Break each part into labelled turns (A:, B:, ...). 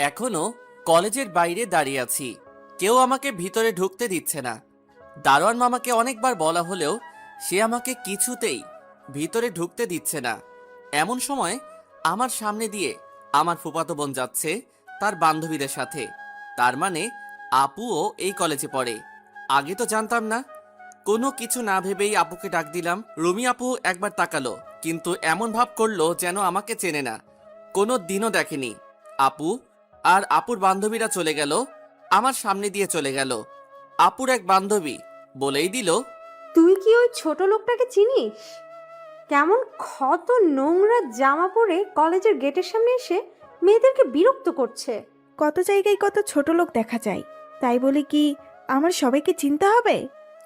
A: এখনো কলেজের বাইরে দাঁড়িয়ে আছি, কেউ আমাকে ভিতরে ঢুকতে দিচ্ছে না। দারোয়ান মামাকে অনেকবার বলা হলেও সে আমাকে কিছুতেই ভিতরে ঢুকতে দিচ্ছে না। এমন সময় আমার সামনে দিয়ে আমার ফুফাতো বোন যাচ্ছে তার বান্ধবীদের সাথে। তার মানে আপুও এই কলেজে পড়ে। আগে তো জানতাম না। কোনো কিছু না ভেবেই আপুকে ডাক দিলাম। রুমি আপু একবার তাকালো, কিন্তু এমন ভাব করলো যেন আমাকে চেনে না, কোনো দিনও দেখেনি। আপু আর আপুর বান্ধবীরা চলে গেল, আমার সামনে দিয়ে চলে গেল। আপুর এক বান্ধবী বলেই দিল,
B: তুই কি ওই ছোট লোকটাকে চিনিস? কেমন ক্ষত নোংরা জামা পরে কলেজের গেটের সামনে এসে মেয়েদেরকে বিরক্ত করছে।
C: কত জায়গায় কত ছোট লোক দেখা যায়, তাই বলে কি আমার সবাইকে চিনতে হবে?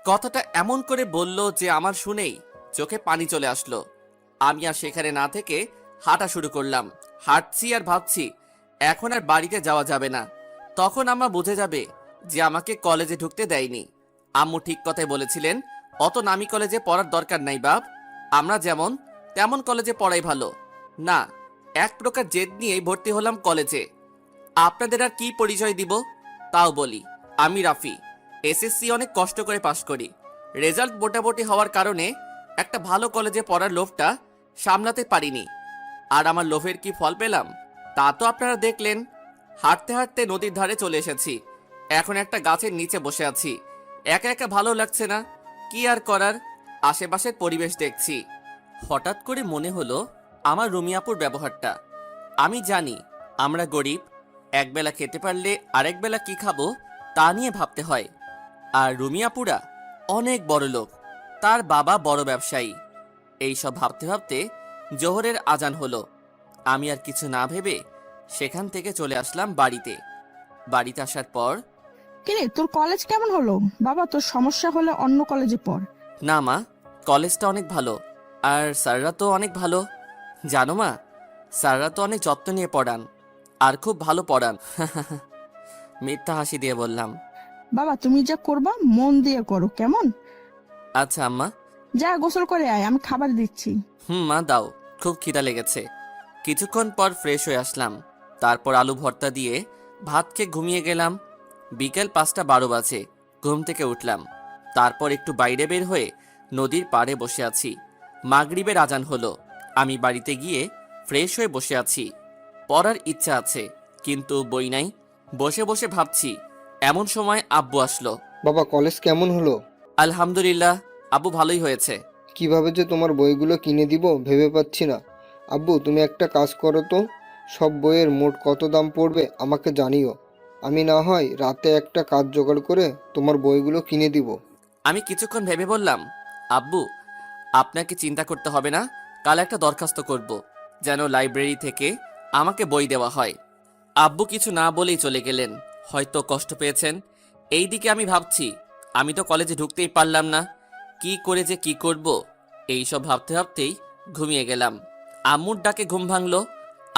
A: কথাটা এমন করে বলল যে আমার শুনেই চোখে পানি চলে আসলো। আমি আর সেখানে না থেকে হাঁটা শুরু করলাম। হাঁটছি আর ভাবছি এখন আর বাড়িতে যাওয়া যাবে না, তখন আম্মা বুঝে যাবে যে আমাকে কলেজে ঢুকতে দেয়নি। আম্মু ঠিক কথাই বলেছিলেন, অত নামি কলেজে পড়ার দরকার নাই বাপ, আমরা যেমন তেমন কলেজে পড়াই ভালো। না, এক প্রকার জেদ নিয়েই ভর্তি হলাম কলেজে। আপনাদের আর কি পরিচয় দিব তাও বলি, আমি রাফি। এসএসসি অনেক কষ্ট করে পাশ করি। রেজাল্ট মোটামুটি হওয়ার কারণে একটা ভালো কলেজে পড়ার লোভটা সামলাতে পারিনি। আর আমার লোভের কি ফল পেলাম তা তো আপনারা দেখলেন। হাঁটতে হাঁটতে নদীর ধারে চলে এসেছি। এখন একটা গাছের নিচে বসে আছি। একা একা ভালো লাগছে না, কি আর করার, আশেপাশের পরিবেশ দেখছি। হঠাৎ করে মনে হলো আমার রুমিয়াপুর ব্যবহারটা। আমি জানি আমরা গরিব, একবেলা খেতে পারলে আরেক বেলা কি খাবো তা নিয়ে ভাবতে হয়। আর রুমিয়াপুরা অনেক বড় লোক, তার বাবা বড় ব্যবসায়ী। এইসব ভাবতে ভাবতে জোহরের আজান হলো। আমি আর কিছু না ভেবে সেখান থেকে চলে আসলাম বাড়িতে। বাড়িতে আসার পর,
D: কিরে, তোর কলেজ কেমন হলো? বাবা, তোর সমস্যা হলে অন্য কলেজে পড়।
A: না মা, কলেজটা অনেক ভালো, আর স্যাররা তো অনেক ভালো। জানো মা, স্যাররা তো অনেক যত্ন নিয়ে পড়ান, আর খুব ভালো পড়ান। মিথ্যা হাসি দিয়ে বললাম,
D: বাবা, তুমি যা করবা মন দিয়ে করো, কেমন?
A: আচ্ছা আম্মা।
D: যা গোসল করে আয়, আমি খাবার দিচ্ছি।
A: মা দাও, খুব খিদা লেগেছে। কিছুক্ষণ পর ফ্রেশ হয়ে আসলাম। তারপর আলু ভর্তা দিয়ে ভাত খেয়ে ঘুমিয়ে গেলাম। বিকেল 5:12 বাজে ঘুম থেকে উঠলাম। তারপর একটু বাইরে বের হয়ে নদীর পাড়ে বসে আছি। মাগরিবের আজান হলো। আমি বাড়িতে গিয়ে ফ্রেশ হয়ে বসে আছি। পড়ার ইচ্ছা আছে, কিন্তু বই নাই। বসে বসে ভাবছি, এমন সময় আব্বু আসলো।
E: বাবা, কলেজ কেমন হলো?
A: আলহামদুলিল্লাহ, আব্বু ভালোই হয়েছে।
E: কিভাবে যে তোমার বইগুলো কিনে দিব ভেবে পাচ্ছি না। আব্বু, তুমি একটা কাজ করো তো, সব বইয়ের মোট কত দাম পড়বে আমাকে জানিও। আমি না হয় রাতে একটা কাজ জোগাড় করে তোমার বইগুলো কিনে দিব।
A: আমি কিছুক্ষণ ভেবে বললাম, আব্বু আপনাকে চিন্তা করতে হবে না, কাল একটা দরখাস্ত করব যেন লাইব্রেরি থেকে আমাকে বই দেওয়া হয়। আব্বু কিছু না বলেই চলে গেলেন, হয়তো কষ্ট পেয়েছেন। এইদিকে আমি ভাবছি, আমি তো কলেজে ঢুকতেই পারলাম না, কি করে যে কি করব, এইসব ভাবতে ভাবতেই ঘুমিয়ে গেলাম। আম্মুর ডাকে ঘুম ভাঙলো।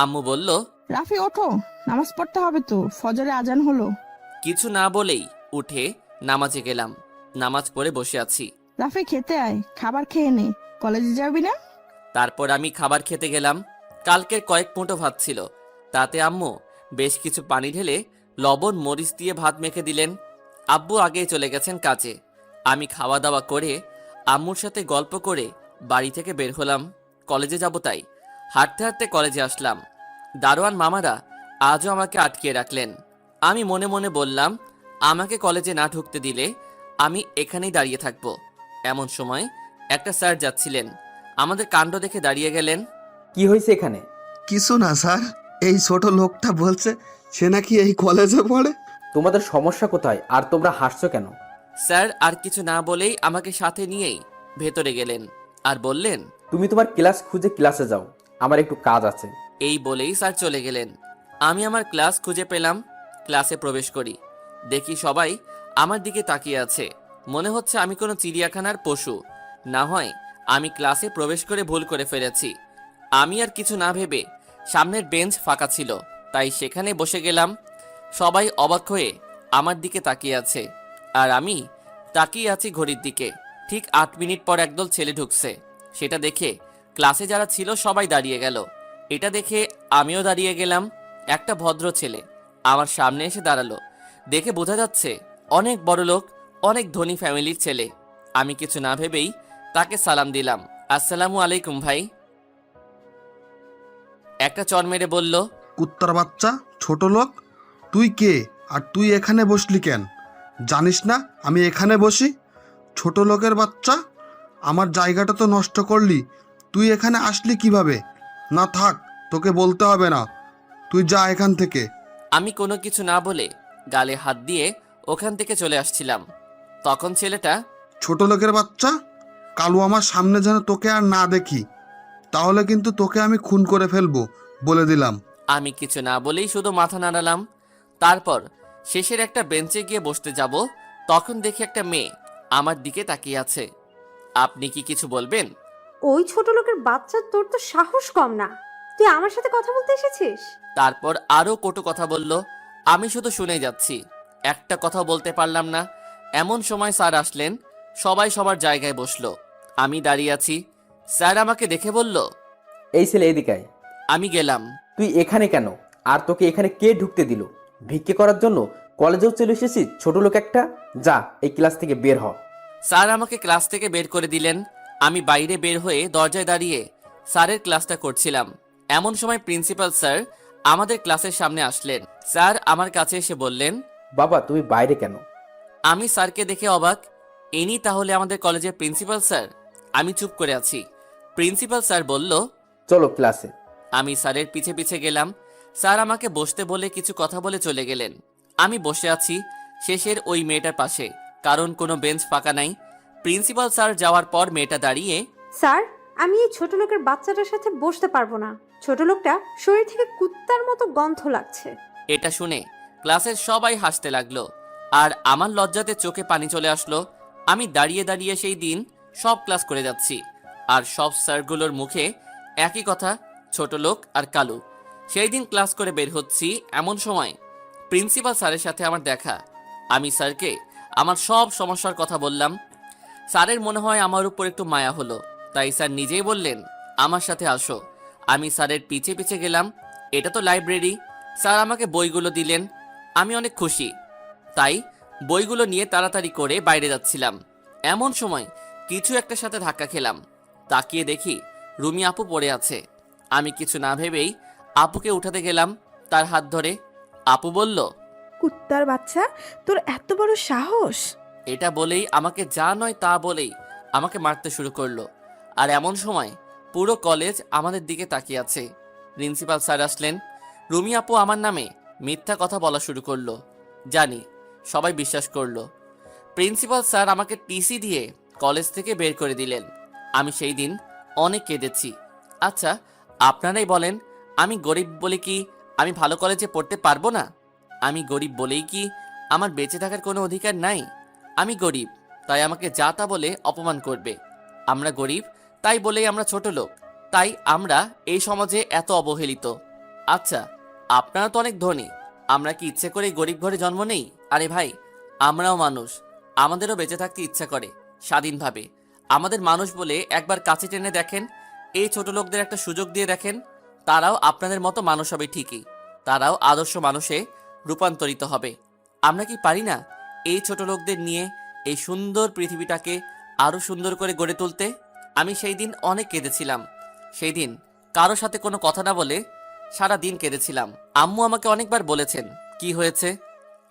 A: আম্মু বলল,
D: রাফি, ওঠো, নামাজ পড়তে হবে তো, ফজরে আজান হলো।
A: কিছু না বলেই উঠে নামাজে গেলাম। নামাজ পড়ে বসে আছি।
D: রাফি, খেতে আয়, খাবার খেয়ে নে, কলেজে যাবি না?
A: তারপর আমি খাবার খেতে গেলাম। কালকের কয়েক মুঠো ভাত ছিল, তাতে আম্মু বেশ কিছু পানি ঢেলে লবণ মরিচ দিয়ে ভাত মেখে দিলেন। আব্বু আগেই চলে গেছেন কাজে। আমি খাওয়া দাওয়া করে আম্মুর সাথে গল্প করে বাড়ি থেকে বের হলাম, কলেজে যাব তাই। হাঁটতে হাঁটতে কলেজে আসলাম। দারোয়ান মামারা আজও আমাকে আটকিয়ে রাখলেন। আমি মনে মনে বললাম, আমাকে কলেজে না ঢুকতে দিলে আমি এখানেই দাঁড়িয়ে থাকবো। এমন সময় একটা স্যার যাচ্ছিলেন, আমাদের কাণ্ড দেখে দাঁড়িয়ে গেলেন।
F: কি হয়েছে এখানে?
G: কিছু না স্যার, এই ছোট লোকটা বলছে সে নাকি এই কলেজে পড়ে।
F: তোমাদের সমস্যা কোথায় আর তোমরা হাসছো কেন?
A: স্যার আর কিছু না বলেই আমাকে সাথে নিয়েই ভেতরে গেলেন আর বললেন,
F: তুমি তোমার ক্লাস খুঁজে ক্লাসে যাও, আমার একটু কাজ আছে।
A: এই বলেই স্যার চলে গেলেন। আমি আমার ক্লাস খুঁজে পেলাম। ক্লাসে প্রবেশ করি, দেখি সবাই আমার দিকে তাকিয়ে আছে। মনে হচ্ছে আমি কোনো চিড়িয়াখানার পশু। না হয় আমি ক্লাসে প্রবেশ করে ভুল করে ফেলেছি। আমি আর কিছু না ভেবে, সামনের বেঞ্চ ফাঁকা ছিল তাই সেখানে বসে গেলাম। সবাই অবাক হয়ে আমার দিকে তাকিয়ে আছে, আর আমি তাকিয়ে আছি ঘড়ির দিকে। ঠিক 8 মিনিট পর একদল ছেলে ঢুকছে। সেটা দেখে ক্লাসে যারা ছিল সবাই দাঁড়িয়ে গেল। এটা দেখে আমিও দাঁড়িয়ে গেলাম। একটা ভদ্র ছেলে আমার সামনে এসে দাঁড়ালো। দেখে বোঝা যাচ্ছে অনেক বড় লোক, অনেক ধনী ফ্যামিলির ছেলে। আমি কিছু না ভেবেই তাকে সালাম দিলাম, আসসালামু আলাইকুম ভাই। একটা চর মেরে বলল,
G: কুত্তার বাচ্চা, ছোট লোক, তুই কে আর তুই এখানে বসলি কেন? জানিস না আমি এখানে বসি? ছোট লোকের বাচ্চা, আমার জায়গাটা তো নষ্ট করলি। তুই এখানে আসলি কিভাবে? না থাক, তোকে বলতে হবে না, তুই যা এখান থেকে।
A: আমি কোনো কিছু না বলে গালে হাত দিয়ে ওখান থেকে চলে আসছিলাম। তখন ছেলেটা,
G: ছোট লোকের বাচ্চা, কালু আমার সামনে যেন তোকে আর না দেখি, তাহলে কিন্তু তোকে আমি খুন করে ফেলবো, বলে দিলাম।
A: আমি কিছু না বলেই শুধু মাথা নাড়ালাম। তারপর শেষের একটা বেঞ্চে গিয়ে বসতে যাব, তখন দেখি একটা মেয়ে আমার দিকে তাকিয়ে আছে। আপনি কি কিছু বলবেন?
B: ওই ছোট লোকের বাচ্চা, তোর তো সাহস কম না, তুই আমার সাথে কথা বলতে এসেছিস?
A: তারপর আরো কটু কথা বলল। আমি শুধু শুনে যাচ্ছি, একটা কথা বলতে পারলাম না। এমন সময় স্যার আসলেন, সবাই সবার জায়গায় বসলো। আমি দাঁড়িয়ে আছি। স্যার আমাকে দেখে বলল,
F: এই ছেলে এদিকে আয়।
A: আমি গেলাম।
F: তুই এখানে কেন? আর তোকে এখানে কে ঢুকতে দিল? ভিক্ষে করার জন্য কলেজেও চলে এসেছিস? ছোট লোক একটা, যা এই ক্লাস থেকে বের হ।
A: স্যার আমাকে ক্লাস থেকে বের করে দিলেন। আমি বাইরে বের হয়ে দরজায় দাঁড়িয়ে স্যারের ক্লাসটা করছিলাম। এমন সময় প্রিন্সিপাল স্যার আমাদের ক্লাসের সামনে আসলেন। স্যার আমার কাছে এসে বললেন,
F: বাবা তুমি বাইরে কেন?
A: আমি স্যারকে দেখে অবাক। ইনি তাহলে আমাদের কলেজের প্রিন্সিপাল স্যার? আমি চুপ করে আছি। প্রিন্সিপাল স্যার বলল,
F: চলো ক্লাসে।
A: আমি স্যারের পিছে পিছে গেলাম। স্যার আমাকে বসতে বলে কিছু কথা বলে চলে গেলেন। আমি বসে আছি শেষের ওই মেয়েটার পাশে, কারণ কোনো বেঞ্চ ফাঁকা নাই। প্রিন্সিপাল স্যার যাওয়ার পর মেয়েটা দাঁড়িয়ে,
B: স্যার, আমি এই ছোট লোকের বাচ্চাটার সাথে বসতে পারবো না। ছোট লোকটা শরীর থেকে কুত্তার মতো গন্ধ লাগছে।
A: এটা শুনে ক্লাসের সবাই হাসতে লাগলো, আর আমার লজ্জাতে চোখে পানি চলে আসলো। আমি দাঁড়িয়ে দাঁড়িয়ে সেই দিন সব ক্লাস করে যাচ্ছি, আর সব স্যারগুলোর মুখে একই কথা, ছোট লোক আর কালু। সেই দিন ক্লাস করে বের হচ্ছি, এমন সময় প্রিন্সিপাল স্যারের সাথে আমার দেখা। আমি স্যারকে আমার সব সমস্যার কথা বললাম। স্যারের মনে হয় আমার উপর একটু মায়া হলো, তাই স্যার নিজেই বললেন, আমার সাথে আসো। আমি স্যারের পিছে পিছে গেলাম। এটা তো লাইব্রেরি। স্যার আমাকে বইগুলো দিলেন। আমি অনেক খুশি, তাই বইগুলো নিয়ে তাড়াতাড়ি করে বাইরে যাচ্ছিলাম। এমন সময় কিছু একটার সাথে ধাক্কা খেলাম। তাকিয়ে দেখি রুমি আপু পড়ে আছে। আমি কিছু না ভেবেই আপুকে উঠাতে গেলাম তার হাত ধরে। আপু বলল,
C: কুত্তার বাচ্চা, তোর এত বড় সাহস!
A: এটা বলেই আমাকে যা নয় তা বলেই আমাকে মারতে শুরু করলো। আর এমন সময় পুরো কলেজ আমাদের দিকে তাকিয়ে আছে। প্রিন্সিপাল স্যার আসলেন। রুমি আপু আমার নামে মিথ্যা কথা বলা শুরু করলো। জানি সবাই বিশ্বাস করলো। প্রিন্সিপাল স্যার আমাকে টিসি দিয়ে কলেজ থেকে বের করে দিলেন। আমি সেই দিন অনেক কেঁদেছি। আচ্ছা, আপনারাই বলেন, আমি গরিব বলে কি আমি ভালো কলেজে পড়তে পারবো না? আমি গরিব বলেই কি আমার বেঁচে থাকার কোনো অধিকার নাই? আমি গরিব, তাই আমাকে যা তা বলে অপমান করবে। আমরা গরিব, তাই বলেই আমরা ছোট লোক, তাই আমরা এই সমাজে এত অবহেলিত। আচ্ছা, আপনারা তো অনেক ধনী, আমরা কি ইচ্ছে করে গরিব ঘরে জন্ম নেই? আরে ভাই, আমরাও মানুষ, আমাদেরও বেঁচে থাকতে ইচ্ছা করে স্বাধীনভাবে। আমাদের মানুষ বলে একবার কাছে টেনে দেখেন, এই ছোট লোকদের একটা সুযোগ দিয়ে দেখেন, তারাও আপনাদের মতো মানুষ হবে ঠিকই, তারাও আদর্শ মানুষে রূপান্তরিত হবে। আমরা কি পারি না এই ছোট লোকদের নিয়ে এই সুন্দর পৃথিবীটাকে আরো সুন্দর করে গড়ে তুলতে? আমি সেই দিন অনেক কেঁদেছিলাম। সেই দিন কারো সাথে কোনো কথা না বলে সারা দিন কেঁদেছিলাম। আম্মু আমাকে অনেকবার বলেছেন কি হয়েছে,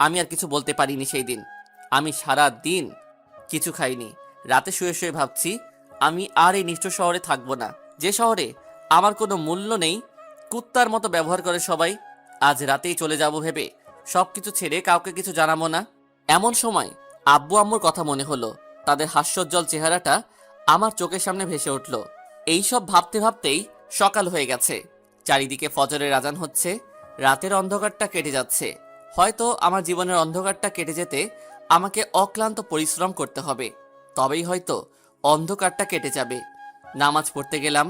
A: আমি আর কিছু বলতে পারিনি সেই দিন। আমি সারা দিন কিছু খাইনি। রাতে শুয়ে শুয়ে ভাবছি আমি আর এই নিষ্ঠুর শহরে থাকবো না, যে শহরে আমার কোনো মূল্য নেই, কুত্তার মতো ব্যবহার করে সবাই। আজ রাতেই চলে যাব ভেবে সবকিছু ছেড়ে কাউকে কিছু জানাবো না। এমন সময় আব্বু আম্মুর কথা মনে হলো। তাদের হাস্যোজ্জ্বল চেহারাটা আমার চোখের সামনে ভেসে উঠল। এইসব ভাবতে ভাবতেই সকাল হয়ে গেছে। চারিদিকে ফজরের আজান হচ্ছে। রাতের অন্ধকারটা কেটে যাচ্ছে। হয়তো আমার জীবনের অন্ধকারটা কেটে যেতে আমাকে অক্লান্ত পরিশ্রম করতে হবে, তবেই হয়তো অন্ধকারটা কেটে যাবে। নামাজ পড়তে গেলাম।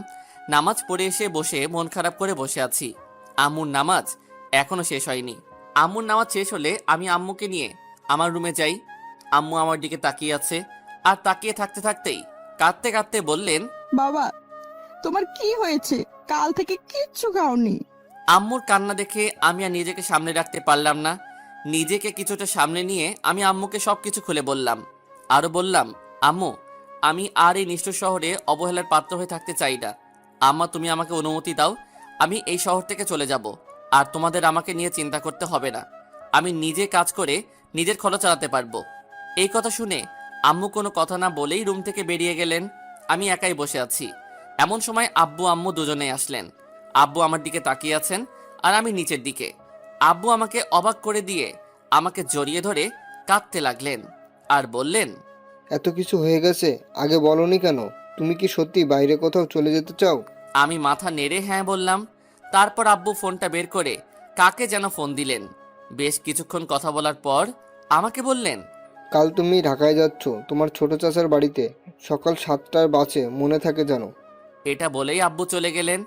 A: নামাজ পড়ে এসে বসে মন খারাপ করে বসে আছি। আম্মুর নামাজ এখনো শেষ হয়নি। আম্মুর নামাজ শেষ হলে আমি আম্মুকে নিয়ে আমার রুমে যাই। আম্মু আমার দিকে তাকিয়ে আছে, আর তাকিয়ে থাকতে থাকতেই কাঁদতে কাঁদতে বললেন,
D: বাবা তোমার কি হয়েছে? কাল থেকে কিচ্ছু খাওনি।
A: আম্মুর কান্না দেখে আমি আর নিজেকে সামনে রাখতে পারলাম না। নিজেকে কিছুটা সামনে নিয়ে আমি আম্মুকে সবকিছু খুলে বললাম। আরও বললাম, আম্মু, আমি আর এই নিষ্ঠুর শহরে অবহেলার পাত্র হয়ে থাকতে চাই না। আম্মা, তুমি আমাকে অনুমতি দাও, আমি এই শহর থেকে চলে যাব। আর তোমাদের আমাকে নিয়ে চিন্তা করতে হবে না। আমি নিজে কাজ করে নিজের খরচ চালাতে পারবো। এই কথা শুনে আম্মু কোনো কথা না বলেই রুম থেকে বেরিয়ে গেলেন। আমি একাই বসে আছি। এমন সময় আব্বু আম্মু দুজনেই আসলেন। আব্বু আমার দিকে তাকিয়ে আছেন আর আমি নিচের দিকে। আব্বু আমাকে অবাক করে দিয়ে আমাকে জড়িয়ে ধরে কাঁদতে লাগলেন আর বললেন,
E: এত কিছু হয়ে গেছে, আগে বলনি কেন? তুমি কি সত্যি বাইরে কোথাও চলে যেতে চাও?
A: আমি মাথা নেড়ে হ্যাঁ বললাম। তারপর আব্বু ফোনটা বের করে কাকে যেন ফোন দিলেন। বেশ কিছুক্ষণ কথা বলার পর আমাকে বললেন,
E: কাল তুমি ঢাকায় যাচ্ছ তোমার ছোট চাচার বাড়িতে, সকাল 7টার বাসে, মনে থাকে জানো?
A: এটা বলেই আব্বু চলে গেলেন।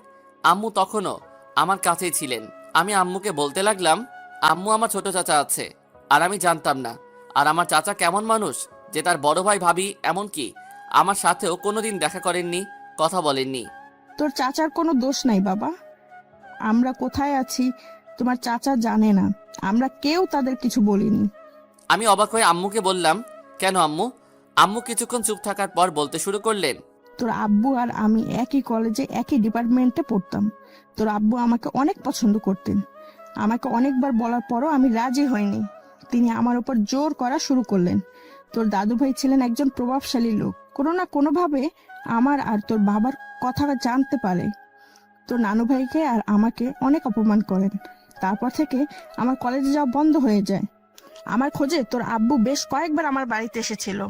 A: আম্মু তখনও আমার কাছেই ছিলেন। আমি আম্মুকে বলতে লাগলাম, আম্মু, আমার ছোট চাচা আছে আর আমি জানতাম না। আর আমার চাচা কেমন মানুষ যে তার বড় ভাই ভাবি এমনকি আমার সাথেও কোনোদিন দেখা করেননি, কথা বলেননি।
D: তোর চাচার কোনো দোষ নাই বাবা। আমরা কোথায় আছি তোমার চাচা জানে না, আমরা কেউ তাদের কিছু বলিনি।
A: আমি অবাক হয়ে আম্মুকে বললাম, কেন আম্মু? আম্মু কিছুক্ষণ চুপ থাকার পর বলতে শুরু করলেন,
D: তোর আব্বু আর আমি একই কলেজে একই ডিপার্টমেন্টে পড়তাম। তোর আব্বু আমাকে অনেক পছন্দ করতেন। আমাকে অনেকবার বলার পরও আমি রাজি হইনি। তিনি আমার উপর জোর করা শুরু করলেন। তোর দাদু ভাই ছিলেন একজন প্রভাবশালী লোক, কোনো না কোনোভাবে আমার আর তোর বাবার কথা জানতে পারে। তোর নানু ভাইকে আর আমাকে অনেক অপমান করেন। তারপর থেকে আমার কলেজে যাওয়া বন্ধ হয়ে যায়। আমার খোঁজে তোর আব্বু বেশ কয়েকবার আমার বাড়িতে এসেছিল।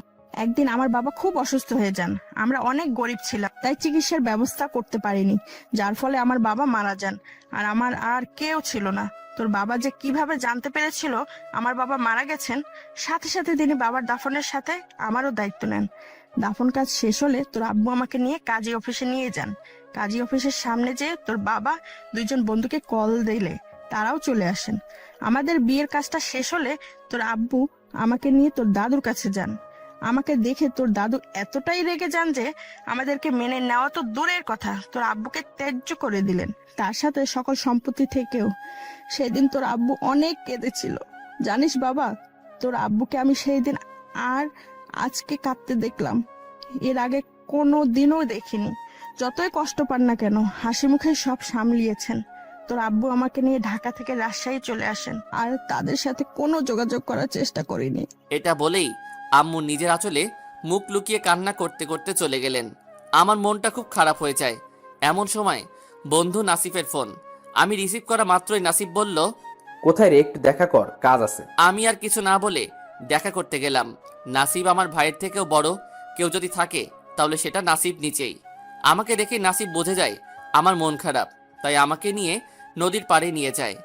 D: একদিন আমার বাবা খুব অসুস্থ হয়ে যান। আমরা অনেক গরিব ছিলাম, তাই চিকিৎসার ব্যবস্থা করতে পারিনি, যার ফলে আমার বাবা মারা যান। আর আমার আর কেউ ছিল না। তোর বাবা যে কিভাবে জানতে পেরেছিল আমার বাবা মারা গেছেন, সাথে সাথে তিনি বাবার দাফনের সাথে আমারও দায়িত্ব নেন। দাফন কাজ শেষ হলে তোর আব্বু আমাকে নিয়ে কাজী অফিসে নিয়ে যান। কাজী অফিসের সামনে যেয়ে তোর বাবা দুইজন বন্ধুকে কল দিলে তারাও চলে আসেন। আমাদের বিয়ের কাজটা শেষ হলে তোর আব্বু আমাকে নিয়ে তোর দাদুর কাছে যান। আমাকে দেখে তোর দাদু এতটাই রেগে যান যে আমাদেরকে মেনে নেওয়া তো দূরের কথা, তোর আব্বুকে ত্যায্য করে দিলেন, তার সাথে সকল সম্পত্তি থেকেও। সেদিন তোর আব্বু অনেক কেঁদেছিল। জানিস বাবা, তোর আব্বুকে আমি সেই দিন আর আজকে কাঁদতে দেখলাম। এর আগে কোনো দিনও দেখিনি। যতই কষ্ট পান না কেন, হাসি মুখে সব সামলিয়েছেন। তোর আব্বু আমাকে নিয়ে ঢাকা থেকে রাজশাহী চলে আসেন, আর তাদের সাথে কোনো যোগাযোগ করার চেষ্টা করিনি।
A: এটা বলেই আম্মু নিজের আঁচলে মুখ লুকিয়ে কান্না করতে করতে চলে গেলেন। আমার মনটা খুব খারাপ হয়ে যায়। এমন সময় বন্ধু নাসিফের ফোন। আমি রিসিভ করা মাত্রই নাসিফ বলল,
F: কোথায় রে, একটু দেখা কর, কাজ আছে।
A: আমি আর কিছু না বলে দেখা করতে গেলাম। নাসিব আমার ভাইয়ের থেকেও বড় কেউ যদি থাকে তাহলে সেটা নাসিব নিচেই। আমাকে দেখে নাসিব বুঝে যায় আমার মন খারাপ, তাই আমাকে নিয়ে নদীর পাড়ে নিয়ে যায়।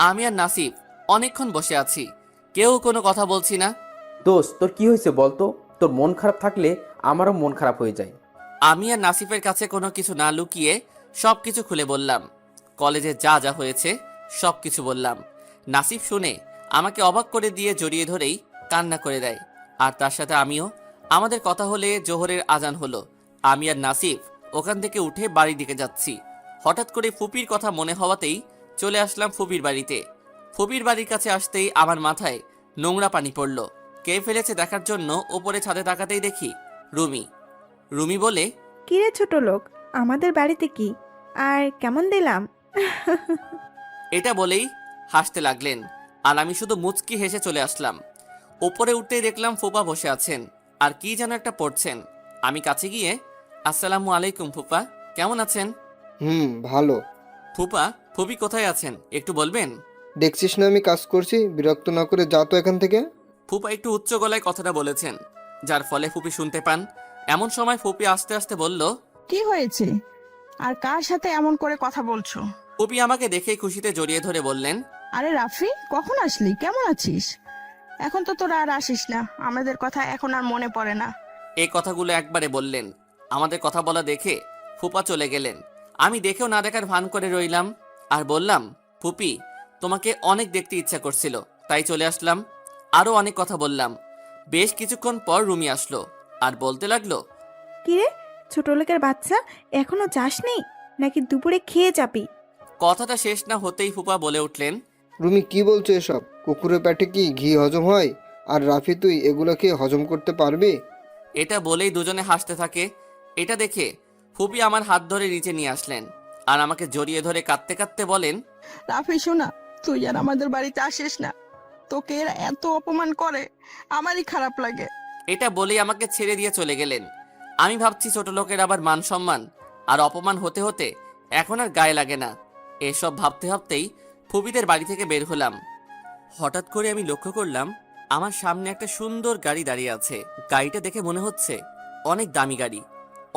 A: আমি আর নাসিব অনেকক্ষণ বসে আছি, কেউ কোনো কথা বলছি না।
F: দোস্ত, তোর কি হয়েছে বলতো? তোর মন খারাপ থাকলে আমারও মন খারাপ হয়ে যায়।
A: আমি আর নাসিফের কাছে কোনো কিছু না লুকিয়ে সব কিছু খুলে বললাম। কলেজে যা যা হয়েছে সব কিছু বললাম। নাসিফ শুনে আমাকে অবাক করে দিয়ে জড়িয়ে ধরেই কান্না করে দেয়। আর তার সাথে আমিও। আমাদের কথা হলে জোহরের আজান হলো। আমি আর নাসিফ ওখান থেকে উঠে বাড়ির দিকে যাচ্ছি। হঠাৎ করে ফুপির কথা মনে হওয়াতেই চলে আসলাম ফুপির বাড়িতে। ফুপির বাড়ির কাছে আসতেই আমার মাথায় নোংরা পানি পড়ল। কে ফেলেছে দেখার জন্য ওপরে ছাদে তাকাতেই দেখি রুমি। রুমি বলে,
C: কিরে ছোট লোক, আমাদের বাড়িতে কি আর কেমন দিলাম?
A: এটা বলেই হাসতে লাগলেন। আর আমি শুধু মুচকি হেসে চলে আসলাম। ওপরে উঠতেই দেখলাম ফুপা বসে আছেন আর কি যেন একটা পড়ছেন। আমি কাছে গিয়ে, আসসালামু আলাইকুম ফুপা, কেমন আছেন?
E: ভালো।
A: ফুপা, ফুপি কোথায় আছেন একটু বলবেন?
E: দেখছিস না আমি কাজ করছি, বিরক্ত না করে যা তো এখান থেকে।
A: ফুপা একটু উচ্চ গলায় কথাটা বলেছেন, যার ফলে ফুপি শুনতে পান। এমন সময় ফুপি আস্তে আস্তে বলল,
D: কি হয়েছে আর কার সাথে এমন করে কথা বলছো?
A: ফুপি আমাকে দেখেই খুশিতে জড়িয়ে ধরে বললেন,
D: আরে রাফি, কখন আসলি? কেমন আছিস? এখন তো তোরা আর আসিস না, আমাদের কথা এখন আর মনে পড়ে না।
A: এই কথাগুলো একবারে বললেন। আমাদের কথা বলা দেখে ফুপা চলে গেলেন। আমি দেখেও না দেখার ভান করে রইলাম আর বললাম, ফুপি, তোমাকে অনেক দেখতে ইচ্ছা করছিল তাই চলে আসলাম। আরও অনেক কথা বললাম। বেশ কিছুক্ষণ পর রুমি আসলো আর বলতে লাগলো,
C: কিরে, ছোট লোকের বাচ্চা, এখনো যাসনি নাকি দুপুরে খেয়ে যাবি?
A: কথাটা শেষ না হতেই ফুপা বলে উঠলেন,
E: রুমি কি বলছো এসব? কুকুরের পেটে কি ঘি হজম হয়? আর রাফি, তুই এগুলো খেয়ে হজম করতে পারবি?
A: এটা বলেই দুজনে হাসতে থাকে। এটা দেখে ফুপি আমার হাত ধরে নিচে নিয়ে আসলেন আর আমাকে জড়িয়ে ধরে কাঁদতে কাঁদতে বলেন,
D: রাফি শোনা, তুই আর আমাদের বাড়িতে আসিস না। তোকে এরা এত অপমান করে, আমারই খারাপ লাগে।
A: এটা বলেই আমাকে ছেড়ে দিয়ে চলে গেলেন। আমি ভাবছি ছোট লোকের আবার মান সম্মান আর অপমান হতে হতে এখন আর গায়ে লাগে না। এসব ভাবতে ভাবতেই ফুপিদের বাড়ি থেকে বের হলাম। হঠাৎ করে আমি লক্ষ্য করলাম আমার সামনে একটা সুন্দর গাড়ি দাঁড়িয়ে আছে। গাড়িটা দেখে মনে হচ্ছে অনেক দামি গাড়ি।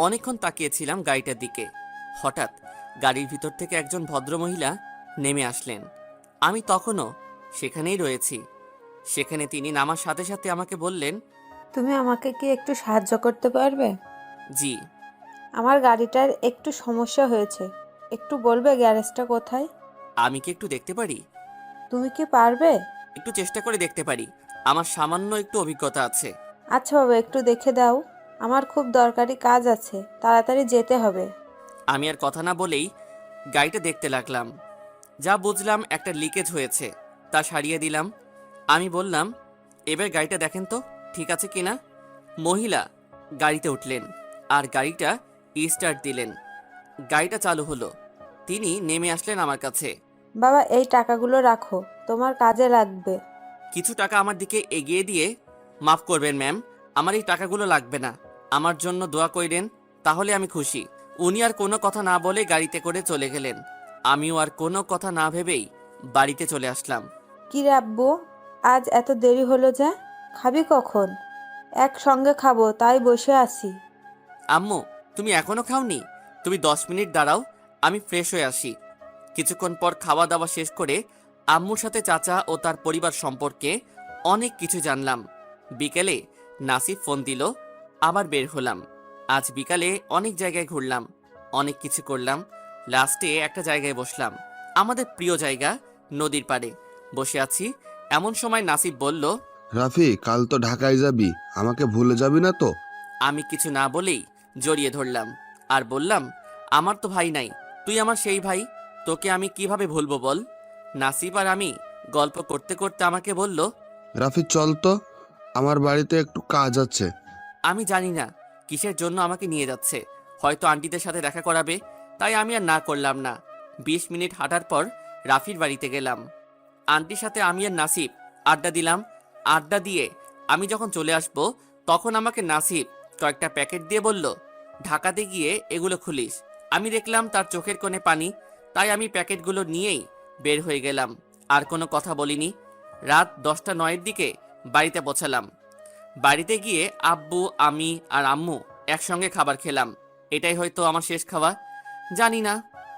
A: অনেকক্ষণ তাকিয়েছিলাম গাড়িটার দিকে। হঠাৎ গাড়ির ভিতর থেকে একজন ভদ্রমহিলা নেমে আসলেন। আমি তখনও সেখানেই রয়েছি। সেখানে তিনি নামার সাথে সাথে আমাকে বললেন,
B: তুমি আমাকে কি একটু সাহায্য করতে পারবে?
A: জি।
B: আমার গাড়িটার একটু সমস্যা হয়েছে, একটু বলবে গ্যারেজটা কোথায়?
A: আমি কি একটু দেখতে পারি?
B: তুমি কি পারবে?
A: একটু চেষ্টা করে দেখতে পারি, আমার সামান্য একটু অভিজ্ঞতা আছে।
B: আচ্ছা বাবা, একটু দেখে দাও, আমার খুব দরকারি কাজ আছে, তাড়াতাড়ি যেতে হবে।
A: আমি আর কথা না বলেই গাড়িটা দেখতে লাগলাম। যা বুঝলাম একটা লিকেজ হয়েছে, তা সারিয়ে দিলাম। আমি বললাম, এবার গাড়িটা দেখেন তো ঠিক আছে কিনা। মহিলা গাড়িতে উঠলেন আর গাড়িটা স্টার্ট দিলেন। গাড়িটা চালু হলো। তিনি নেমে আসলেন আমার কাছে।
B: বাবা, এই টাকাগুলো রাখো, তোমার কাজে লাগবে।
A: কিছু টাকা আমার দিকে এগিয়ে দিয়ে, মাফ করবেন ম্যাম, আমার এই টাকাগুলো লাগবে না, আমার জন্য দোয়া কইরেন, তাহলে আমি খুশি। উনি আর কোনো কথা না বলে গাড়িতে করে চলে গেলেন। আমিও আর কোনো কথা না ভেবেই বাড়িতে চলে আসলাম।
B: কি রে আব্বু, আজ এত দেরি হলো যে? খাবি কখন? একসঙ্গে খাবো, তাই বসে আছি।
A: আম্মু, তুমি এখনো খাওনি? তুমি 10 মিনিট দাঁড়াও, আমি ফ্রেশ হয়ে আসি। কিছুক্ষণ পর খাওয়া দাওয়া শেষ করে আম্মুর সাথে চাচা ও তার পরিবার সম্পর্কে অনেক কিছু জানলাম। বিকেলে নাসিফ ফোন দিল, আবার বের হলাম। আজ বিকালে অনেক জায়গায় ঘুরলাম, অনেক কিছু করলাম। লাস্টে একটা জায়গায় বসলাম, আমাদের প্রিয় জায়গা, নদীর পাড়ে বসে আছি। এমন সময় নাসিফ বলল,
G: রাফি, কাল তো ঢাকায় যাবি, আমাকে ভুলে যাবি না তো?
A: আমি কিছু না বলেই জড়িয়ে ধরলাম আর বললাম, আমার তো ভাই নাই, তুই আমার সেই ভাই, তোকে আমি কিভাবে ভুলবো বল। নাসিব আর আমি গল্প করতে করতে আমাকে বলল,
G: রাফি চল তো, আমার বাড়িতে একটু কাজ আছে।
A: আমি জানি না কিসের জন্য আমাকে নিয়ে যাচ্ছে, হয়তো আন্টিদের সাথে দেখা করাবে, তাই আমি আর না করলাম না। 20 মিনিট হাঁটার পর রাফির বাড়িতে গেলাম। আন্টির সাথে আমি আর নাসিব আড্ডা দিলাম। আড্ডা দিয়ে আমি যখন চলে আসব, তখন আমাকে নাসিব কয়েকটা প্যাকেট দিয়ে বলল, ঢাকাতে গিয়ে এগুলো খুলিস। আমি দেখলাম তার চোখের কোণে পানি, তাই আমি প্যাকেটগুলো নিয়েই বের হয়ে গেলাম। আর কোনো কথা বলিনি। রাত 10টা 9-এর দিকে বাড়িতে পৌঁছালাম। বাড়িতে গিয়ে আব্বু, আমি আর আম্মু একসঙ্গে খাবার খেলাম। এটাই হয়তো আমার শেষ খাওয়া। জানি না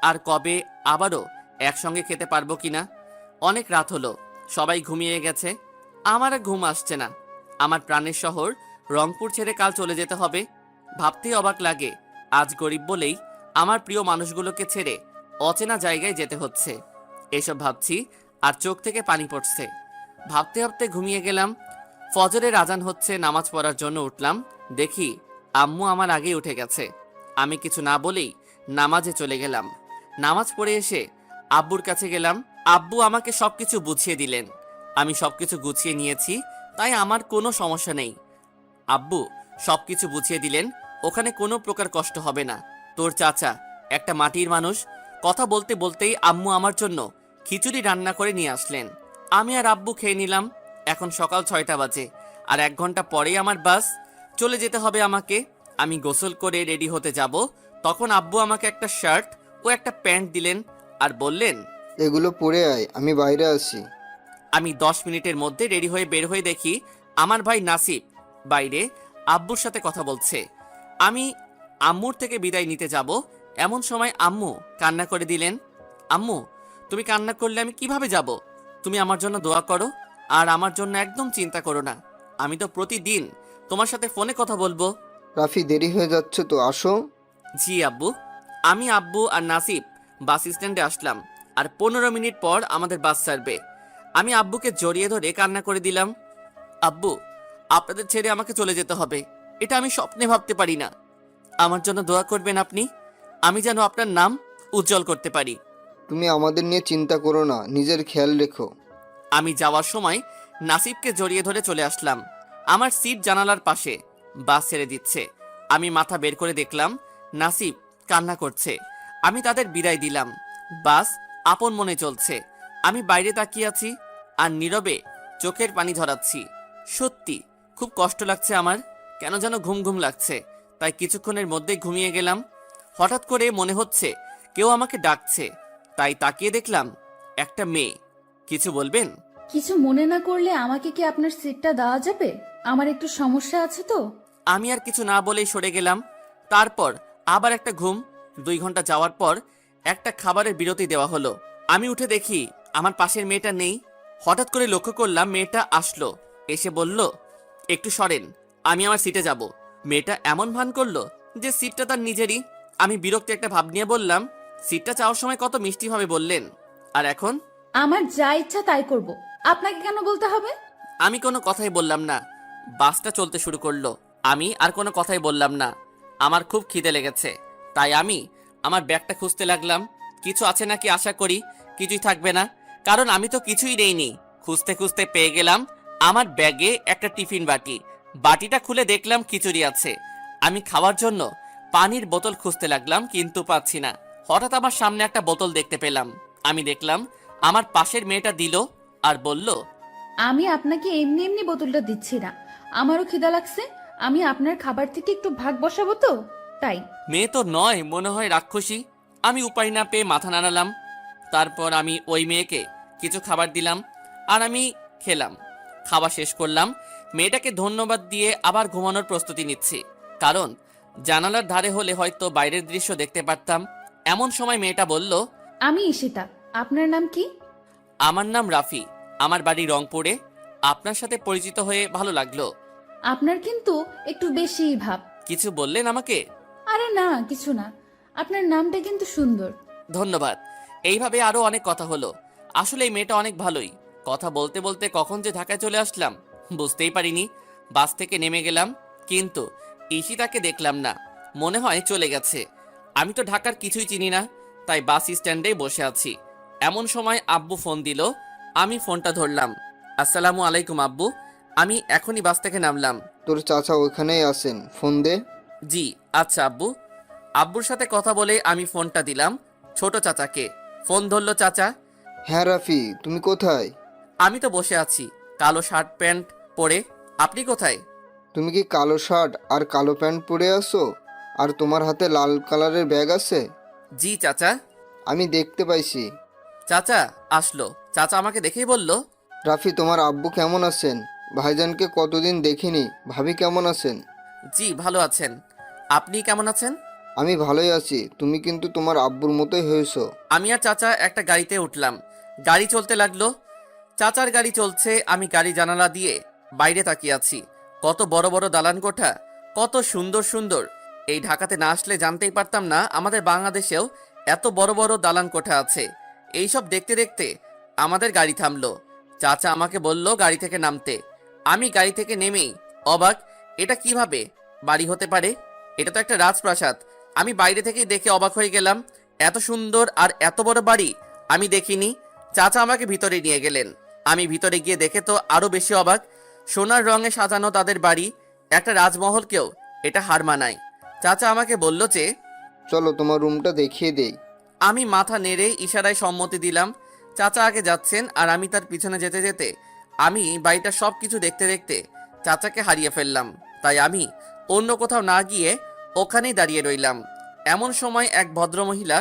A: আর কবে আবারও একসঙ্গে খেতে পারবো কিনা। অনেক রাত হলো, সবাই ঘুমিয়ে গেছে, আমার আর ঘুম আসছে না। আমার প্রাণের শহর রংপুর ছেড়ে কাল চলে যেতে হবে। ভাবতেই অবাক লাগে, আজ গরিব বলেই আমার প্রিয় মানুষগুলোকে ছেড়ে অচেনা জায়গায় যেতে হচ্ছে। এসব ভাবছি আর চোখ থেকে পানি পড়ছে। ভাবতে ভাবতে ঘুমিয়ে গেলাম। ফজরের আজান হচ্ছে, নামাজ পড়ার জন্য উঠলাম। দেখি আম্মু আমার আগেই উঠে গেছে। আমি কিছু না বলেই নামাজে চলে গেলাম। নামাজ পড়ে এসে আব্বুর কাছে গেলাম। আব্বু আমাকে সবকিছু বুঝিয়ে দিলেন। আমি সবকিছু গুছিয়ে নিয়েছি, তাই আমার কোনো সমস্যা নেই। আব্বু সবকিছু বুঝিয়ে দিলেন, ওখানে কোনো প্রকার কষ্ট হবে না। তোর চাচা একটা মাটির মানুষ। কথা বলতে বলতেই আম্মু আমার জন্য খিচুড়ি রান্না করে নিয়ে আসলেন। আমি আর আব্বু খেয়ে নিলাম। এখন সকাল 6টা বাজে, আর 1 ঘন্টা পরেই আমার বাস, চলে যেতে হবে আমাকে। আমি গোসল করে রেডি হতে যাব, তখন আব্বু আমাকে একটা শার্ট ও একটা প্যান্ট দিলেন আর বললেন,
E: এগুলো পরে আয়, আমি বাইরে আছি।
A: আমি 10 মিনিটের মধ্যে রেডি হয়ে বের হয়ে দেখি আমার ভাই নাসিব বাইরে আব্বুর সাথে কথা বলছে। আমি আম্মুর থেকে বিদায় নিতে যাব, এমন সময় আম্মু কান্না করে দিলেন। আম্মু, তুমি কান্না করলে আমি কিভাবে যাব? তুমি আমার জন্য দোয়া করো আর আমার জন্য একদম চিন্তা করো না। আমি তো প্রতিদিন তোমার সাথে ফোনে কথা বলবো।
E: রাফি, দেরি হয়ে যাচ্ছে তো, আসো।
A: জি আব্বু। আমি, আব্বু আর নাসিব বাস স্ট্যান্ডে আসলাম, আর 15 মিনিট পর আমাদের বাস ছাড়বে। আমি আব্বুকে জড়িয়ে ধরে কান্না করে দিলাম, আব্বু, আপনাদের ছেড়ে আমাকে চলে যেতে হবে, এটা আমি স্বপ্নে ভাবতে পারি না। আমার জন্য দোয়া করবেন আপনি, আমি যেন আপনার নাম উজ্জ্বল করতে পারি।
E: তুমি আমাদের নিয়ে চিন্তা করো না, নিজের খেয়াল রেখো।
A: আমি যাওয়ার সময় নাসিবকে জড়িয়ে ধরে চলে আসলাম। আমার সিট জানালার পাশে, বাস ছেড়ে দিচ্ছে। আমি মাথা বের করে দেখলাম নাসিব কান্না করছে। আমি তাদের বিদায় দিলাম। বাস আপন মনে চলছে। আমি বাইরে তাকিয়ে আছি আর নীরবে চোখের পানি ঝরাচ্ছি। সত্যি খুব কষ্ট লাগছে আমার, কেন যেন ঘুম ঘুম লাগছে। তাই কিছুক্ষণের মধ্যেই ঘুমিয়ে গেলাম। হঠাৎ করে মনে হচ্ছে কেউ আমাকে ডাকছে, তাই তাকিয়ে দেখলাম একটা মেয়ে। কিছু বলবেন?
H: কিছু মনে না করলে আমাকে কি আপনার সিটটা দেওয়া যাবে? আমার একটু সমস্যা আছে তো।
A: আমি আর কিছু না বলেই সরে গেলাম। তারপর আবার একটা ঘুম। 2 ঘন্টা যাওয়ার পর একটা খাবারের বিরতি দেওয়া হলো। আমি উঠে দেখি আমার পাশের মেয়েটা নেই। হঠাৎ করে লক্ষ্য করলাম মেয়েটা আসলো, এসে বলল, একটু সরেন, আমি আমার সিটে যাব। মেয়েটা এমন ভান করলো যে সিটটা তার নিজেরই। আমি বিরক্ত একটা ভাব নিয়ে বললাম, সিটটা চাওয়ার সময় কত মিষ্টিভাবে বললেন, আর এখন?
H: আমার যা ইচ্ছা তাই করব, আপনাকে কেন বলতে হবে?
A: আমি কোনো কথাই বললাম না। বাসটা চলতে শুরু করলো। আমি আর কোনো কথাই বললাম না। আমার খুব খিদে লেগেছে, তাই আমি আমার ব্যাগটা খুঁজতে লাগলাম। কিছু আছে নাকি আশা করি কিছুই থাকবে না, কারণ আমি তো কিছুই নেইনি। খুঁজতে খুঁজতে পেয়ে গেলাম আমার ব্যাগে একটা টিফিন বাটি। বাটিটা খুলে দেখলাম খিচুড়ি আছে। আমি খাওয়ার জন্য পানির বোতল খুঁজতে লাগলাম, কিন্তু পাচ্ছি না। হঠাৎ আমার সামনে একটা বোতল দেখতে পেলাম। আমি দেখলাম আমার পাশের মেয়েটা দিল আর বলল,
H: আমি আপনাকে এমনি এমনি বোতলটা দিচ্ছি না, আমারও খিদা লাগছে। আমি আপনার খাবার থেকে একটু ভাগ বসাবো তো, তাই।
A: মেয়ে তো নয়, মনে হয় রাক্ষসী। আমি উপায় না পেয়ে মাথা নাড়ালাম। তারপর আমি ওই মেয়েকে কিছু খাবার দিলাম আর আমি খেলাম। খাওয়া শেষ করলাম। মেয়েটাকে ধন্যবাদ দিয়ে আবার ঘুমানোর প্রস্তুতি নিচ্ছি, কারণ জানালার ধারে হলে হয়তো বাইরের দৃশ্য দেখতে পারতাম। এমন সময় মেয়েটা বলল,
H: আমি ঈশিতা, আপনার নাম কি?
A: আমার নাম রাফি, আমার বাড়ি রংপুরে। আপনার সাথে পরিচিত হয়ে ভালো লাগলো।
H: আপনার কিন্তু একটু বেশিই ভাব।
A: কিছু বললেন আমাকে?
H: আরে না, কিছু না, আপনার নামটা কিন্তু সুন্দর।
A: ধন্যবাদ। এইভাবে আরো অনেক কথা হলো। আসলে এই মেয়েটা অনেক ভালোই। কথা বলতে বলতে কখন যে ঢাকায় চলে আসলাম বুঝতেই পারিনি। বাস থেকে নেমে গেলাম, কিন্তু ঈশিতাকে দেখলাম না। মনে হয় চলে গেছে। আমি তো ঢাকার কিছুই চিনি না, তাই বাস স্ট্যান্ডেই বসে আছি। এমন সময় আব্বু ফোন দিল। আমি ফোনটা ধরলাম। আসসালামু আলাইকুম আব্বু, আমি এখনই বাস থেকে নামলাম।
E: তোর চাচা ওখানেই আছেন, ফোন দে।
A: জি আচ্ছা আব্বু। আব্বুর সাথে কথা বলে আমি ফোনটা দিলাম ছোট চাচাকে। ফোন ধরলো চাচা।
E: হ্যাঁ রাফি, তুমি কোথায়?
A: আমি তো বসে আছি, কালো শার্ট প্যান্ট পরে। আপনি কোথায়?
E: তুমি কি কালো শার্ট আর কালো প্যান্ট পরে আসো, আর তোমার হাতে লাল কালারের ব্যাগ আছে?
A: জি চাচা।
E: আমি দেখতে পাইছি।
A: চাচা আসলো। চাচা আমাকে দেখেই বলল,
E: রাফি, তোমার আব্বু কেমন আছেন? ভাইজানকে কতদিন দেখিনি, ভাবি কেমন আছেন?
A: জি ভালো আছেন। আপনি কেমন আছেন?
E: আমি ভালোই আছি। তুমি কিন্তু তোমার আব্বুর মতোই হয়েছো।
A: আমি আর চাচা একটা গাড়িতে উঠলাম। গাড়ি চলতে লাগলো। চাচার গাড়ি চলছে, আমি গাড়ি জানালা দিয়ে বাইরে তাকিয়ে আছি। কত বড় বড় দালান কোঠা, কত সুন্দর সুন্দর। এই ঢাকাতে না আসলে জানতেই পারতাম না আমাদের বাংলাদেশেও এত বড় বড় দালান কোঠা আছে। এইসব দেখতে দেখতে আমাদের গাড়ি থামলো। চাচা আমাকে বলল গাড়ি থেকে নামতে। আমি গাড়ি থেকে নেমেই অবাক, এটা কিভাবে বাড়ি হতে পারে? এটা তো একটা রাজপ্রাসাদ। আমি বাইরে থেকেই দেখে অবাক হয়ে গেলাম। এত সুন্দর আর এত বড় বাড়ি আমি দেখিনি। চাচা আমাকে ভিতরে নিয়ে গেলেন। আমি ভিতরে গিয়ে দেখে তো আরো বেশি অবাক। সোনার রঙে সাজানো তাদের বাড়ি, একটা রাজমহলকেও এটা হার মানায়। চাচা আমাকে বলল যে,
E: চলো তোমার রুমটা দেখিয়ে দেই।
A: আমি মাথা নেড়ে ইশারায় সম্মতি দিলাম। চাচা আগে যাচ্ছেন আর আমি তার পিছনে যেতে যেতে আমি বাড়িটা সব কিছু দেখতে দেখতে চাচাকে হারিয়ে ফেললাম। তাই আমি অন্য কোথাও না গিয়ে ওখানেই দাঁড়িয়ে রইলাম। এমন সময় এক ভদ্রমহিলা,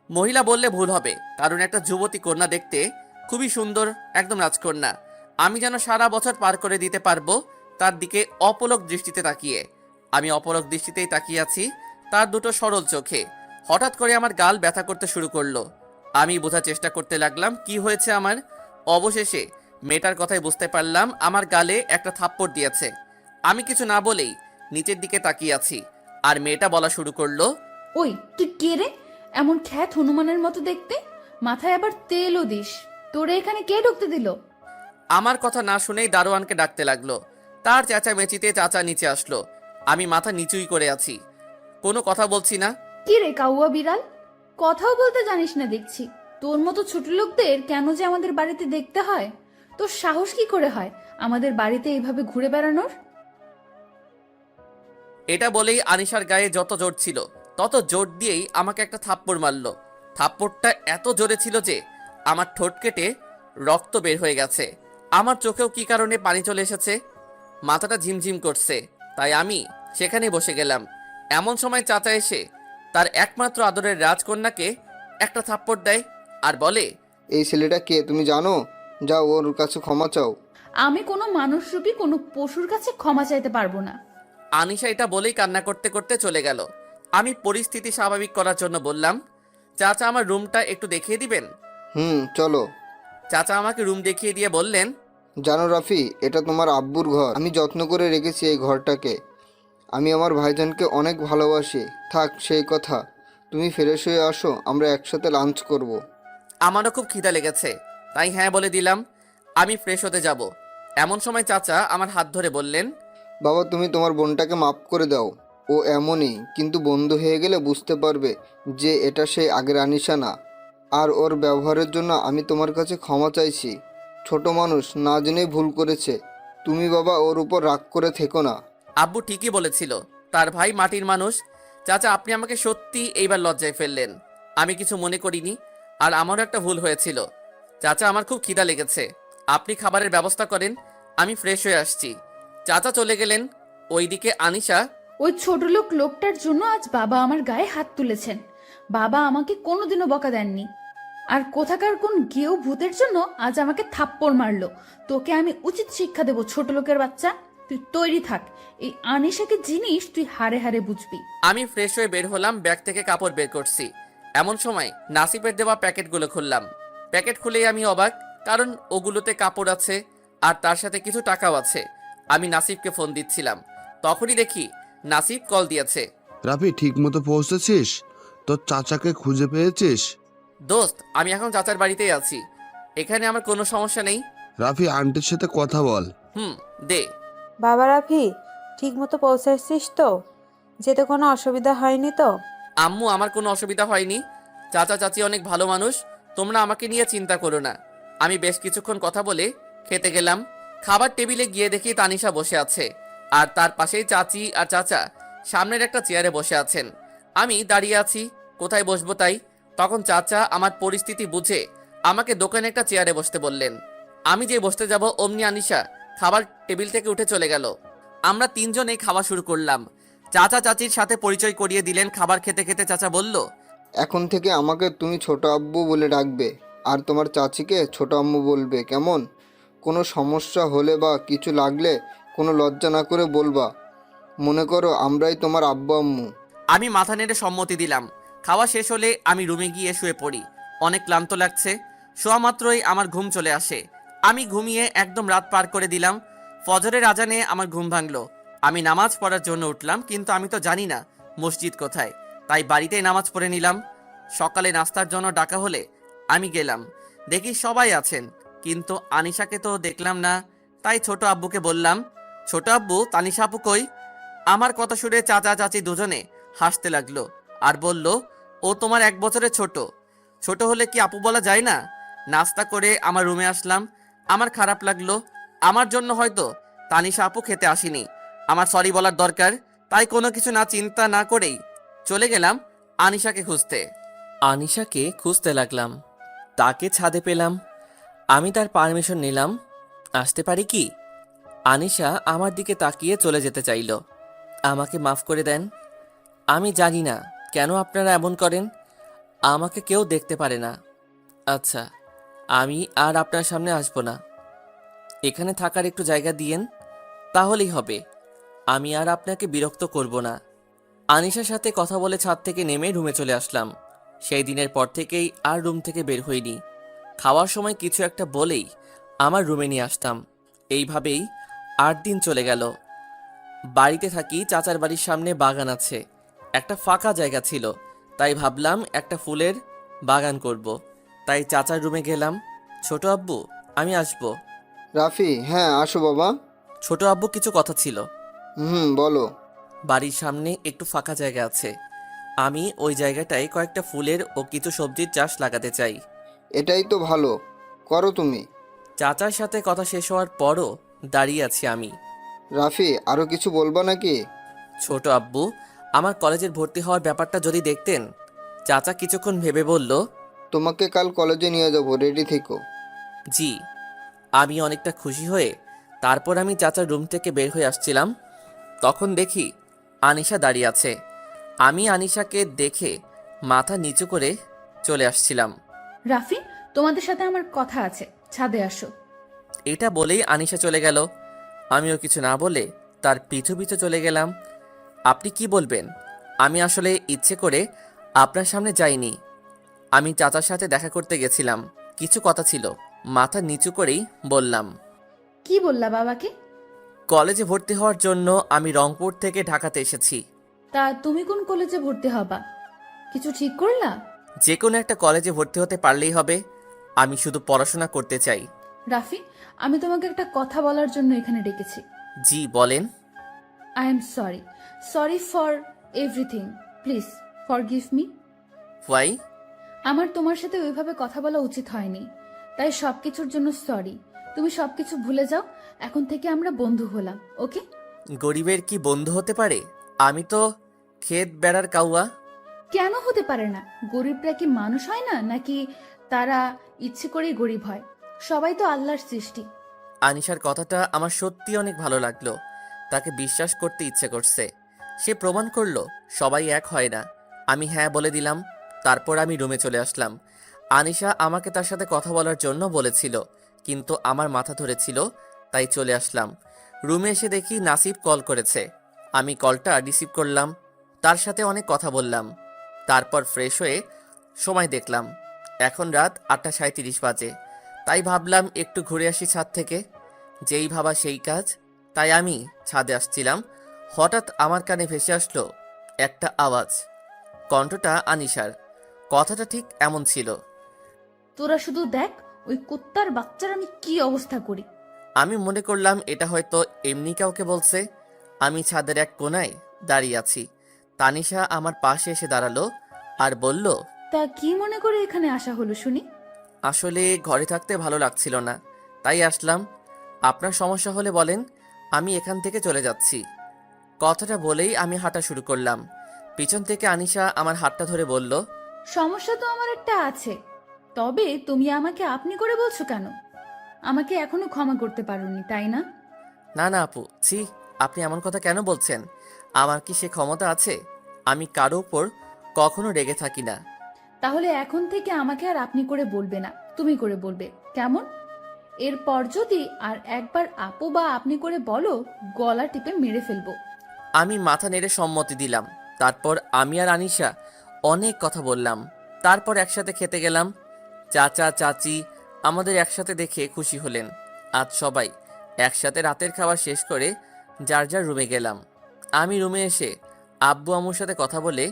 A: মহিলা বললে ভুল হবে, কারণ একটা যুবতী কন্যা দেখতে খুবই সুন্দর, একদম রাজকন্যা। আমি যেন সারা বছর পার করে দিতে পারবো তার দিকে অপলক দৃষ্টিতে তাকিয়ে। আমি অপলক দৃষ্টিতেই তাকিয়ে আছি তার দুটো সরল চোখে। হঠাৎ করে আমার গাল ব্যথা করতে শুরু করলো। আমি বোঝার চেষ্টা করতে লাগলাম কি হয়েছে আমার। অবশেষে মেয়েটার কথাই বুঝতে পারলাম আমার গালে একটা থাপ্পড় দিয়েছে। আমি কিছু না বলেই নিচের দিকে তাকিয়ে আছি, আর মেয়েটা বলা শুরু করলো,
H: ওই তুই কে রে? এমন খ্যাত হনুমানের মতো দেখতে, মাথায় আবার তেলও দিস। তোরে এখানে কে ঢুকতে দিল?
A: আমার কথা না শুনেই দারোয়ানকে ডাকতে লাগলো। তার চেঁচামেচিতে চাচা নিচে আসলো। আমি মাথা নিচুই করে আছি, কোনো কথা বলছি না।
H: কি রে কাউয়া বিড়াল, কথাও বলতে জানিস না দেখছি। তোর মতো ছোট লোকদের কেন যে আমাদের বাড়িতে দেখতে হয়? তোর সাহস কি করে হয় আমাদের বাড়িতে এইভাবে ঘুরে বেড়ানোর?
A: এটা বলেই আনিশার গায়ে যত জোর ছিল তত জোর দিয়েই আমাকে একটা থাপ্পড় মারলো। থাপ্পড়টা এত জোরে ছিল যে আমার ঠোঁট কেটে রক্ত বের হয়ে গেছে। আমার চোখেও কি কারণে পানি চলে এসেছে, মাথাটা ঝিমঝিম করছে, তাই আমি সেখানেই বসে গেলাম। এমন সময় চাচা এসে তার একমাত্র আদরের রাজকন্যাকে একটা থাপ্পড় দেয় আর বলে,
E: এই ছেলেটা কে তুমি জানো? যাও ওর কাছে ক্ষমা চাও।
H: আমি কোনো মানুষরূপী কোনো পশুর কাছে ক্ষমা চাইতে পারবো না।
A: আনিশা এটা বলেই কান্না করতে করতে চলে গেল। আমি পরিস্থিতি স্বাভাবিক করার জন্য বললাম, চাচা আমার রুমটা একটু দেখিয়ে দিবেন।
E: চলো।
A: চাচা আমাকে রুম দেখিয়ে দিয়ে বললেন,
E: জানো রাফি, এটা তোমার আব্বুর ঘর। আমি যত্ন করে রেখেছি এই ঘরটাকে। আমি আমার ভাইজানকে অনেক ভালোবাসি। থাক সেই কথা, তুমি ফ্রেশ হয়ে আসো, আমরা একসাথে লাঞ্চ করব।
A: আমারও খুব খিদা লেগেছে, তাই হ্যাঁ বলে দিলাম। আমি ফ্রেশ হতে যাব। এমন সময় চাচা আমার হাত ধরে বললেন,
E: বাবা তুমি তোমার বোনটাকে মাফ করে দাও। ও এমনই, কিন্তু বন্ধু হয়ে গেলে বুঝতে পারবে যে এটা সেই আগের আনিশা না। আর ওর ব্যবহারের জন্য আমি তোমার কাছে ক্ষমা চাইছি। ছোট মানুষ, না জেনেই ভুল করেছে। তুমি বাবা ওর উপর রাগ করে থেকো না।
A: আব্বু ঠিকই বলেছিল, তার ভাই মাটির মানুষ। চাচা আপনি আমাকে সত্যি এইবার লজ্জায় ফেললেন। আমি কিছু মনে করিনি, আর আমারও একটা ভুল হয়েছিল। চাচা আমার খুব খিদা লেগেছে, আপনি খাবারের ব্যবস্থা করেন, আমি ফ্রেশ হয়ে আসছি। চাচা চলে গেলেন। ওইদিকে আনিশা,
H: ওই ছোট লোকটার জন্য আজ বাবা আমার গায়ে হাত তুলেছেন। বাবা আমাকে কোনোদিনও বকা দেননি। আর কোথাকার কোন গেও ভূতের জন্য আজ আমাকে থাপ্পড় মারলো। তোকে আমি উচিত শিক্ষা দেবো, ছোট লোকের বাচ্চা। তুই তৈরি থাক, এই আনিশাকে জিনিস তুই হারে হারে বুঝবি।
A: আমি ফ্রেশ হয়ে বের হলাম, ব্যাগ থেকে কাপড় বের করছি। এমন সময় নাসিফের দেওয়া প্যাকেটগুলো খুললাম। প্যাকেট খুলেই আমি অবাক, কারণ ওগুলোতে কাপড় আছে আর তার সাথে কিছু টাকাও আছে। আমি নাসিফকে ফোন দিচ্ছিলাম, তখনই দেখি নাসিফ কল দিয়েছে।
G: রাফি, ঠিক মতো পৌঁছেছিস? তোর চাচাকে খুঁজে পেয়েছিস?
A: দোস্ত, আমি এখন চাচার বাড়িতেই আছি, এখানে আমার কোনো সমস্যা নেই।
G: রাফি, আন্টির সাথে কথা বল।
A: দে।
I: বাবা রাফি, ঠিক মতো পৌঁছাচ্ছিস তো? যেতে কোনো অসুবিধা হয়নি তো?
A: আম্মু, আমার কোনো অসুবিধা হয়নি। চাচা চাচি অনেক ভালো মানুষ, তোমরা আমাকে নিয়ে চিন্তা করো না। আমি বেশ কিছুক্ষণ কথা বলে খেতে গেলাম। খাবার টেবিলে গিয়ে দেখি তানিশা বসে আছে, আর তার পাশেই চাচি আর চাচা সামনের একটা চেয়ারে বসে আছেন। আমি দাঁড়িয়ে আছি, কোথায় বসবো তাই। তখন চাচা আমার পরিস্থিতি বুঝে আমাকে দোকানে একটা চেয়ারে বসতে বললেন। আমি যে বসতে যাব অমনি আনিশা খাবার টেবিল থেকে উঠে চলে গেল। আমরা তিনজনেই খাওয়া শুরু করলাম। চাচা চাচির সাথে পরিচয় করিয়ে দিলেন। খাবার খেতে খেতে চাচা বলল,
E: এখন থেকে আমাকে তুমি ছোট আব্বু বলে ডাকবে, আর তোমার চাচিকে ছোট আম্মু বলবে, কেমন? কোনো সমস্যা হলে বা কিছু লাগলে কোনো লজ্জা না করে বলবা। মনে করো আমরাই তোমার আব্বু আম্মু।
A: আমি মাথা নেড়ে সম্মতি দিলাম। খাওয়া শেষ হলে আমি রুমে গিয়ে শুয়ে পড়ি। অনেক ক্লান্ত লাগছে। শোয়া মাত্রই আমার ঘুম চলে আসে। আমি ঘুমিয়ে একদম রাত পার করে দিলাম। ফজরের আজানে আমার ঘুম ভাঙলো। আমি নামাজ পড়ার জন্য উঠলাম, কিন্তু আমি তো জানি না মসজিদ কোথায়, তাই বাড়িতেই নামাজ পড়ে নিলাম। সকালে নাস্তার জন্য ডাকা হলে আমি গেলাম। দেখি সবাই আছেন, কিন্তু আনিশাকে তো দেখলাম না। তাই ছোট আব্বুকে বললাম, ছোট আব্বু, তানিশা আপু কই? আমার কথা শুনে চাচা চাচি দুজনে হাসতে লাগলো আর বলল, ও তোমার 1 বছরের ছোট। ছোট হলে কি আপু বলা যায় না? নাস্তা করে আমার রুমে আসলাম। আমার খারাপ লাগলো। আমার জন্য হয়তো তানিশা আপু খেতে আসেনি, আমার সরি বলার দরকার। তাই কোনো কিছু না চিন্তা না করেই চলে গেলাম আনিশাকে খুঁজতে। আনিশাকে খুঁজতে লাগলাম, তাকে ছাদে পেলাম। আমি তার পারমিশন নিলাম, আসতে পারি কি? আনিশা আমার দিকে তাকিয়ে চলে যেতে চাইল। আমাকে মাফ করে দেন। আমি জানি না কেন আপনারা এমন করেন, আমাকে কেউ দেখতে পারে না। আচ্ছা, আমি আর আপনার সামনে আসবো না। এখানে থাকার একটু জায়গা দিয়েন, তাহলেই হবে। আমি আর আপনাকে বিরক্ত করব না। আনিশার সাথে কথা বলে ছাদ থেকে নেমে রুমে চলে আসলাম। সেই দিনের পর থেকেই আর রুম থেকে বের হইনি। খাওয়ার সময় কিছু একটা বলেই আমার রুমে নিয়ে আসতাম। এইভাবেই 8 দিন চলে গেল। বাড়িতে থাকি, চাচার বাড়ির সামনে বাগান আছে, একটা ফাঁকা জায়গা ছিল, তাই ভাবলাম একটা ফুলের বাগান করব। তাই চাচার রুমে গেলাম। ছোট আব্বু, আমি আসবো।
E: রাফি, হ্যাঁ আসো বাবা।
A: ছোট আব্বু, কিছু কথা ছিল।
E: বলো।
A: বাড়ির সামনে একটু ফাঁকা জায়গা আছে, আমি ওই জায়গাটায় কয়েকটা ফুলের ও কিছু সবজির চাষ লাগাতে চাই।
E: এটাই তো ভালো, করো তুমি।
A: চাচার সাথে কথা শেষ হওয়ার পরও দাঁড়িয়ে আছি আমি।
E: রাফি, আরো কিছু বলবা নাকি?
A: ছোট আব্বু, আমার কলেজের ভর্তি হওয়ার ব্যাপারটা যদি দেখতেন। চাচা কিছুক্ষণ ভেবে বলল,
E: তোমাকে কাল কলেজে নিয়ে যাবো, রেডি থেকো।
A: জি। আমি অনেকটা খুশি হয়ে তারপর আমি চাচার রুম থেকে বের হয়ে আসছিলাম, তখন দেখি আনিশা দাঁড়িয়ে আছে। আমি আনিশাকে দেখে মাথা নিচু করে চলে আসছিলাম।
H: রাফি, তোমাদের সাথে আমার কথা আছে, ছাদে আসো।
A: এটা বলেই আনিশা চলে গেল। আমিও কিছু না বলে তার পিছু পিছু চলে গেলাম। আপনি কি বলবেন? আমি আসলে ইচ্ছে করে আপনার সামনে যাইনি। আমি চাচার সাথে দেখা করতে গেছিলাম, কিছু কথা ছিল। মাথা নিচু করেই বললাম,
H: কি বললা বাবাকে?
A: কলেজে ভর্তি হওয়ার জন্য আমি রংপুর থেকে ঢাকাতে এসেছি।
H: তা তুমি কোন কলেজে ভর্তি হবা? কিছু ঠিক করলা?
A: যে কোনো একটা কলেজে ভর্তি হতে পারলেই হবে। আমি শুধু পড়াশোনা করতে চাই।
H: রাফি, আমি তোমাকে একটা কথা বলার জন্য এখানে ডেকেছি।
A: জি বলেন।
H: I am sorry, sorry for everything, please forgive me.
A: Why?
H: আমার তোমার সাথে ওইভাবে কথা বলা উচিত হয়নি, তাই সবকিছুর জন্য সরি। তুমি সবকিছু ভুলে যাও, এখন থেকে আমরা বন্ধু হলাম, ওকে?
A: গরিবের কি বন্ধু হতে পারে? আমি তো ক্ষেত বেড়ার কাউয়া।
H: কেন হতে পারে না? গরিবরা কি মানুষ হয় না, নাকি তারা ইচ্ছে করেই গরিব হয়? সবাই তো আল্লাহর সৃষ্টি।
A: আনিশার কথাটা আমার সত্যি অনেক ভালো লাগলো। তাকে বিশ্বাস করতে ইচ্ছে করছে। সে প্রমাণ করলো সবাই এক হয় না। আমি হ্যাঁ বলে দিলাম। তারপর আমি রুমে চলে আসলাম। আনিশা আমাকে তার সাথে কথা বলার জন্য বলেছিল, কিন্তু আমার মাথা ধরেছিল, তাই চলে আসলাম। রুমে এসে দেখি নাসিব কল করেছে। আমি কলটা রিসিভ করলাম, তার সাথে অনেক কথা বললাম। তারপর ফ্রেশ হয়ে সময় দেখলাম, এখন রাত 8:37 বাজে। তাই ভাবলাম একটু ঘুরে আসি ছাদ থেকে। যেই ভাবা সেই কাজ, তাই আমি ছাদে আসছিলাম। হঠাৎ আমার কানে ভেসে আসলো একটা আওয়াজ। কণ্ঠটা আনিশার। কথাটা ঠিক এমন ছিল,
H: তোরা শুধু দেখ ওই কুত্তার বাচ্চার আমি কি অবস্থা করি।
A: আমি মনে করলাম এটা হয়তো এমনি কাউকে বলছে। আমি ছাদের এক কোণায় দাঁড়িয়ে আছি। তানিশা আমার পাশে এসে দাঁড়ালো আর বলল,
H: তা কি মনে করে এখানে আসা হলো শুনি?
A: আসলে ঘরে থাকতে ভালো লাগছিল না, তাই আসলাম। আপনার সমস্যা হলে বলেন, আমি এখান থেকে চলে যাচ্ছি। কথাটা বলেই আমি হাঁটা শুরু করলাম। পিছন থেকে আনিশা আমার হাতটা ধরে বলল,
H: সমস্যা তো আমার একটা আছে, তবে তুমি আমাকে আপনি করে বলছো কেন? আমাকে এখনো ক্ষমা করতে পারোনি, তাই না?
A: না না আপু, ছি, আপনি এমন কথা কেন বলছেন? আমার কি সে ক্ষমতা আছে? আমি কারো উপর কখনো রেগে থাকি না।
H: তাহলে এখন থেকে আমাকে আর আপনি করে বলবে না, তুমি করে বলবে, কেমন? এরপর যদি আর একবার আপু বা আপনি করে বলো, গলা টিপে মেরে ফেলবো।
A: আমি মাথা নেড়ে সম্মতি দিলাম। তারপর আমি আর আনিশা অনেক কথা বললাম। তারপর একসাথে খেতে গেলাম। চাচা চাচি আমাদের একসাথে দেখে খুশি হলেন। আজ সবাই একসাথে রাতের খাবার শেষ করে যার যার রুমে গেলাম। আমি রুমে এসে আব্বু আম্মুর সাথে কথা বলে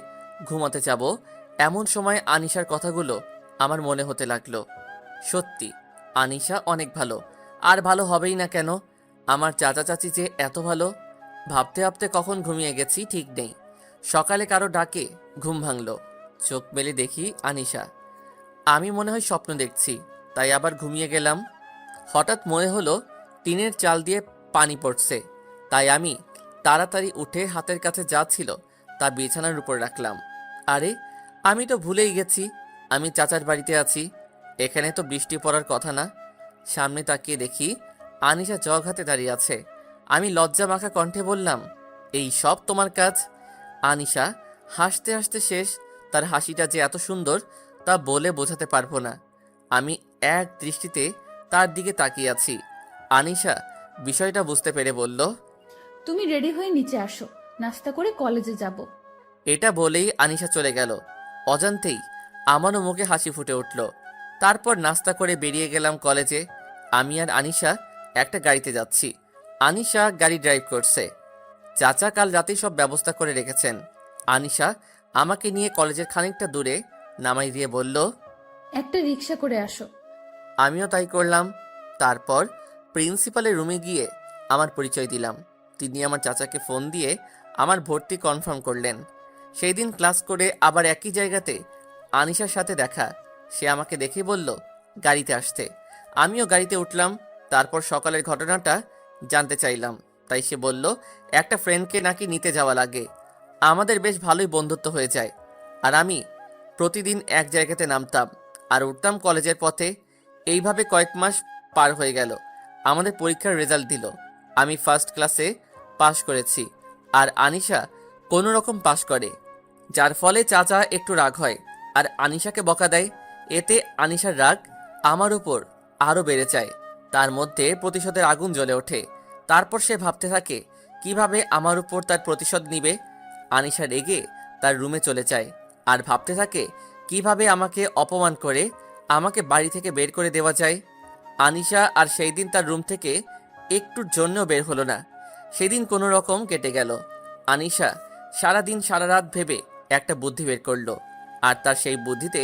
A: ঘুমাতে যাব, এমন সময় আনিশার কথাগুলো আমার মনে হতে লাগলো। সত্যি আনিশা অনেক ভালো, আর ভালো হবেই না কেন? আমার চাচা চাচি যে এত ভালো। ভাবতে ভাবতে কখন ঘুমিয়ে গেছি ঠিক নেই। সকালে কারো ডাকে ঘুম ভাঙলো। চোখ মেলে দেখি আনিশা। আমি মনে হয় স্বপ্ন দেখছি, তাই আবার ঘুমিয়ে গেলাম। হঠাৎ মনে হলো টিনের চাল দিয়ে পানি পড়ছে, তাই আমি তাড়াতাড়ি উঠে হাতের কাছে যা ছিল তা বিছানার উপর রাখলাম। আরে, আমি তো ভুলেই গেছি আমি চাচার বাড়িতে আছি। এখানে তো বৃষ্টি পড়ার কথা না। সামনে তাকিয়ে দেখি আনিশা জগ হাতে দাঁড়িয়ে আছে। আমি লজ্জা মাখা কণ্ঠে বললাম, এই সব তোমার কাজ? আনিশা হাসতে হাসতে শেষ। তার হাসিটা যে এত সুন্দর তা বলে বোঝাতে পারবো না। আমি এক দৃষ্টিতে তার দিকে তাকিয়ে আছি। আনিশা বিষয়টা বুঝতে পেরে বলল,
H: তুমি রেডি হয়ে নিচে আসো, নাস্তা করে কলেজে যাব।
A: এটা বলেই আনিশা চলে গেল। অজান্তেই আমারও মুখে হাসি ফুটে উঠল। তারপর নাস্তা করে বেরিয়ে গেলাম কলেজে। আমি আর আনিশা একটা গাড়িতে যাচ্ছি। আনিশা গাড়ি ড্রাইভ করছে। চাচা কাল রাতেই সব ব্যবস্থা করে রেখেছেন। আনিশা আমাকে নিয়ে কলেজের খানিকটা দূরে নামাই দিয়ে বলল,
H: একটা রিক্সা করে আসো।
A: আমিও তাই করলাম। তারপর প্রিন্সিপালের রুমে গিয়ে আমার পরিচয় দিলাম। তিনি আমার চাচাকে ফোন দিয়ে আমার ভর্তি কনফার্ম করলেন। সেই দিন ক্লাস করে আবার একই জায়গাতে আনিশার সাথে দেখা। সে আমাকে দেখে বলল গাড়িতে আসতে। আমিও গাড়িতে উঠলাম। তারপর সকালের ঘটনাটা জানতে চাইলাম। তাই সে বলল একটা ফ্রেন্ডকে নাকি নিতে যাওয়া লাগে। আমাদের বেশ ভালোই বন্ধুত্ব হয়ে যায়। আর আমি প্রতিদিন এক জায়গাতে নামতাম আর উঠতাম কলেজের পথে। এইভাবে কয়েক মাস পার হয়ে গেল। আমাদের পরীক্ষার রেজাল্ট দিল। আমি ফার্স্ট ক্লাসে পাশ করেছি আর আনিশা কোনো রকম পাশ করে, যার ফলে চাচা একটু রাগ হয় আর আনিশাকে বকা দেয়। এতে আনিশার রাগ আমার উপর আরও বেড়ে যায়। তার মধ্যে প্রতিশোধের আগুন জ্বলে ওঠে। তারপর সে ভাবতে থাকে কিভাবে আমার উপর তার প্রতিশোধ নিবে। আনিশা রেগে তার রুমে চলে যায় আর ভাবতে থাকে কিভাবে আমাকে অপমান করে আমাকে বাড়ি থেকে বের করে দেওয়া যায়। আনিশা আর সেই দিন তার রুম থেকে একটুর জন্যও বের হলো না। সেদিন কোনো রকম কেটে গেল। আনিশা সারাদিন সারা রাত ভেবে একটা বুদ্ধি বের করলো আর তার সেই বুদ্ধিতে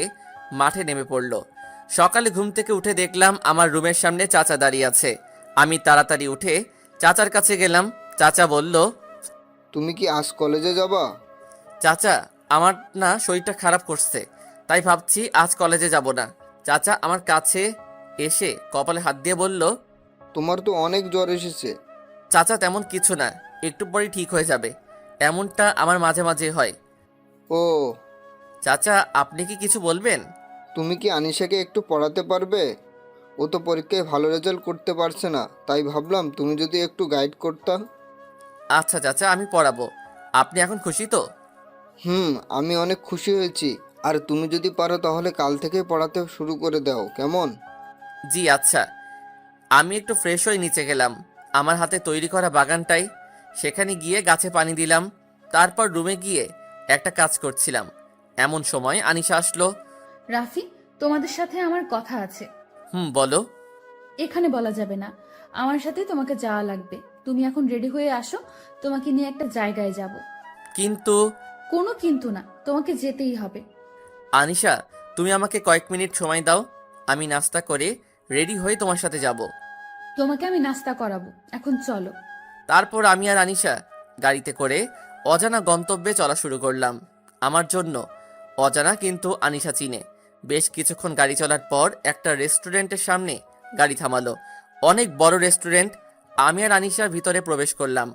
A: মাঠে নেমে পড়ল। সকালে ঘুম থেকে উঠে দেখলাম আমার রুমের সামনে চাচা দাঁড়িয়ে আছে। আমি তাড়াতাড়ি উঠে চাচার কাছে গেলাম। চাচা বলল,
E: তুমি কি আজ কলেজে যাবা?
A: চাচা আমার না শরীরটা খারাপ করছে, তাই ভাবছি আজ কলেজে যাব না। চাচা আমার কাছে এসে কপালে হাত দিয়ে বলল,
E: তোমার তো অনেক জ্বর এসেছে।
A: চাচা তেমন কিছু না, একটু পরেই ঠিক হয়ে যাবে। এমনটা আমার মাঝে মাঝে হয়।
E: ও,
A: চাচা আপনি কি কিছু বলবেন?
E: তুমি কি আনিশাকে একটু পড়াতে পারবে? ও তো পরীক্ষায় ভালো রেজাল্ট করতে পারছে না, তাই ভাবলাম তুমি যদি একটু গাইড করতা।
A: আচ্ছা চাচা আমি পড়াবো। আপনি এখন খুশি তো?
E: আমি অনেক খুশি হয়েছি। আর তুমি যদি পারো তাহলে কাল থেকে পড়াতে শুরু করে দাও, কেমন?
A: জি আচ্ছা। আমি একটু ফ্রেশ হয়ে নিচে গেলাম আমার হাতে তৈরি করা বাগানটাই। সেখানে গিয়ে গাছে পানি দিলাম। তারপর রুমে গিয়ে একটা কাজ করছিলাম। এমন সময় আনিশা আসলো।
H: রাফি, তোমাদের সাথে আমার কথা আছে।
A: বলো।
H: এখানে বলা যাবে না। আমার সাথে তোমাকে যাওয়া লাগবে। তুমি এখন রেডি হয়ে আসো, তোমাকে নিয়ে একটা জায়গায় যাব।
A: কিন্তু
H: কোনো কিন্তু না, তোমাকে যেতেই হবে।
A: আনিশা তুমি আমাকে কয়েক মিনিট সময় দাও, আমি নাস্তা করে রেডি হয়ে তোমার সাথে যাব।
H: তোমাকে আমি নাস্তা করাবো, এখন চলো।
A: তারপর আমি আর আনিশা গাড়িতে করে অজানা গন্তব্যে চলা শুরু করলাম। আমার জন্য অজানা, কিন্তু আনিশা চিনে। বেশ কিছুক্ষণ গাড়ি চলার পর একটা রেস্টুরেন্টের সামনে গাড়ি থামালো। অনেক বড় রেস্টুরেন্ট। আমি আর আনিশা ভিতরে প্রবেশ করলাম।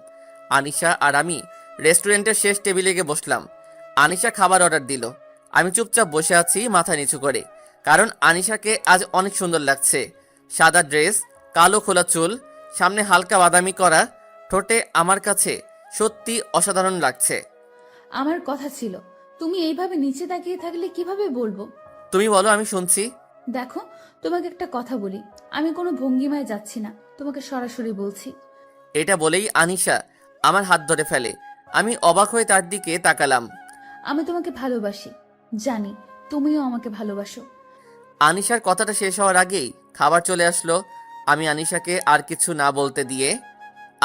A: আনিশা আর আমি রেস্টুরেন্টের শেষ টেবিলে গিয়ে বসলাম। আনিশা খাবার অর্ডার দিল। আমি চুপচাপ বসে আছি মাথা নিচু করে, কারণ আনিশাকে আজ অনেক সুন্দর লাগছে। সাদা ড্রেস, কালো খোলা চুল, সামনে হালকা বাদামি করা ঠোঁটে আমার কাছে সত্যি অসাধারণ লাগছে।
H: আমার কথা ছিল, তুমি এইভাবে নিচে তাকিয়ে থাকলে কিভাবে বলবো?
A: তুমি বলো, আমি শুনছি।
H: দেখো, তোমাকে একটা কথা বলি, আমি কোনো ভঙ্গিমায় যাচ্ছি না, তোমাকে সরাসরি বলছি।
A: এটা বলেই আনিশা আমার হাত ধরে ফেলে। আমি অবাক হয়ে তার দিকে তাকালাম।
H: আমি তোমাকে ভালোবাসি, জানি তুমিও আমাকে ভালোবাসো।
A: আনিশার কথাটা শেষ হওয়ার আগেই খাবার চলে আসলো। আমি আনিশাকে আর কিছু না বলতে দিয়ে,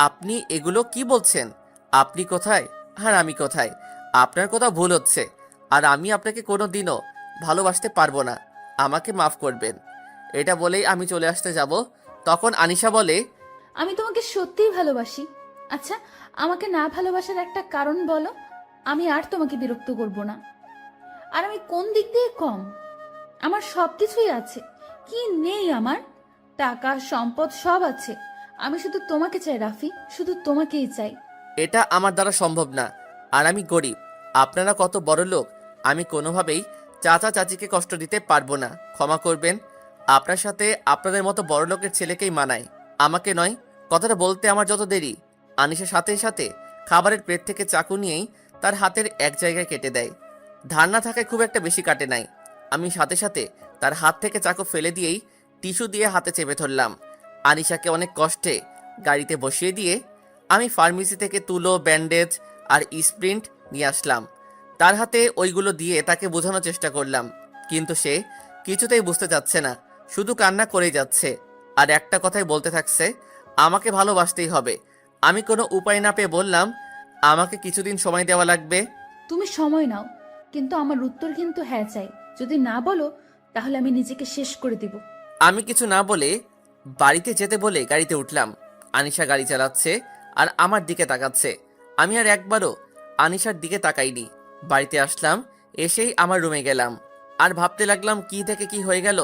A: আপনি এগুলো কি বলছেন? আপনি কোথায় আর আমি কোথায়? আপনার কোথাও ভুল হচ্ছে। আর আমি আপনাকে কোনো দিনও ভালোবাসতে পারবো না, আমাকে মাফ করবেন। এটা বলেই আমি চলে আসতে যাব, তখন আনিশা বলে,
H: আমি তোমাকে সত্যিই ভালোবাসি। আচ্ছা, আমাকে না ভালোবাসার একটা কারণ বলো, আমি আর তোমাকে বিরক্ত করব না। আর আমি কোন দিক দিয়ে কম? আমার সব কিছুই আছে, কি নেই আমার? টাকা, সম্পদ সব আছে। আমি শুধু তোমাকে চাই রাফি, শুধু তোমাকেই চাই।
A: এটা আমার দ্বারা সম্ভব না, আর আমি গরিব। আপনারা কত বড় লোক, আমি কোনোভাবেই চাচা চাচিকে কষ্ট দিতে পারবো না, ক্ষমা করবেন। আপনার সাথে আপনাদের মতো বড় লোকের ছেলেকেই মানায়, আমাকে নয়। কথাটা বলতে আমার যত দেরি, আনিশার সাথে সাথে খাবারের প্লেট থেকে চাকু নিয়েই তার হাতের এক জায়গায় কেটে দেয়। ধার না থাকায় খুব একটা বেশি কাটে নাই। আমি সাথে সাথে তার হাত থেকে চাকু ফেলে দিয়েই টিস্যু দিয়ে হাতে চেপে ধরলাম। আনিশাকে অনেক কষ্টে গাড়িতে বসিয়ে দিয়ে আমি ফার্মেসি থেকে তুলো, ব্যান্ডেজ আর স্প্রিন্ট নিয়ে আসলাম। তার হাতে ওইগুলো দিয়ে তাকে বোঝানোর চেষ্টা করলাম, কিন্তু সে কিছুতেই বুঝতে চাচ্ছে না, শুধু কান্না করেই যাচ্ছে আর একটা কথাই বলতে থাকছে, আমাকে ভালোবাসতেই হবে। আমি কোনো উপায় না পেয়ে বললাম, আমাকে কিছুদিন সময় দেওয়া লাগবে।
H: তুমি সময় নাও, কিন্তু আমার উত্তর কিন্তু হ্যাঁ চাই। যদি না বলো তাহলে আমি নিজেকে শেষ করে দিব।
A: আমি কিছু না বলে বাড়িতে যেতে বলে গাড়িতে উঠলাম। আনিশা গাড়ি চালাচ্ছে আর আমার দিকে তাকাচ্ছে। আমি আর একবারও আনিশার দিকে তাকাইনি। বাড়িতে আসলাম, এসেই আমার রুমে গেলাম। আর ভাবতে লাগলাম কি থেকে কি হয়ে গেল।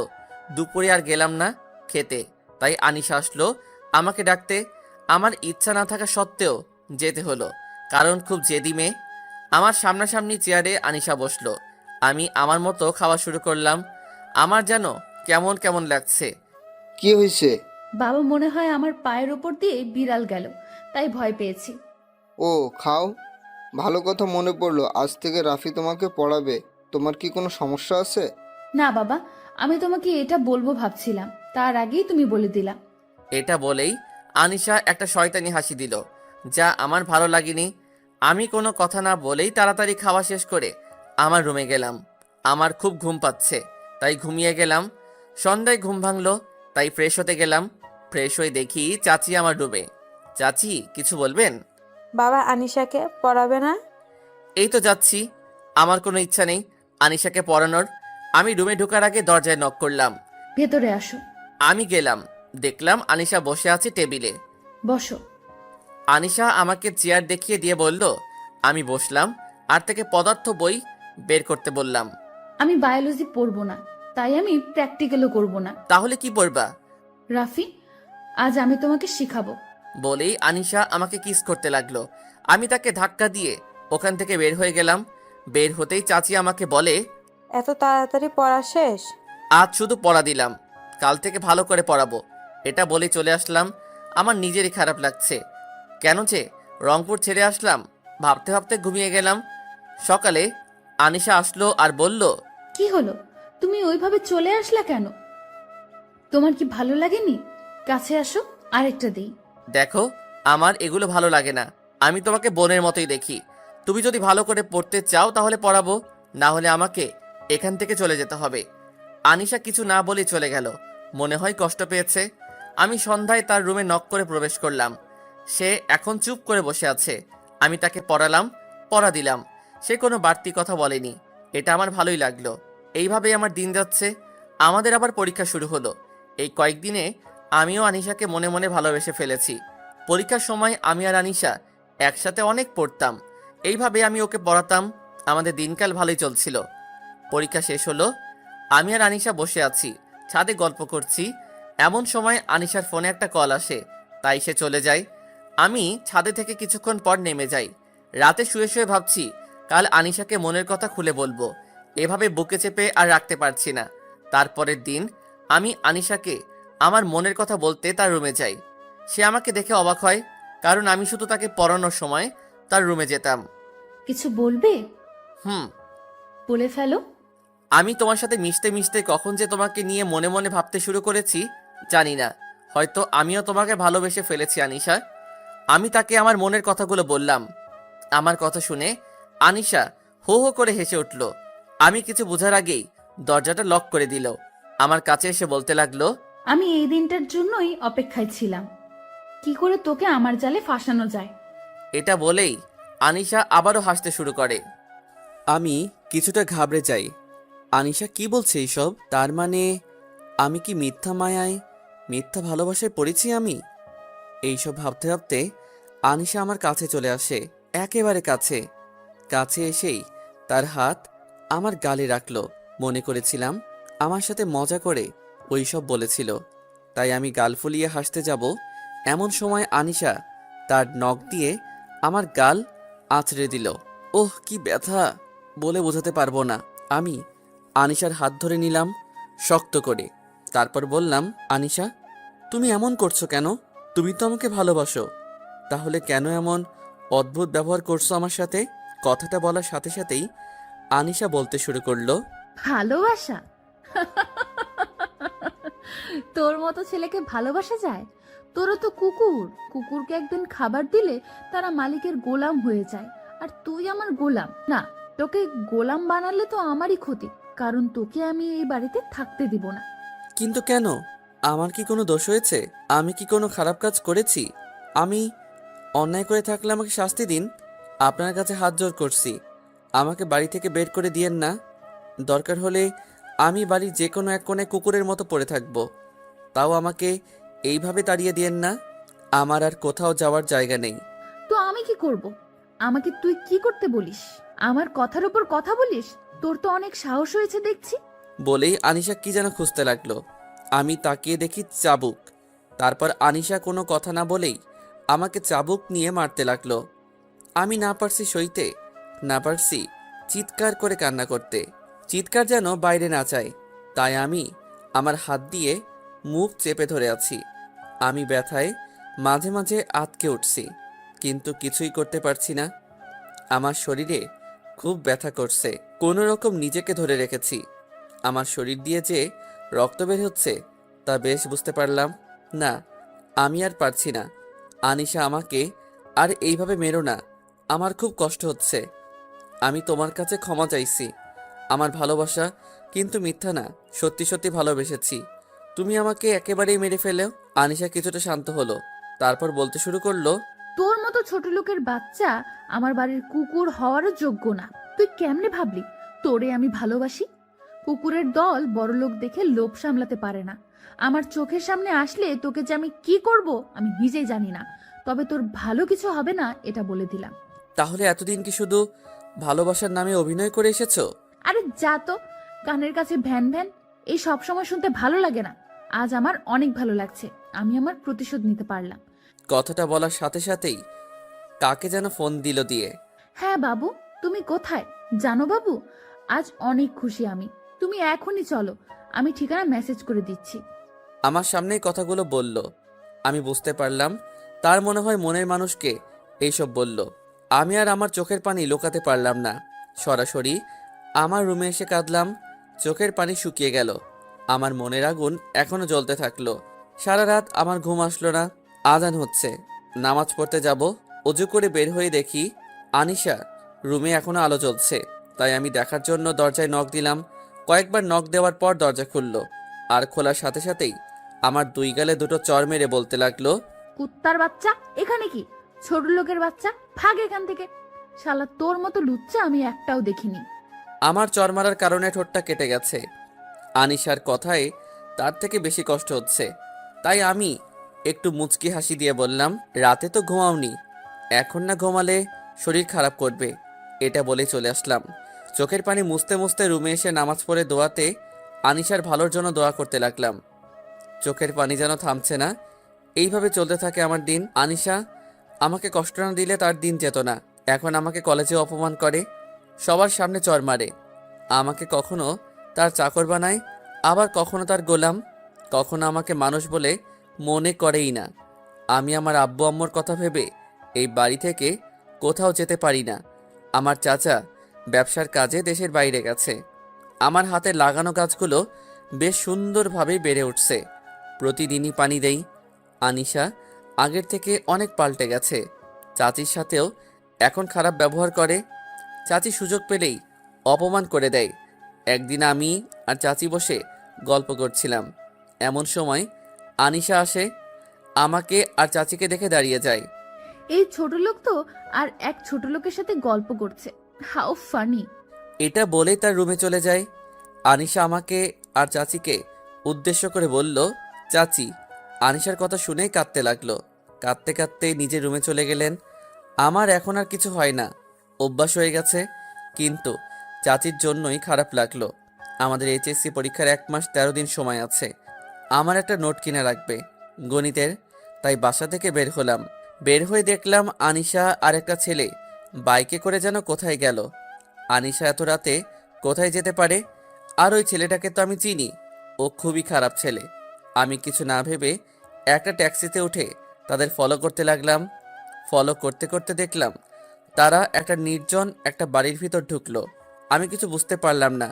A: দুপুরে আর গেলাম না খেতে, তাই আনিশা আসলো আমাকে ডাকতে। আমার ইচ্ছা না থাকা সত্ত্বেও যেতে হলো, কারণ খুব জেদি মেয়ে। আমার সামনাসামনি চেয়ারে আনিশা বসলো। আমি আমার মতো খাওয়া শুরু করলাম। আমার যেন কেমন কেমন লাগছে।
E: কি হয়েছে?
H: বাবা মনে হয় আমার পায়ের ওপর দিয়ে বিড়াল গেল, তাই ভয় পেয়েছি।
E: ও খাও। ভালো কথা মনে পড়লো, আজ থেকে রাফি তোমাকে পড়াবে। তোমার কি কোনো সমস্যা আছে?
H: না বাবা, আমি তোমাকে এটা বলবো ভাবছিলাম, তার আগেই তুমি বলে দিলা।
A: এটা বলেই আনিশা একটা শয়তানি হাসি দিল, যা আমার ভালো লাগেনি। আমি কোনো কথা না বলেই তাড়াতাড়ি খাওয়া শেষ করে আমার রুমে গেলাম। আমার খুব ঘুম পাচ্ছে, তাই ঘুমিয়ে গেলাম। সন্ধ্যায় ঘুম ভাঙলো, তাই ফ্রেশ হতে গেলাম। ফ্রেশ হয়ে দেখি চাচি আমার রুমে। চাচি, কিছু বলবেন?
I: বাবা আনিশাকে পড়াবে না?
A: এই তো যাচ্ছি। আমার কোনো ইচ্ছা নেই আনিশাকে পড়ানোর। আমি রুমে ঢোকার আগে দরজায় নক করলাম।
H: ভেতরে আসো।
A: আমি গেলাম, দেখলাম আনিশা বসে আছে টেবিলে।
H: বসো।
A: আনিশা আমাকে চেয়ার দেখিয়ে দিয়ে বলল। আমি বসলাম আর তাকে পদার্থ বই বের করতে বললাম।
H: আমি বায়োলজি পড়বো না, তাই আমি প্র্যাকটিক্যালও করব না।
A: তাহলে কি পড়বা?
H: রাফি, আজ আমি তোমাকে শিখাবো।
A: বলেই আনিশা আমাকে কিস করতে লাগলো। আমি তাকে ধাক্কা দিয়ে ওখান থেকে বের হয়ে গেলাম। বের হতেই চাচি আমাকে বলে,
I: এত তাড়াতাড়ি পড়া শেষ?
A: আজ শুধু পড়া দিলাম, কাল থেকে ভালো করে পড়াবো। এটা বলে চলে আসলাম। আমার নিজেরই খারাপ লাগছে, কেন যে রংপুর ছেড়ে আসলাম। ভাবতে ভাবতে ঘুমিয়ে গেলাম। সকালে আনিশা আসলো আর বলল,
H: কি হলো, তুমি ওইভাবে চলে আসলা কেন? তোমার কি ভালো লাগেনি? কাছে আসো, আরেকটা দেই।
A: দেখো, আমার এগুলো ভালো লাগে না। আমি তোমাকে বোনের মতোই দেখি। তুমি যদি ভালো করে পড়তে চাও তাহলে পড়াবো, না হলে আমাকে এখান থেকে চলে যেতে হবে। আনিশা কিছু না বলে চলে গেল। মনে হয় কষ্ট পেয়েছে। আমি সন্ধ্যায় তার রুমে নক করে প্রবেশ করলাম। সে এখন চুপ করে বসে আছে। আমি তাকে পড়ালাম, পড়া দিলাম। সে কোনো বাড়তি কথা বলেনি। এটা আমার ভালোই লাগলো। এইভাবেই আমার দিন যাচ্ছে। আমাদের আবার পরীক্ষা শুরু হলো। এই কয়েকদিনে আমিও আনিশাকে মনে মনে ভালোবেসে ফেলেছি। পরীক্ষার সময় আমি আর আনিশা একসাথে অনেক পড়তাম। এইভাবে আমি ওকে পড়াতাম। আমাদের দিনকাল ভালোই চলছিল। পরীক্ষা শেষ হলো। আমি আর আনিশা বসে আছি, ছাদে গল্প করছি। এমন সময় আনিশার ফোনে একটা কল আসে, তাই সে চলে যায়। আমি ছাদে থেকে কিছুক্ষণ পর নেমে যাই। রাতে শুয়ে শুয়ে ভাবছি কাল আনিশাকে মনের কথা খুলে বলবো। এভাবে বুকে চেপে আর রাখতে পারছি না। তারপরের দিন আমি আনিশাকে আমার মনের কথা বলতে তার রুমে যাই। সে আমাকে দেখে অবাক হয়, কারণ আমি শুধু তাকে পড়ানোর সময় তার রুমে যেতাম।
H: কিছু বলবে?
A: হুম।
H: বলে ফেলো।
A: আমি তোমার সাথে মিশতে মিশতে কখন যে তোমাকে নিয়ে মনে মনে ভাবতে শুরু করেছি জানি না। হয়তো আমিও তোমাকে ভালোবেসে ফেলেছি আনিশা। আমি তাকে আমার মনের কথাগুলো বললাম। আমার কথা শুনে আনিশা হো হো করে হেসে উঠল। আমি কিছু বোঝার আগেই দরজাটা লক করে দিল। আমার কাছে এসে বলতে লাগলো,
H: আমি এই দিনটার জন্যই অপেক্ষায় ছিলাম, কি করে তোকে আমার জালে ফাঁসানো যায়।
A: এটা বলেই আনিশা আবারও হাসতে শুরু করে। আমি কিছুটা ঘাবড়ে যাই। আনিশা কি বলছে এইসব? তার মানে আমি কি মিথ্যা মায়ায়, মিথ্যা ভালোবাসায় পড়েছি আমি? এইসব ভাবতে ভাবতে আনিশা আমার কাছে চলে আসে, একেবারে কাছে। কাছে এসেই তার হাত আমার গালে রাখলো। মনে করেছিলাম আমার সাথে মজা করে ওইসব বলেছিল, তাই আমি গাল ফুলিয়ে হাসতে যাব এমন সময় আনিশা তার নখ দিয়ে আমার গাল আঁচড়ে দিল। ওহ, কি ব্যথা বলে বোঝাতে পারবো না। আমি আনিশার হাত ধরে নিলাম শক্ত করে। তারপর বললাম, আনিশা, তুমি এমন করছো কেন? তুমি তো আমাকে ভালোবাসো, তাহলে কেন এমন অদ্ভুত ব্যবহার করছো আমার সাথে? কথাটা বলার সাথে সাথেই আনিশা বলতে শুরু করলো,
H: ভালোবাসা? তোর মতো ছেলেকে ভালোবাসা যায়? তোরও তো কুকুর, কুকুরকে একদিন খাবার দিলে তারা মালিকের গোলাম হয়ে যায়, আর তুই আমার গোলাম না। তোকে গোলাম বানালে তো আমারই ক্ষতি, কারণ তোকে আমি এই বাড়িতে থাকতে দিব না।
A: কিন্তু কেন? আমার কি কোনো দোষ হয়েছে? আমি কি কোনো খারাপ কাজ করেছি? আমি অন্যায় করে থাকলে আমাকে শাস্তি দিন। আপনার কাছে হাত জোর করছি, আমাকে বাড়ি থেকে বের করে দিয়েন না। দরকার হলে আমি বাড়ির যে কোনো এক কোণে কুকুরের মতো পড়ে থাকবো, তাও আমাকে এইভাবে তাড়িয়ে দিয়েন না। আমার আর কোথাও যাওয়ার জায়গা নেই।
H: তো আমি কি করব? আমাকে তুই কি করতে বলিস? আমার কথার উপর কথা বলিস? তোর তো অনেক সাহস হয়েছে দেখছি।
A: বলেই আনিশা কি যেন খুঁজতে লাগলো। আমি তাকিয়ে দেখি চাবুক। তারপর আনিশা কোনো কথা না বলেই আমাকে চাবুক নিয়ে মারতে লাগলো। আমি না পারছি সইতে, না পারছি চিৎকার করে কান্না করতে। চিৎকার যেন বাইরে না যায়, তাই আমি আমার হাত দিয়ে মুখ চেপে ধরে আছি। আমি ব্যথায় মাঝে মাঝে আঁতকে উঠছি, কিন্তু কিছুই করতে পারছি না। আমার শরীরে খুব ব্যথা করছে। কোনো রকম নিজেকে ধরে রেখেছি। আমার শরীর দিয়ে যে রক্ত বের হচ্ছে তা বেশ বুঝতে পারলাম। না, আমি আর পারছি না। আনিশা, আমাকে আর এইভাবে মেরো না। আমার খুব কষ্ট হচ্ছে। আমি তোমার কাছে ক্ষমা চাইছি। আমার ভালোবাসা কিন্তু মিথ্যা না, সত্যি সত্যি ভালোবেসেছি। তুমি আমাকে একেবারেই মেরে ফেলেও। আনিশা কিছুটা শান্ত হলো, তারপর বলতে শুরু করলো।
H: তোর মতো ছোট লোকের বাচ্চা আমার বাড়ির কুকুর হওয়ারও যোগ্য না। তুই কেমনে ভাবলি তোরে আমি ভালোবাসি? কুকুরের দল বড়লোক দেখে লোভ সামলাতে পারে না। আমার চোখের সামনে আসলে তোকে যে আমি কি করব আমি নিজেই জানি না। তবে তোর ভালো কিছু হবে না, এটা বলে দিলাম।
A: তাহলে এতদিন কি শুধু ভালোবাসার নামে অভিনয় করে এসেছো?
H: আরে যা তো, কানের কাছে ভ্যান ভ্যান এই সব সময় শুনতে ভালো লাগে না। আজ আমার অনেক ভালো লাগছে, আমি আমার প্রতিশোধ নিতে পারলাম।
A: কথাটা বলার সাথে সাথেই কাকে যেন ফোন দিল দিয়ে।
H: হ্যাঁ বাবু, তুমি কোথায় জানো বাবু? আজ অনেক খুশি আমি। তুমি এখনই চলো, আমি ঠিকানা মেসেজ করে দিচ্ছি।
A: আমার সামনেই কথাগুলো বলল। আমি বুঝতে পারলাম তার মনে হয় মনের মানুষকে এইসব বলল। আমি আর আমার চোখের পানি লুকাতে পারলাম না, সরাসরি আমার রুমে এসে কাঁদলাম। চোখের পানি শুকিয়ে গেল, আমার মনের আগুন এখনো জ্বলতে থাকলো। সারা রাত আমার ঘুম আসলো না। আজান হচ্ছে, নামাজ পড়তে যাব। অজু করে বের হয়ে দেখি আনিশা রুমে এখনো আলো জ্বলছে। তাই আমি দেখার জন্য দরজায় নক দিলাম। কয়েকবার নক দেওয়ার পর দরজা খুলল, আর খোলার সাথে সাথেই আমার দুই গালে দুটো চড় মেরে বলতে লাগলো।
H: কুত্তার বাচ্চা, এখানে কি? ছোট লোকের বাচ্চা, ভাগ এখান থেকে। শালা তোর মতো লুচ্চা আমি একটাও দেখিনি।
A: আমার চড় মারার কারণে ঠোঁটটা কেটে গেছে। আনিশার কথায় তার থেকে বেশি কষ্ট হচ্ছে, তাই আমি একটু মুচকি হাসি দিয়ে বললাম, রাতে তো ঘুমাওনি, এখন না ঘুমালে শরীর খারাপ করবে। এটা বলে চলে আসলাম। চোখের পানি মুছতে মুছতে রুমে এসে নামাজ পড়ে দোয়াতে আনিশার ভালোর জন্য দোয়া করতে লাগলাম। চোখের পানি যেন থামছে না। এইভাবে চলতে থাকে আমার দিন। আনিশা আমাকে কষ্ট না দিলে তার দিন যেত না। এখন আমাকে কলেজে অপমান করে, সবার সামনে চর মারে। আমাকে কখনো তার চাকর বানায়, আবার কখনো তার গোলাম। কখনো আমাকে মানুষ বলে মনে করেই না। আমি আমার আব্বু আম্মুর কথা ভেবে এই বাড়ি থেকে কোথাও যেতে পারি না। আমার চাচা ব্যবসার কাজে দেশের বাইরে গেছে। আমার হাতে লাগানো গাছগুলো বেশ সুন্দরভাবেই বেড়ে উঠছে। প্রতিদিনই পানি দেই। আনিশা আগের থেকে অনেক পাল্টে গেছে। চাচির সাথেও এখন খারাপ ব্যবহার করে। চাচি সুযোগ পেলেই অপমান করে দেয়। একদিন আমি আর চাচি বসে গল্প করছিলাম, এমন সময় আনিশা আসে, আমাকে আর চাচিকে দেখে দাঁড়িয়ে যায়।
H: এই ছোট লোক তো আর এক ছোট লোকের সাথে গল্প করছে। How funny.
A: এটা বলেই তার রুমে চলে যায়। আনিশা আমাকে আর চাচিকে উদ্দেশ্য করে বলল, চাচি। আনিশার কথা শুনেই কাঁদতে লাগলো। কাঁদতে কাঁদতে নিজের রুমে চলে গেলেন। আমার এখন আর কিছু হয় না, অভ্যাস হয়ে গেছে। কিন্তু চাচির জন্যই খারাপ লাগলো। আমাদের এইচএসসি পরীক্ষার 1 মাস 13 দিন সময় আছে। আমার একটা নোট কিনা লাগবে গণিতের, তাই বাসা থেকে বের হলাম। বের হয়ে দেখলাম আনিশা আর একটা ছেলে বাইকে করে যেন কোথায় গেল। আনিশা এত রাতে কোথায় যেতে পারে? আর ওই ছেলেটাকে তো আমি চিনি, ও খুবই খারাপ ছেলে। আমি কিছু না ভেবে একটা ট্যাক্সিতে উঠে তাদের ফলো করতে লাগলাম। ফলো করতে করতে দেখলাম তারা একটা নির্জন একটা বাড়ির ভিতর ঢুকলো। আমি কিছু বুঝতে পারলাম না,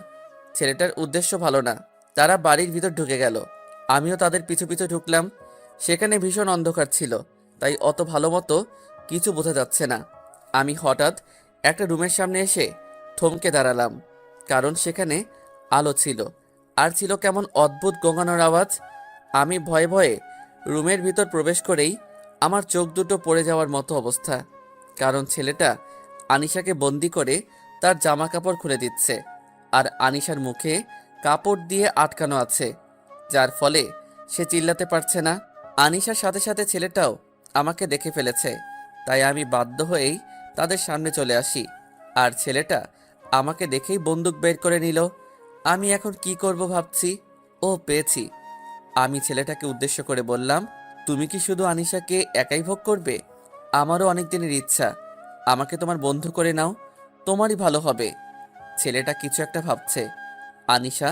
A: ছেলেটার উদ্দেশ্য ভালো না। তারা বাড়ির ভিতর ঢুকে গেল, আমিও তাদের পিছু পিছু ঢুকলাম। সেখানে ভীষণ অন্ধকার ছিল, তাই অত ভালো মতো কিছু বোঝা যাচ্ছে না। আমি হঠাৎ একটা রুমের সামনে এসে থমকে দাঁড়ালাম, কারণ সেখানে আলো ছিল, আর ছিল কেমন অদ্ভুত গোঙানোর আওয়াজ। আমি ভয়ে ভয়ে রুমের ভিতর প্রবেশ করেই আমার চোখ দুটো পড়ে যাওয়ার মতো অবস্থা, কারণ ছেলেটা আনিশাকে বন্দি করে তার জামা কাপড় খুলে দিচ্ছে, আর আনিশার মুখে কাপড় দিয়ে আটকানো আছে, যার ফলে সে চিল্লাতে পারছে না। আনিশার সাথে সাথে ছেলেটাও আমাকে দেখে ফেলেছে, তাই আমি বাধ্য হয়েই তাদের সামনে চলে আসি, আর ছেলেটা আমাকে দেখেই বন্দুক বের করে নিল। আমি এখন কি করব ভাবছি। ও পেয়েছি। আমি ছেলেটাকে উদ্দেশ্য করে বললাম, তুমি কি শুধু আনিশাকে একাই ভোগ করবে? আমারও অনেক দিনের ইচ্ছা, আমাকে তোমার বন্ধু করে নাও, তোমারই ভালো হবে। ছেলেটা কিছু একটা ভাবছে। আনিশা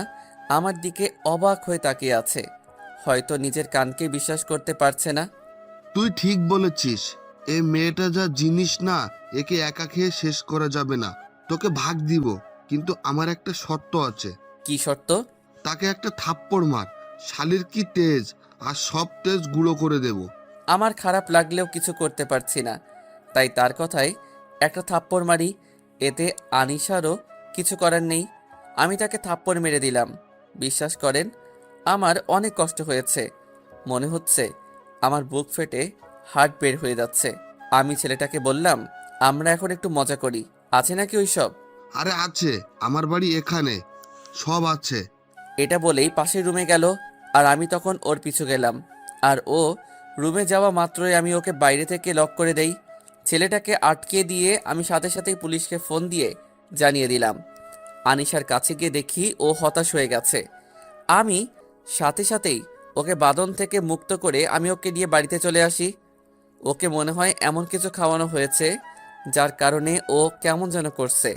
A: আমার দিকে অবাক হয়ে তাকিয়ে আছে, হয়তো নিজের কানকে বিশ্বাস করতে পারছে না।
G: তুই ঠিক বলেছিস, এই মেয়েটা যা জিনিস না, একে একা খেয়ে শেষ করা যাবে না। তোকে ভাগ দিব, কিন্তু আমার একটা শর্ত আছে।
A: কি শর্ত?
G: তাকে একটা থাপ্পড় মার, শালির কি তেজ, আর সব তেজ গুঁড়ো করে দেব।
A: আমার খারাপ লাগলেও কিছু করতে পারছি না, তাই তার কথায় একটা থাপ্পড় মারি। এতে আনিশারও কিছু করার নেই। আমি তাকে থাপ্পড় মেরে দিলাম। বিশ্বাস করেন, আমার অনেক কষ্ট হয়েছে। মনে হচ্ছে আমার বুক ফেটে হার্ট বের হয়ে যাচ্ছে। আমি ছেলেটাকে বললাম, আমরা এখন একটু মজা করি, আছে নাকি ওইসব?
G: আরে আছে, আমার বাড়ি এখানে, সব আছে।
A: এটা বলেই পাশের রুমে গেল, আর আমি তখন ওর পিছু গেলাম। আর ও রুমে যাওয়া মাত্রই আমি ওকে বাইরে থেকে লক করে দেই। ছেলেটাকে আটকে দিয়ে আমি সাথে সাথেই পুলিশকে ফোন দিয়ে জানিয়ে দিলাম। আনিশার কাছে গিয়ে দেখি ও হতাশ হয়ে গেছে। আমি সাথে সাথেই ওকে বাঁধন থেকে মুক্ত করে আমি ওকে নিয়ে বাড়িতে চলে আসি। ওকে মনে হয় এমন কিছু খাওয়ানো হয়েছে যার কারণে ও কেমন যেন করছে।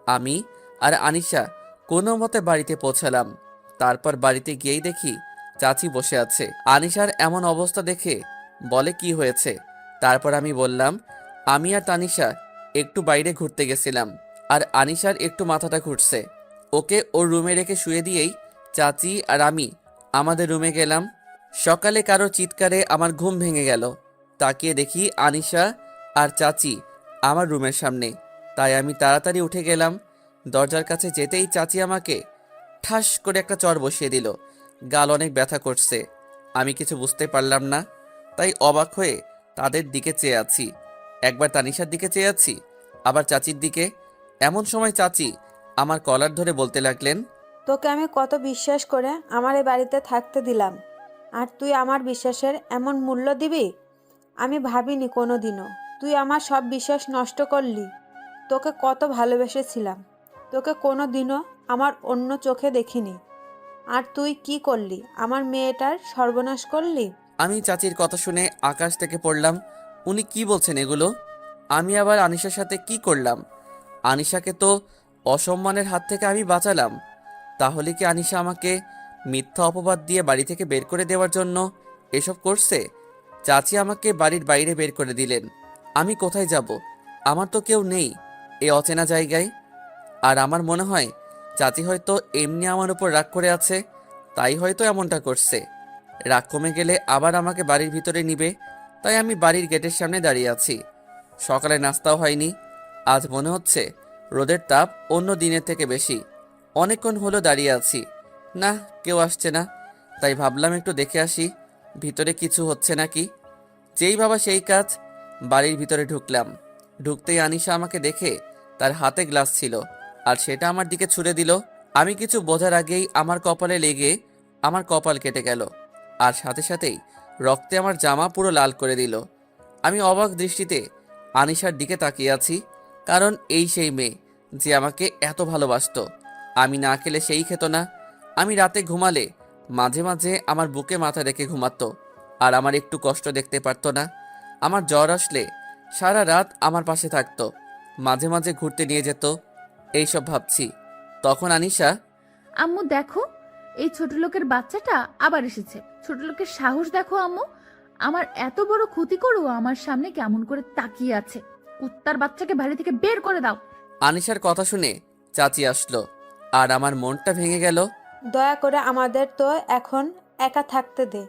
A: আমি আর আনিশা কোনো মতে বাড়িতে পৌঁছালাম। তারপর বাড়িতে গিয়েই দেখি চাচি বসে আছে। আনিশার এমন অবস্থা দেখে বলে, কি হয়েছে? তারপর আমি বললাম, আমি আর তানিশা একটু বাইরে ঘুরতে গেছিলাম, আর আনিশার একটু মাথাটা ঘুরছে। ওকে ওর রুমে রেখে শুয়ে দিয়েই চাচি আর আমি আমাদের রুমে গেলাম। সকালে কারো চিৎকারে আমার ঘুম ভেঙে গেল। তাকিয়ে দেখি আনিশা আর চাচি আমার রুমের সামনে। তাই আমি তাড়াতাড়ি উঠে গেলাম। দরজার কাছে যেতেই চাচি আমাকে ঠাস করে একটা চড় বসিয়ে দিল। গাল অনেক ব্যথা করছে। আমি কিছু বুঝতে পারলাম না, তাই অবাক হয়ে তাদের দিকে চেয়ে আছি। একবার তানিশার দিকে চেয়ে আছি, আবার চাচির দিকে। এমন সময় চাচি আমার কলার ধরে বলতে লাগলেন,
I: তোকে আমি কত বিশ্বাস করে আমার এই বাড়িতে থাকতে দিলাম, আর তুই আমার বিশ্বাসের এমন মূল্য দিবি আমি ভাবিনি কোনো দিনও। তুই আমার সব বিশ্বাস নষ্ট করলি। তোকে কত ভালোবেসেছিলাম, তোকে কোনো দিনও আমার অন্য চোখে দেখিনি, আর তুই কি করলি? আমার মেয়েটার সর্বনাশ করলি।
A: আমি চাচির কথা শুনে আকাশ থেকে পড়লাম। উনি কি বলছেন এগুলো? আমি আবার আনিশার সাথে কি করলাম? আনিশাকে তো অসম্মানের হাত থেকে আমি বাঁচালাম। তাহলে কি আনিশা আমাকে মিথ্যা অপবাদ দিয়ে বাড়ি থেকে বের করে দেওয়ার জন্য এসব করছে? চাচি আমাকে বাড়ির বাইরে বের করে দিলেন। আমি কোথায় যাব? আমার তো কেউ নেই এই অচেনা জায়গায়। আর আমার মনে হয় চাচি হয়তো এমনি আমার উপর রাগ করে আছে, তাই হয়তো এমনটা করছে। রাগ কমে গেলে আবার আমাকে বাড়ির ভিতরে নিবে, তাই আমি বাড়ির গেটের সামনে দাঁড়িয়ে আছি। সকালে নাস্তাও হয়নি। আজ মনে হচ্ছে রোদের তাপ অন্য দিনের থেকে বেশি। অনেকক্ষণ হলো দাঁড়িয়ে আছি, না কেউ আসছে না। তাই ভাবলাম একটু দেখে আসি ভিতরে কিছু হচ্ছে নাকি। যেই ভাবা সেই কাজ, বাড়ির ভিতরে ঢুকলাম। ঢুকতেই আনিশা আমাকে দেখে তার হাতে গ্লাস ছিল, আর সেটা আমার দিকে ছুঁড়ে দিল। আমি কিছু বোঝার আগেই আমার কপালে লেগে আমার কপাল কেটে গেল, আর সাথে সাথেই রক্তে আমার জামা পুরো লাল করে দিল। আমি অবাক দৃষ্টিতে আনিশার দিকে তাকিয়ে আছি, কারণ এই সেই মেয়ে যে আমাকে এত ভালোবাসতো। আমি না খেলে সেই খেত না। আমি রাতে ঘুমালে মাঝে মাঝে আমার বুকে মাথা রেখে ঘুমাতো, আর আমার একটু কষ্ট দেখতে পারতো না। আমার জ্বর আসলে সারা রাত আমার পাশে থাকতো, মাঝে মাঝে ঘুরতে নিয়ে যেত। এইসব ভাবছি, তখন আনিশা,
H: আম্মু দেখো, এই ছোট লোকের বাচ্চাটা আবার এসেছে। ছোট লোকের সাহস দেখো আম্মু, আমার এত বড় ক্ষতি করেও আমার সামনে কেমন করে তাকিয়ে আছে। কুত্তার বাচ্চাকে বাড়ি থেকে বের করে দাও।
A: আনিশার কথা শুনে চাচি আসলো, আর আমার মনটা ভেঙে গেল।
I: দয়া করে আমাদের তো এখন একা থাকতে দে।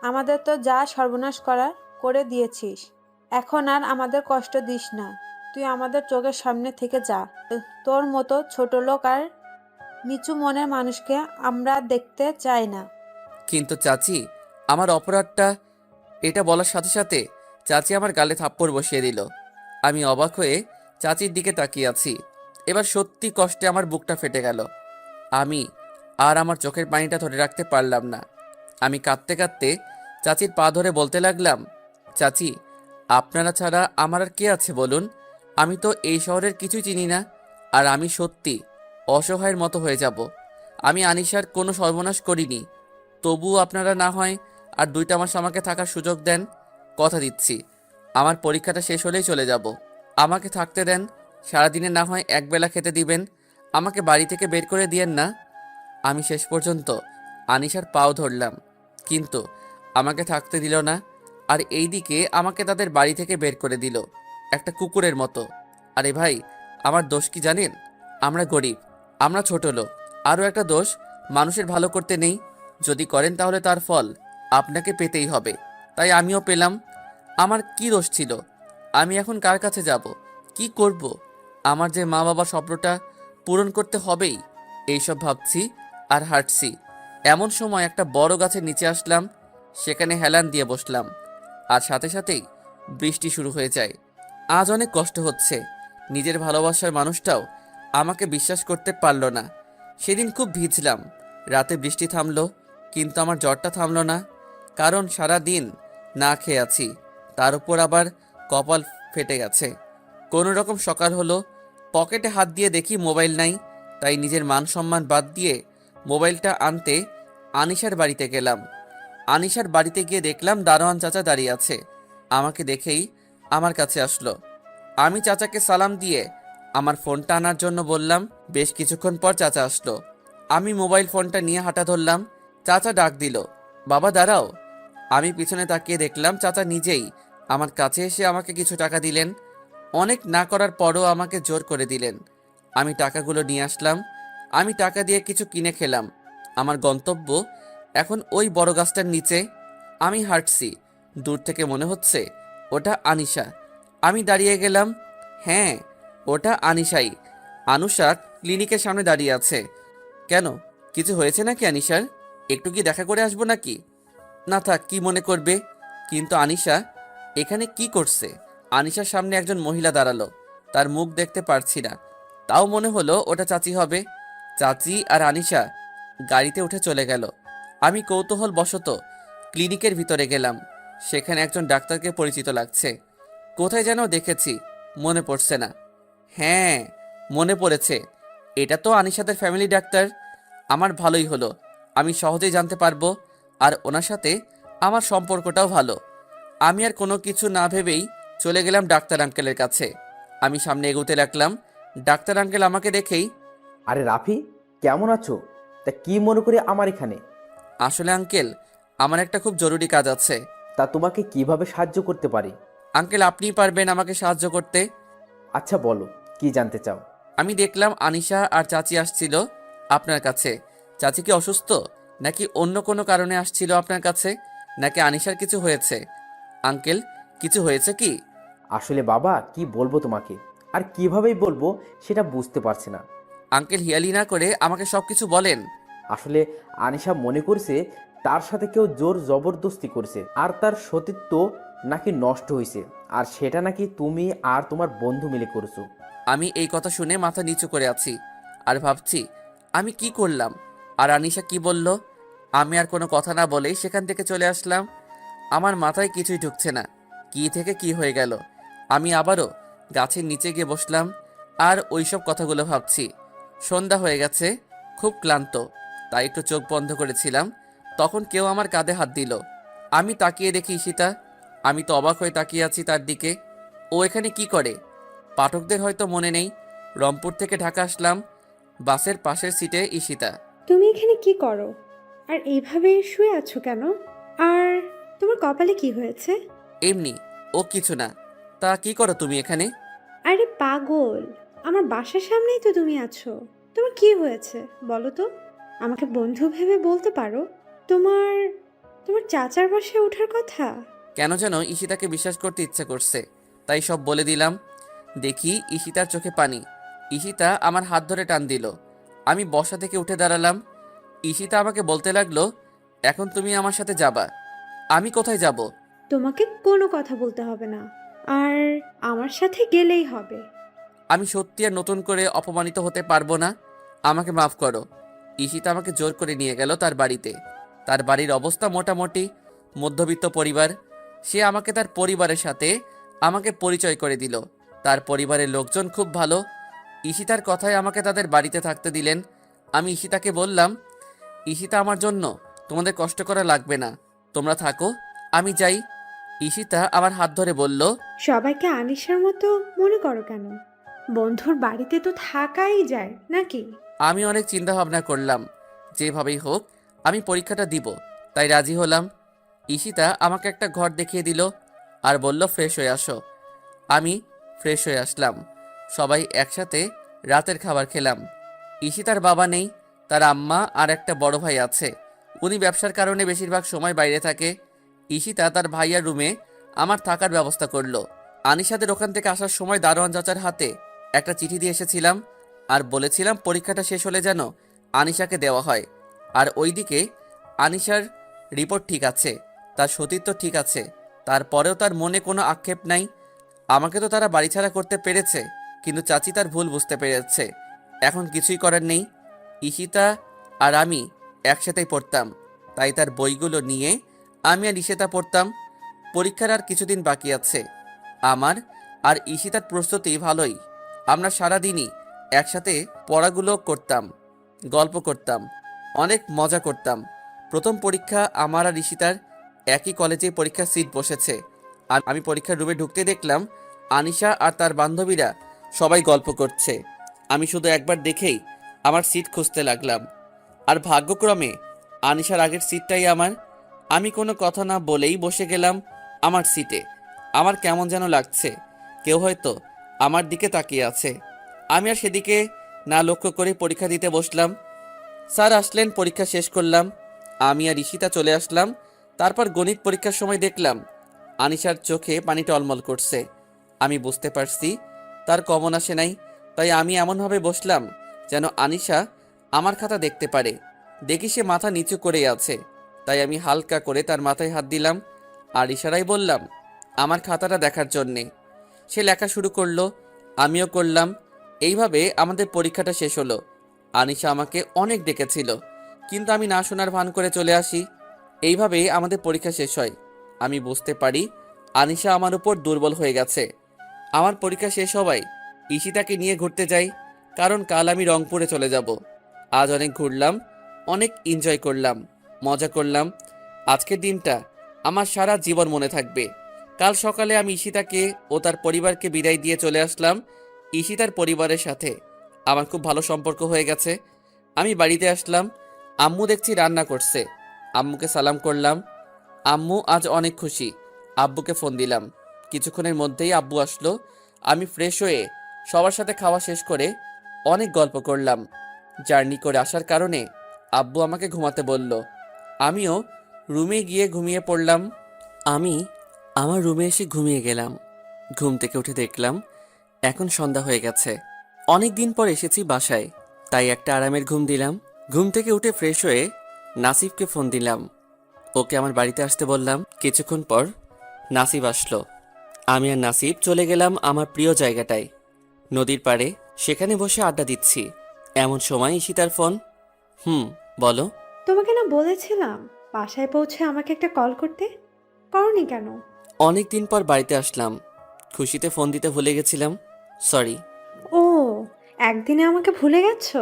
I: আমাদের তো যা সর্বনাশ করার করে দিয়েছিস, এখন আর আমাদের কষ্ট দিস না। তুই আমাদের চোখের সামনে থেকে যা। তোর মতো ছোট লোক আর নিচু মনের মানুষকে আমরা দেখতে চাই না।
A: কিন্তু চাচি, আমার অপরাধটা, এটা বলার সাথে সাথে চাচি আমার গালে থাপ্পড় বসিয়ে দিল। আমি অবাক হয়ে চাচির দিকে তাকিয়ে আছি। এবার সত্যি কষ্টে আমার বুকটা ফেটে গেল। আমি আর আমার চোখের পানিটা ধরে রাখতে পারলাম না। আমি কাঁদতে কাঁদতে চাচির পা ধরে বলতে লাগলাম, চাচি, আপনারা ছাড়া আমার আর কে আছে বলুন? আমি তো এই শহরের কিছুই চিনি না, আর আমি সত্যি অসহায়ের মতো হয়ে যাব। আমি আনিশার কোনো সর্বনাশ করিনি, তবুও আপনারা না হয় আর 2টা মাস আমাকে থাকার সুযোগ দেন। কথা দিচ্ছি, আমার পরীক্ষাটা শেষ হলেই চলে যাব। আমাকে থাকতে দেন, সারাদিনে না হয় একবেলা খেতে দিবেন, আমাকে বাড়ি থেকে বের করে দিয়েন না। আমি শেষ পর্যন্ত আনিশার পাও ধরলাম, কিন্তু আমাকে থাকতে দিল না। আর এইদিকে আমাকে তাদের বাড়ি থেকে বের করে দিল একটা কুকুরের মতো। আরে ভাই, আমার দোষ কি জানেন? আমরা গরিব, আমরা ছোট লোক। আরও একটা দোষ, মানুষের ভালো করতে নেই, যদি করেন তাহলে তার ফল আপনাকে পেতেই হবে। তাই আমিও পেলাম। আমার কি দোষ ছিল? আমি এখন কার কাছে যাব? কি করব? আমার যে মা বাবার স্বপ্নটা পূরণ করতে হবেই, এইসব ভাবছি আর হাঁটছি। এমন সময় একটা বড় গাছের নিচে আসলাম, সেখানে হেলান দিয়ে বসলাম, আর সাথে সাথেই বৃষ্টি শুরু হয়ে যায়। আজ অনেক কষ্ট হচ্ছে, নিজের ভালোবাসার মানুষটাও আমাকে বিশ্বাস করতে পারল না। সেদিন খুব ভিজলাম, রাতে বৃষ্টি থামলো, কিন্তু আমার জ্বরটা থামলো না, কারণ সারা দিন না খেয়ে আছি, তার উপর আবার কপাল ফেটে গেছে। কোনো রকম সকাল হলো, পকেটে হাত দিয়ে দেখি মোবাইল নাই, তাই নিজের মান সম্মান বাদ দিয়ে মোবাইলটা আনতে আনিশার বাড়িতে গেলাম। আনিশার বাড়িতে গিয়ে দেখলাম দারোয়ান চাচা দাঁড়িয়ে আছে। আমাকে দেখেই আমার কাছে আসলো। আমি চাচাকে সালাম দিয়ে আমার ফোনটা আনার জন্য বললাম। বেশ কিছুক্ষণ পর চাচা আসলো। আমি মোবাইল ফোনটা নিয়ে হাঁটা ধরলাম। চাচা ডাক দিল, বাবা দাঁড়াও। আমি পিছনে তাকিয়ে দেখলাম চাচা নিজেই আমার কাছে এসে আমাকে কিছু টাকা দিলেন। অনেক না করার পরও আমাকে জোর করে দিলেন। আমি টাকাগুলো নিয়ে আসলাম। আমি টাকা দিয়ে কিছু কিনে খেলাম। আমার গন্তব্য এখন ওই বড় গাছটার নিচে। আমি হাঁটছি, দূর থেকে মনে হচ্ছে ওটা আনিশা। আমি দাঁড়িয়ে গেলাম। হ্যাঁ, ওটা আনিশাই। আনুষা ক্লিনিকের সামনে দাঁড়িয়ে আছে। কেন, কিছু হয়েছে নাকি আনিশার? একটু কি দেখা করে আসবো নাকি? না থাক, কি মনে করবে? কিন্তু আনিশা এখানে কি করছে? আনিশার সামনে একজন মহিলা দাঁড়ালো, তার মুখ দেখতে পারছি না, তাও মনে হলো ওটা চাচি হবে। চাচি আর আনিশা গাড়িতে উঠে চলে গেল। আমি কৌতূহল বশত ক্লিনিকের ভিতরে গেলাম। সেখানে একজন ডাক্তারকে পরিচিত লাগছে, কোথায় যেন দেখেছি, মনে পড়ছে না। হ্যাঁ, মনে পড়েছে, এটা তো আনিশাদের ফ্যামিলি ডাক্তার। আমার ভালোই হলো, আমি সহজেই জানতে পারবো, আর ওনার সাথে আমার সম্পর্কটাও ভালো। আমি আর কোনো কিছু না ভেবেই চলে গেলাম ডাক্তার আঙ্কেলের কাছে। আমি সামনে এগোতে লাগলাম। ডাক্তার আঙ্কেল আমাকে দেখেই,
F: আরে রাফি, কেমন আছো? তা কি মনে করে আমার এখানে?
A: আসলে আঙ্কেল, আমার একটা খুব জরুরি কাজ আছে।
F: তা তোমাকে কিভাবে সাহায্য করতে পারি?
A: আঙ্কেল, আপনিই পারবেন আমাকে সাহায্য করতে।
F: আচ্ছা বলো, কি জানতে চাও?
A: আমি দেখলাম আনিশা আর চাচি আসছিল আপনার কাছে। চাচি কি অসুস্থ, নাকি অন্য কোনো কারণে আসছিল আপনার কাছে, নাকি আনিশার কিছু হয়েছে? আঙ্কেল, কিছু হয়েছে কি?
F: আসলে বাবা, কি বলবো তোমাকে, আর কিভাবেই বলবো সেটা বুঝতে পারছি না।
A: আঙ্কেল, হিয়ালি না করে আমাকে সব কিছু বলেন।
F: আসলে আনিশা মনে করছে তার সাথে কেউ জোর জবরদস্তি করছে, আর তার সতীত্ব নাকি নষ্ট হয়েছে, আর সেটা নাকি তুমি আর তোমার বন্ধু মিলে করছো।
A: আমি এই কথা শুনে মাথা নিচু করে আছি, আর ভাবছি আমি কি করলাম আর আনিশা কি বলল। আমি আর কোনো কথা না বলেই সেখান থেকে চলে আসলাম। আমার মাথায় কিছুই ঢুকছে না, কি থেকে কি হয়ে গেল। আমি আবারও গাছের নিচে গিয়ে বসলাম, আর ওইসব কথাগুলো ভাবছি। সন্ধ্যা হয়ে গেছে, খুব ক্লান্ত, তাই একটু চোখ বন্ধ করেছিলাম। তখন কেউ আমার কাঁধে হাত দিল। আমি তাকিয়ে দেখি ঈশিতা। আমি তো অবাক হয়ে তাকিয়ে আছি তার দিকে। ও এখানে কি করে? পাঠকদের হয়তো মনে নেই, রংপুর থেকে ঢাকা আসলাম, বাসের পাশের সিটে ঈশিতা।
B: তুমি এখানে কি করো? আর এইভাবে শুয়ে আছো কেন? আর তোমার কপালে কি হয়েছে?
A: এমনি, ও কিছু না। তা কি করো তুমি এখানে?
B: আরে পাগল, আমার বাসার সামনেই তো তুমি আছো। তোমার কি হয়েছে বলো তো? আমাকে বন্ধু ভেবে বলতে পারো। তোমার তোমার চাচার বাসায় ওঠার কথা।
A: কেন যেন ঈশিতাকে বিশ্বাস করতে ইচ্ছে করছে, তাই সব বলে দিলাম। দেখি ঈশিতার চোখে পানি। ঈশিতা আমার হাত ধরে টান দিল। আমি বসা থেকে উঠে দাঁড়ালাম। ঈশিতা আমাকে বলতে লাগলো, এখন তুমি আমার সাথে যাবা। আমি কোথায় যাব?
B: তোমাকে কোনো কথা বলতে হবে না, আর আমার সাথে গেলেই হবে।
A: আমি সত্যি আর নতুন করে অপমানিত হতে পারবো না, আমাকে মাফ করো। ঈশিতা আমাকে জোর করে নিয়ে গেল তার বাড়িতে। তার বাড়ির অবস্থা মোটামুটি মধ্যবিত্ত পরিবার। সে আমাকে তার পরিবারের সাথে আমাকে পরিচয় করে দিল। তার পরিবারের লোকজন খুব ভালো। ঈশিতার কথায় আমাকে তাদের বাড়িতে থাকতে দিলেন। আমি ঈশিতাকে বললাম, ঈশিতা, আমার জন্য তোমাদের কষ্ট করা লাগবে না, তোমরা থাকো, আমি যাই। ঈশিতা আমার হাত ধরে বলল,
B: সবাইকে আনিশার মতো মনে করো কেন? বন্ধুর বাড়িতে তো থাকাই যায় নাকি?
A: আমি অনেক চিন্তা ভাবনা করলাম, যেভাবেই হোক আমি পরীক্ষাটা দিব, তাই রাজি হলাম। ঈশিতা আমাকে একটা ঘর দেখিয়ে দিল আর বলল, ফ্রেশ হয়ে আসো। আমি ফ্রেশ হয়ে আসলাম। সবাই একসাথে রাতের খাবার খেলাম। ঈশিতার বাবা নেই, তার আম্মা আর একটা বড় ভাই আছে। উনি ব্যবসার কারণে বেশিরভাগ সময় বাইরে থাকে। ঈশিতা তার ভাইয়ার রুমে আমার থাকার ব্যবস্থা করলো। আনিশাদের ওখান থেকে আসার সময় দারোয়ান চাচার হাতে একটা চিঠি দিয়ে এসেছিলাম আর বলেছিলাম পরীক্ষাটা শেষ হলে যেন আনিশাকে দেওয়া হয়। আর ওইদিকে আনিশার রিপোর্ট ঠিক আছে, তার সতীত্ব ঠিক আছে, তারপরেও তার মনে কোনো আক্ষেপ নাই। আমাকে তো তারা বাড়িছাড়া করতে পেরেছে, কিন্তু চাচি তার ভুল বুঝতে পেরেছে। এখন কিছুই করার নেই। ঈশিতা আর আমি একসাথেই পড়তাম, তাই তার বইগুলো নিয়ে আমি আর ঈশিতা পড়তাম। পরীক্ষার আর কিছুদিন বাকি আছে। আমার আর ঈশিতার প্রস্তুতি ভালোই। আমরা সারাদিনই একসাথে পড়াগুলো করতাম, গল্প করতাম, অনেক মজা করতাম। প্রথম পরীক্ষা আমার আর ঈশিতার একই কলেজে পরীক্ষার সিট বসেছে। আর আমি পরীক্ষার রুমে ঢুকতে দেখলাম আনিশা আর তার বান্ধবীরা সবাই গল্প করছে। আমি শুধু একবার দেখেই আমার সিট খুঁজতে লাগলাম, আর ভাগ্যক্রমে আনিশার আগের সিটটাই আমার। আমি কোনো কথা না বলেই বসে গেলাম আমার সিটে। আমার কেমন যেন লাগছে, কেউ হয়তো আমার দিকে তাকিয়ে আছে। আমি আর সেদিকে না লক্ষ্য করে পরীক্ষা দিতে বসলাম। স্যার আসলেন, পরীক্ষা শেষ করলাম। আমি আর ঈশিতা চলে আসলাম। তারপর গণিত পরীক্ষার সময় দেখলাম আনিশার চোখে পানি টলমল করছে। আমি বুঝতে পারছি তার কমন আসে নাই, তাই আমি এমনভাবে বসলাম যেন আনিশা আমার খাতা দেখতে পারে। দেখি সে মাথা নিচু করেই আছে, তাই আমি হালকা করে তার মাথায় হাত দিলাম আর ইশারায় বললাম আমার খাতাটা দেখার জন্যে। সে লেখা শুরু করলো, আমিও করলাম। এইভাবে আমাদের পরীক্ষাটা শেষ হলো। আনিশা আমাকে অনেক ডেকেছিল, কিন্তু আমি না শোনার ভান করে চলে আসি। এইভাবেই আমাদের পরীক্ষা শেষ হয়। আমি বুঝতে পারি আনিশা আমার উপর দুর্বল হয়ে গেছে। আমার পরীক্ষা শেষ হওয়ায় ঈশিতাকে নিয়ে ঘুরতে যাই, কারণ কাল আমি রংপুরে চলে যাব। আজ অনেক ঘুরলাম, অনেক এনজয় করলাম, মজা করলাম। আজকের দিনটা আমার সারা জীবন মনে থাকবে। কাল সকালে আমি ঈশিতাকে ও তার পরিবারকে বিদায় দিয়ে চলে আসলাম। ঈশিতার পরিবারের সাথে আমার খুব ভালো সম্পর্ক হয়ে গেছে। আমি বাড়িতে আসলাম, আম্মু দেখছি রান্না করছে। আম্মুকে সালাম করলাম। আম্মু আজ অনেক খুশি। আব্বুকে ফোন দিলাম। কিছুক্ষণের মধ্যেই আব্বু আসলো। আমি ফ্রেশ হয়ে সবার সাথে খাওয়া শেষ করে অনেক গল্প করলাম। জার্নি করে আসার কারণে আব্বু আমাকে ঘুমাতে বলল। আমিও রুমে গিয়ে ঘুমিয়ে পড়লাম। আমি আমার রুমে এসে ঘুমিয়ে গেলাম। ঘুম থেকে উঠে দেখলাম এখন সন্ধ্যা হয়ে গেছে। অনেক দিন পর এসেছি বাসায়, তাই একটা আরামের ঘুম দিলাম। ঘুম থেকে উঠে ফ্রেশ হয়ে নাসিবকে ফোন দিলাম। ওকে আমার বাড়িতে আসতে বললাম। কিছুক্ষণ পর নাসিব আসলো। আমি আর নাসিব চলে গেলাম আমার প্রিয় জায়গাটায়, নদীর পাড়ে। সেখানে বসে আড্ডা দিচ্ছি। এমন সময় ঈশিতার ফোন। বলো।
B: তোমাকে না বলেছিলাম বাসায় পৌঁছে আমাকে একটা কল করতে, করনি কেন?
A: অনেক দিন পর বাড়িতে আসলাম, খুশিতে ফোন দিতে ভুলে গেছিলাম, সরি।
B: ও, একদিনে আমাকে ভুলে গেছো?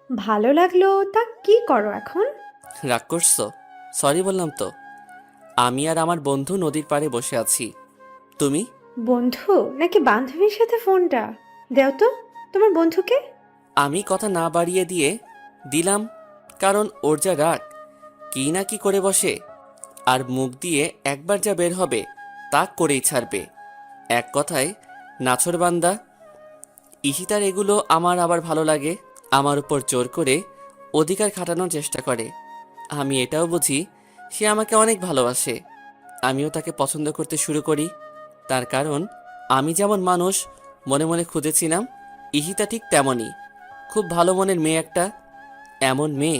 B: ভালো লাগলো। তা কি করো এখন?
A: রাগ করছো? সরি বললাম তো। আমি আর আমার বন্ধু নদীর পাড়ে বসে আছি। তুমি?
B: বন্ধু নাকি বান্ধবীর সাথে ফোনটা দেও তো। তোমার বন্ধুকে?
A: আমি কথা না বাড়িয়ে দিয়ে দিলাম, কারণ ওর যা রাগ, কি না কি করে বসে, আর মুখ দিয়ে একবার যা বের হবে তা করেই ছাড়বে। এক কথায় নাছোড়বান্দা। ঈশিতার এগুলো আমার আবার ভালো লাগে। আমার উপর জোর করে অধিকার খাটানোর চেষ্টা করে। আমি এটাও বুঝি সে আমাকে অনেক ভালোবাসে। আমিও তাকে পছন্দ করতে শুরু করি। তার কারণ আমি যেমন মানুষ মনে মনে খুঁজেছিলাম, ঈশিতা ঠিক তেমনই। খুব ভালো মনের মেয়ে একটা। এমন মেয়ে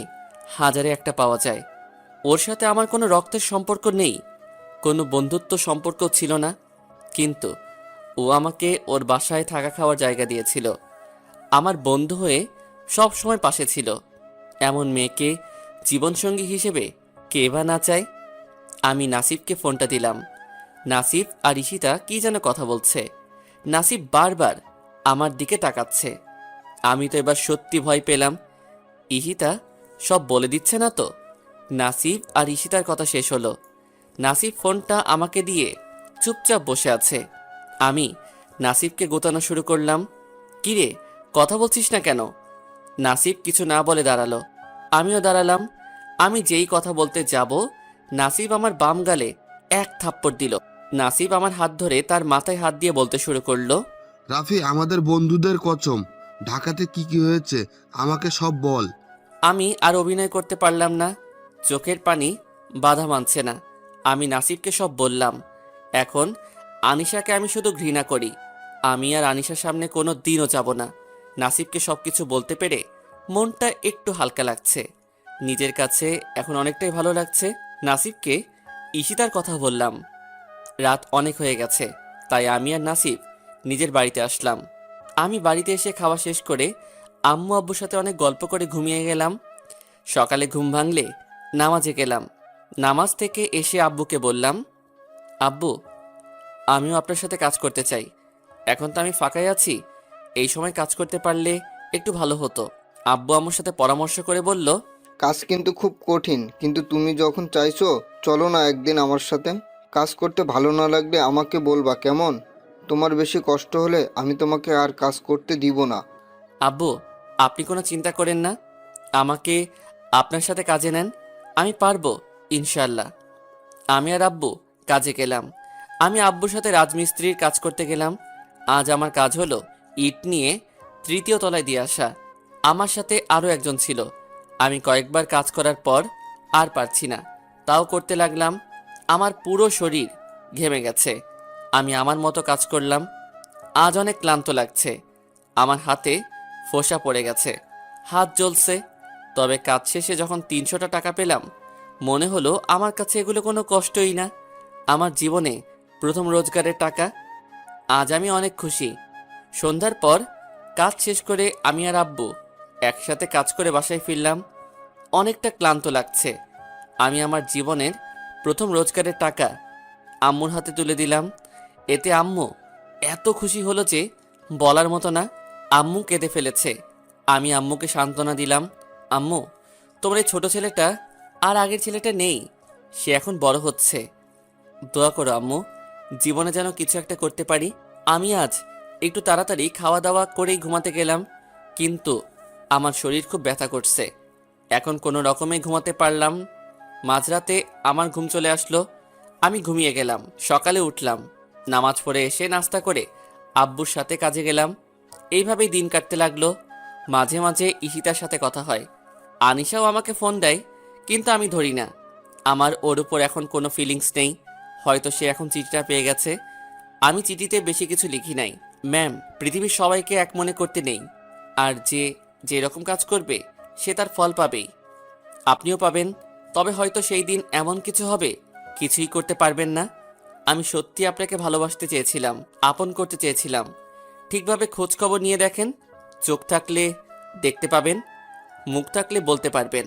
A: হাজারে একটা পাওয়া যায়। ওর সাথে আমার কোনো রক্তের সম্পর্ক নেই, কোনো বন্ধুত্ব সম্পর্ক ছিল না, কিন্তু ও আমাকে ওর বাসায় থাকা খাওয়ার জায়গা দিয়েছিল। আমার বন্ধু হয়ে সব সময় পাশে ছিল। এমন মেয়েকে জীবনসঙ্গী হিসেবে কে বা না চায়। আমি নাসিবকে ফোনটা দিলাম। নাসিব আর ঈশিতা কি যেন কথা বলছে। নাসিব বারবার আমার দিকে তাকাচ্ছে। আমি তো এবার সত্যি ভয় পেলাম। ইশিতা সব বলে দিচ্ছে না তো? নাসিব আর ইশিতার কথা শেষ হলো। নাসিব ফোনটা আমাকে দিয়ে চুপচাপ বসে আছে। আমি নাসিবকে গোতানো শুরু করলাম। কিরে, কথা বলছিস না কেন? নাসিব কিছু না বলে দাঁড়ালো। আমিও দাঁড়ালাম। আমি যেই কথা বলতে যাব, নাসিব আমার বাম গালে এক থাপ্পড় দিল। নাসিব আমার হাত ধরে তার মাথায় হাত দিয়ে বলতে শুরু করলো,
G: রাফি, আমাদের বন্ধুদের কসম, ঢাকাতে কি কি হয়েছে আমাকে সব বল।
A: আমি আর অভিনয় করতে পারলাম না। চোখের পানি বাধা মানছে না। আমি নাসিবকে সব বললাম। এখন আনিশাকে আমি শুধু ঘৃণা করি। আমি আর আনিশার সামনে কোনো দিনও যাব না। নাসিবকে সবকিছু বলতে পেরে মনটা একটু হালকা লাগছে। নিজের কাছে এখন অনেকটাই ভালো লাগছে। নাসিবকে ইশিতার কথা বললাম। রাত অনেক হয়ে গেছে, তাই আমি আর নাসিব নিজের বাড়িতে আসলাম। আমি বাড়িতে এসে খাওয়া শেষ করে আম্মু আব্বুর সাথে অনেক গল্প করে ঘুমিয়ে গেলাম। সকালে ঘুম ভাঙলে নামাজে গেলাম। নামাজ থেকে এসে আব্বুকে বললাম, আব্বু, আমিও আপনার সাথে কাজ করতে চাই। এখন তো আমি ফাঁকাই আছি, এই সময় কাজ করতে পারলে একটু ভালো হতো। আব্বু আম্মুর সাথে পরামর্শ করে বলল,
E: কাজ কিন্তু খুব কঠিন, কিন্তু তুমি যখন চাইছো চলো না একদিন আমার সাথে। কাজ করতে ভালো না লাগলে আমাকে বলবা, কেমন? তোমার বেশি কষ্ট হলে আমি তোমাকে আর কাজ করতে দিব না।
A: আব্বু, আপনি কোনো চিন্তা করেন না, আমাকে আপনার সাথে কাজে নেন, আমি পারবো ইনশাল্লাহ। আমি আর আব্বু কাজে গেলাম। আমি আব্বুর সাথে রাজমিস্ত্রির কাজ করতে গেলাম। আজ আমার কাজ হলো ইট নিয়ে 3য় তলায় দিয়ে আসা। আমার সাথে আরও একজন ছিল। আমি কয়েকবার কাজ করার পর আর পারছি না, তাও করতে লাগলাম। আমার পুরো শরীর ঘেমে গেছে। আমি আমার মতো কাজ করলাম। আজ অনেক ক্লান্ত লাগছে। আমার হাতে ফোসা পড়ে গেছে, হাত জ্বলছে। তবে কাজ শেষে যখন 300টা টাকা পেলাম, মনে হলো আমার কাছে এগুলো কোনো কষ্টই না। আমার জীবনে প্রথম রোজগারের টাকা। আজ আমি অনেক খুশি। সন্ধ্যার পর কাজ শেষ করে আমি আর আব্বু একসাথে কাজ করে বাসায় ফিরলাম। অনেকটা ক্লান্ত লাগছে। আমি আমার জীবনের প্রথম রোজগারের টাকা আম্মুর হাতে তুলে দিলাম। এতে আম্মু এত খুশি হলো যে বলার মতো না। আম্মু কেঁদে ফেলেছে। আমি আম্মুকে সান্ত্বনা দিলাম, আম্মু, তোমার এই ছোট ছেলেটা আর আগের ছেলেটা নেই, সে এখন বড় হচ্ছে। দোয়া করো আম্মু, জীবনে যেন কিছু একটা করতে পারি। আমি আজ একটু তাড়াতাড়ি খাওয়া দাওয়া করেই ঘুমাতে গেলাম, কিন্তু আমার শরীর খুব ব্যথা করছে। এখন কোনো রকমে ঘুমাতে পারলাম। মাঝরাতে আমার ঘুম চলে আসলো। আমি ঘুমিয়ে গেলাম। সকালে উঠলাম, নামাজ পড়ে এসে নাস্তা করে আব্বুর সাথে কাজে গেলাম। এইভাবেই দিন কাটতে লাগলো। মাঝে মাঝে ইশিতার সাথে কথা হয়। আনিশাও আমাকে ফোন দেয়, কিন্তু আমি ধরি না। আমার ওর উপর এখন কোনো ফিলিংস নেই। হয়তো সে এখন চিঠিটা পেয়ে গেছে। আমি চিঠিতে বেশি কিছু লিখি নাই, ম্যাম, পৃথিবীর সবাইকে এক মনে করতে নেই, আর যে যেরকম কাজ করবে সে তার ফল পাবেই। আপনিও পাবেন, তবে হয়তো সেই দিন এমন কিছু হবে কিছুই করতে পারবেন না। আমি সত্যি আপনাকে ভালোবাসতে চেয়েছিলাম, আপন করতে চেয়েছিলাম। ঠিকভাবে খোঁজ খবর নিয়ে দেখেন। চোখ থাকলে দেখতে পাবেন, মুখ থাকলে বলতে পারবেন,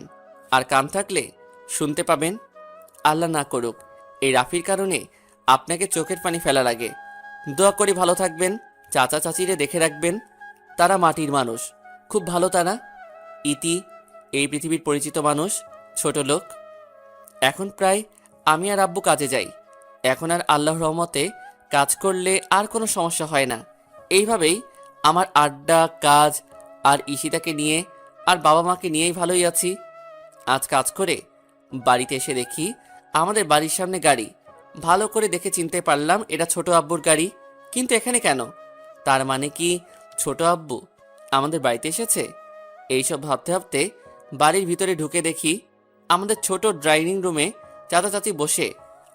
A: আর কান থাকলে শুনতে পাবেন। আল্লাহ না করুক এই রাফির কারণে আপনাকে চোখের পানি ফেলা লাগে। দোয়া করি ভালো থাকবেন। চাচা চাচিরে দেখে রাখবেন, তারা মাটির মানুষ, খুব ভালো তারা। ইতি, এই পৃথিবীর পরিচিত মানুষ, ছোট লোক। এখন প্রায় আমি আর আব্বু কাজে যাই। এখন আর আল্লাহর রহমতে কাজ করলে আর কোনো সমস্যা হয় না। এইভাবেই আমার আড্ডা, কাজ আর ইশিতাকে নিয়ে আর বাবা মাকে নিয়েই ভালোই আছি। আজ কাজ করে বাড়িতে এসে দেখি আমাদের বাড়ির সামনে গাড়ি। ভালো করে দেখে চিনতে পারলাম এটা ছোট আব্বুর গাড়ি। কিন্তু এখানে কেন? তার মানে কি ছোট আব্বু আমাদের বাড়িতে এসেছে? এইসব ভাবতে ভাবতে বাড়ির ভিতরে ঢুকে দেখি আমাদের ছোট ড্রাইনিং রুমে চাচা চাচি বসে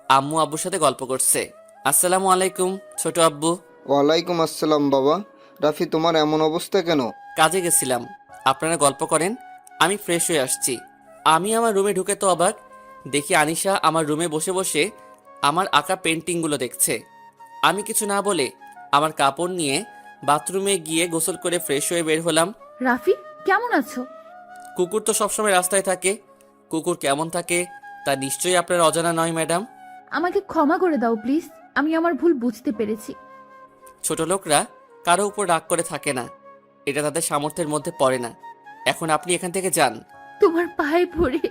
A: আম্মু আব্বুর সাথে গল্প করছে। আসসালামু আলাইকুম ছোট আব্বু।
E: ওয়ালাইকুম আসসালাম বাবা। রাফি, তোমার এমন অবস্থা কেন?
A: কাজে গেছিলাম, আপনারা গল্প করেন, আমি ফ্রেশ হয়ে আসছি। আমি আমার রুমে ঢুকে তো অবাক, দেখি আনিশা আমার রুমে বসে বসে আমার আঁকা পেন্টিংগুলো দেখছে। আমি কিছু না বলে আমার কাপড় নিয়ে বাথরুমে গিয়ে গোসল করে ফ্রেশ হয়ে বের হলাম।
H: রাফি, কেমন আছো?
A: কুকুর তো সবসময় রাস্তায় থাকে, কুকুর কেমন থাকে তা নিশ্চয়ই আপনার অজানা নয় ম্যাডাম।
H: আমাকে ক্ষমা করে দাও প্লিজ, আমি আমার ভুল বুঝতে পেরেছি।
A: ছোট লোকরা কারো উপর রাগ করে থাকে না, এটা তাদের সামর্থ্যের মধ্যে পড়ে না। এখন আপনি এখান থেকে যান।
H: তোমার পায়ে পড়ে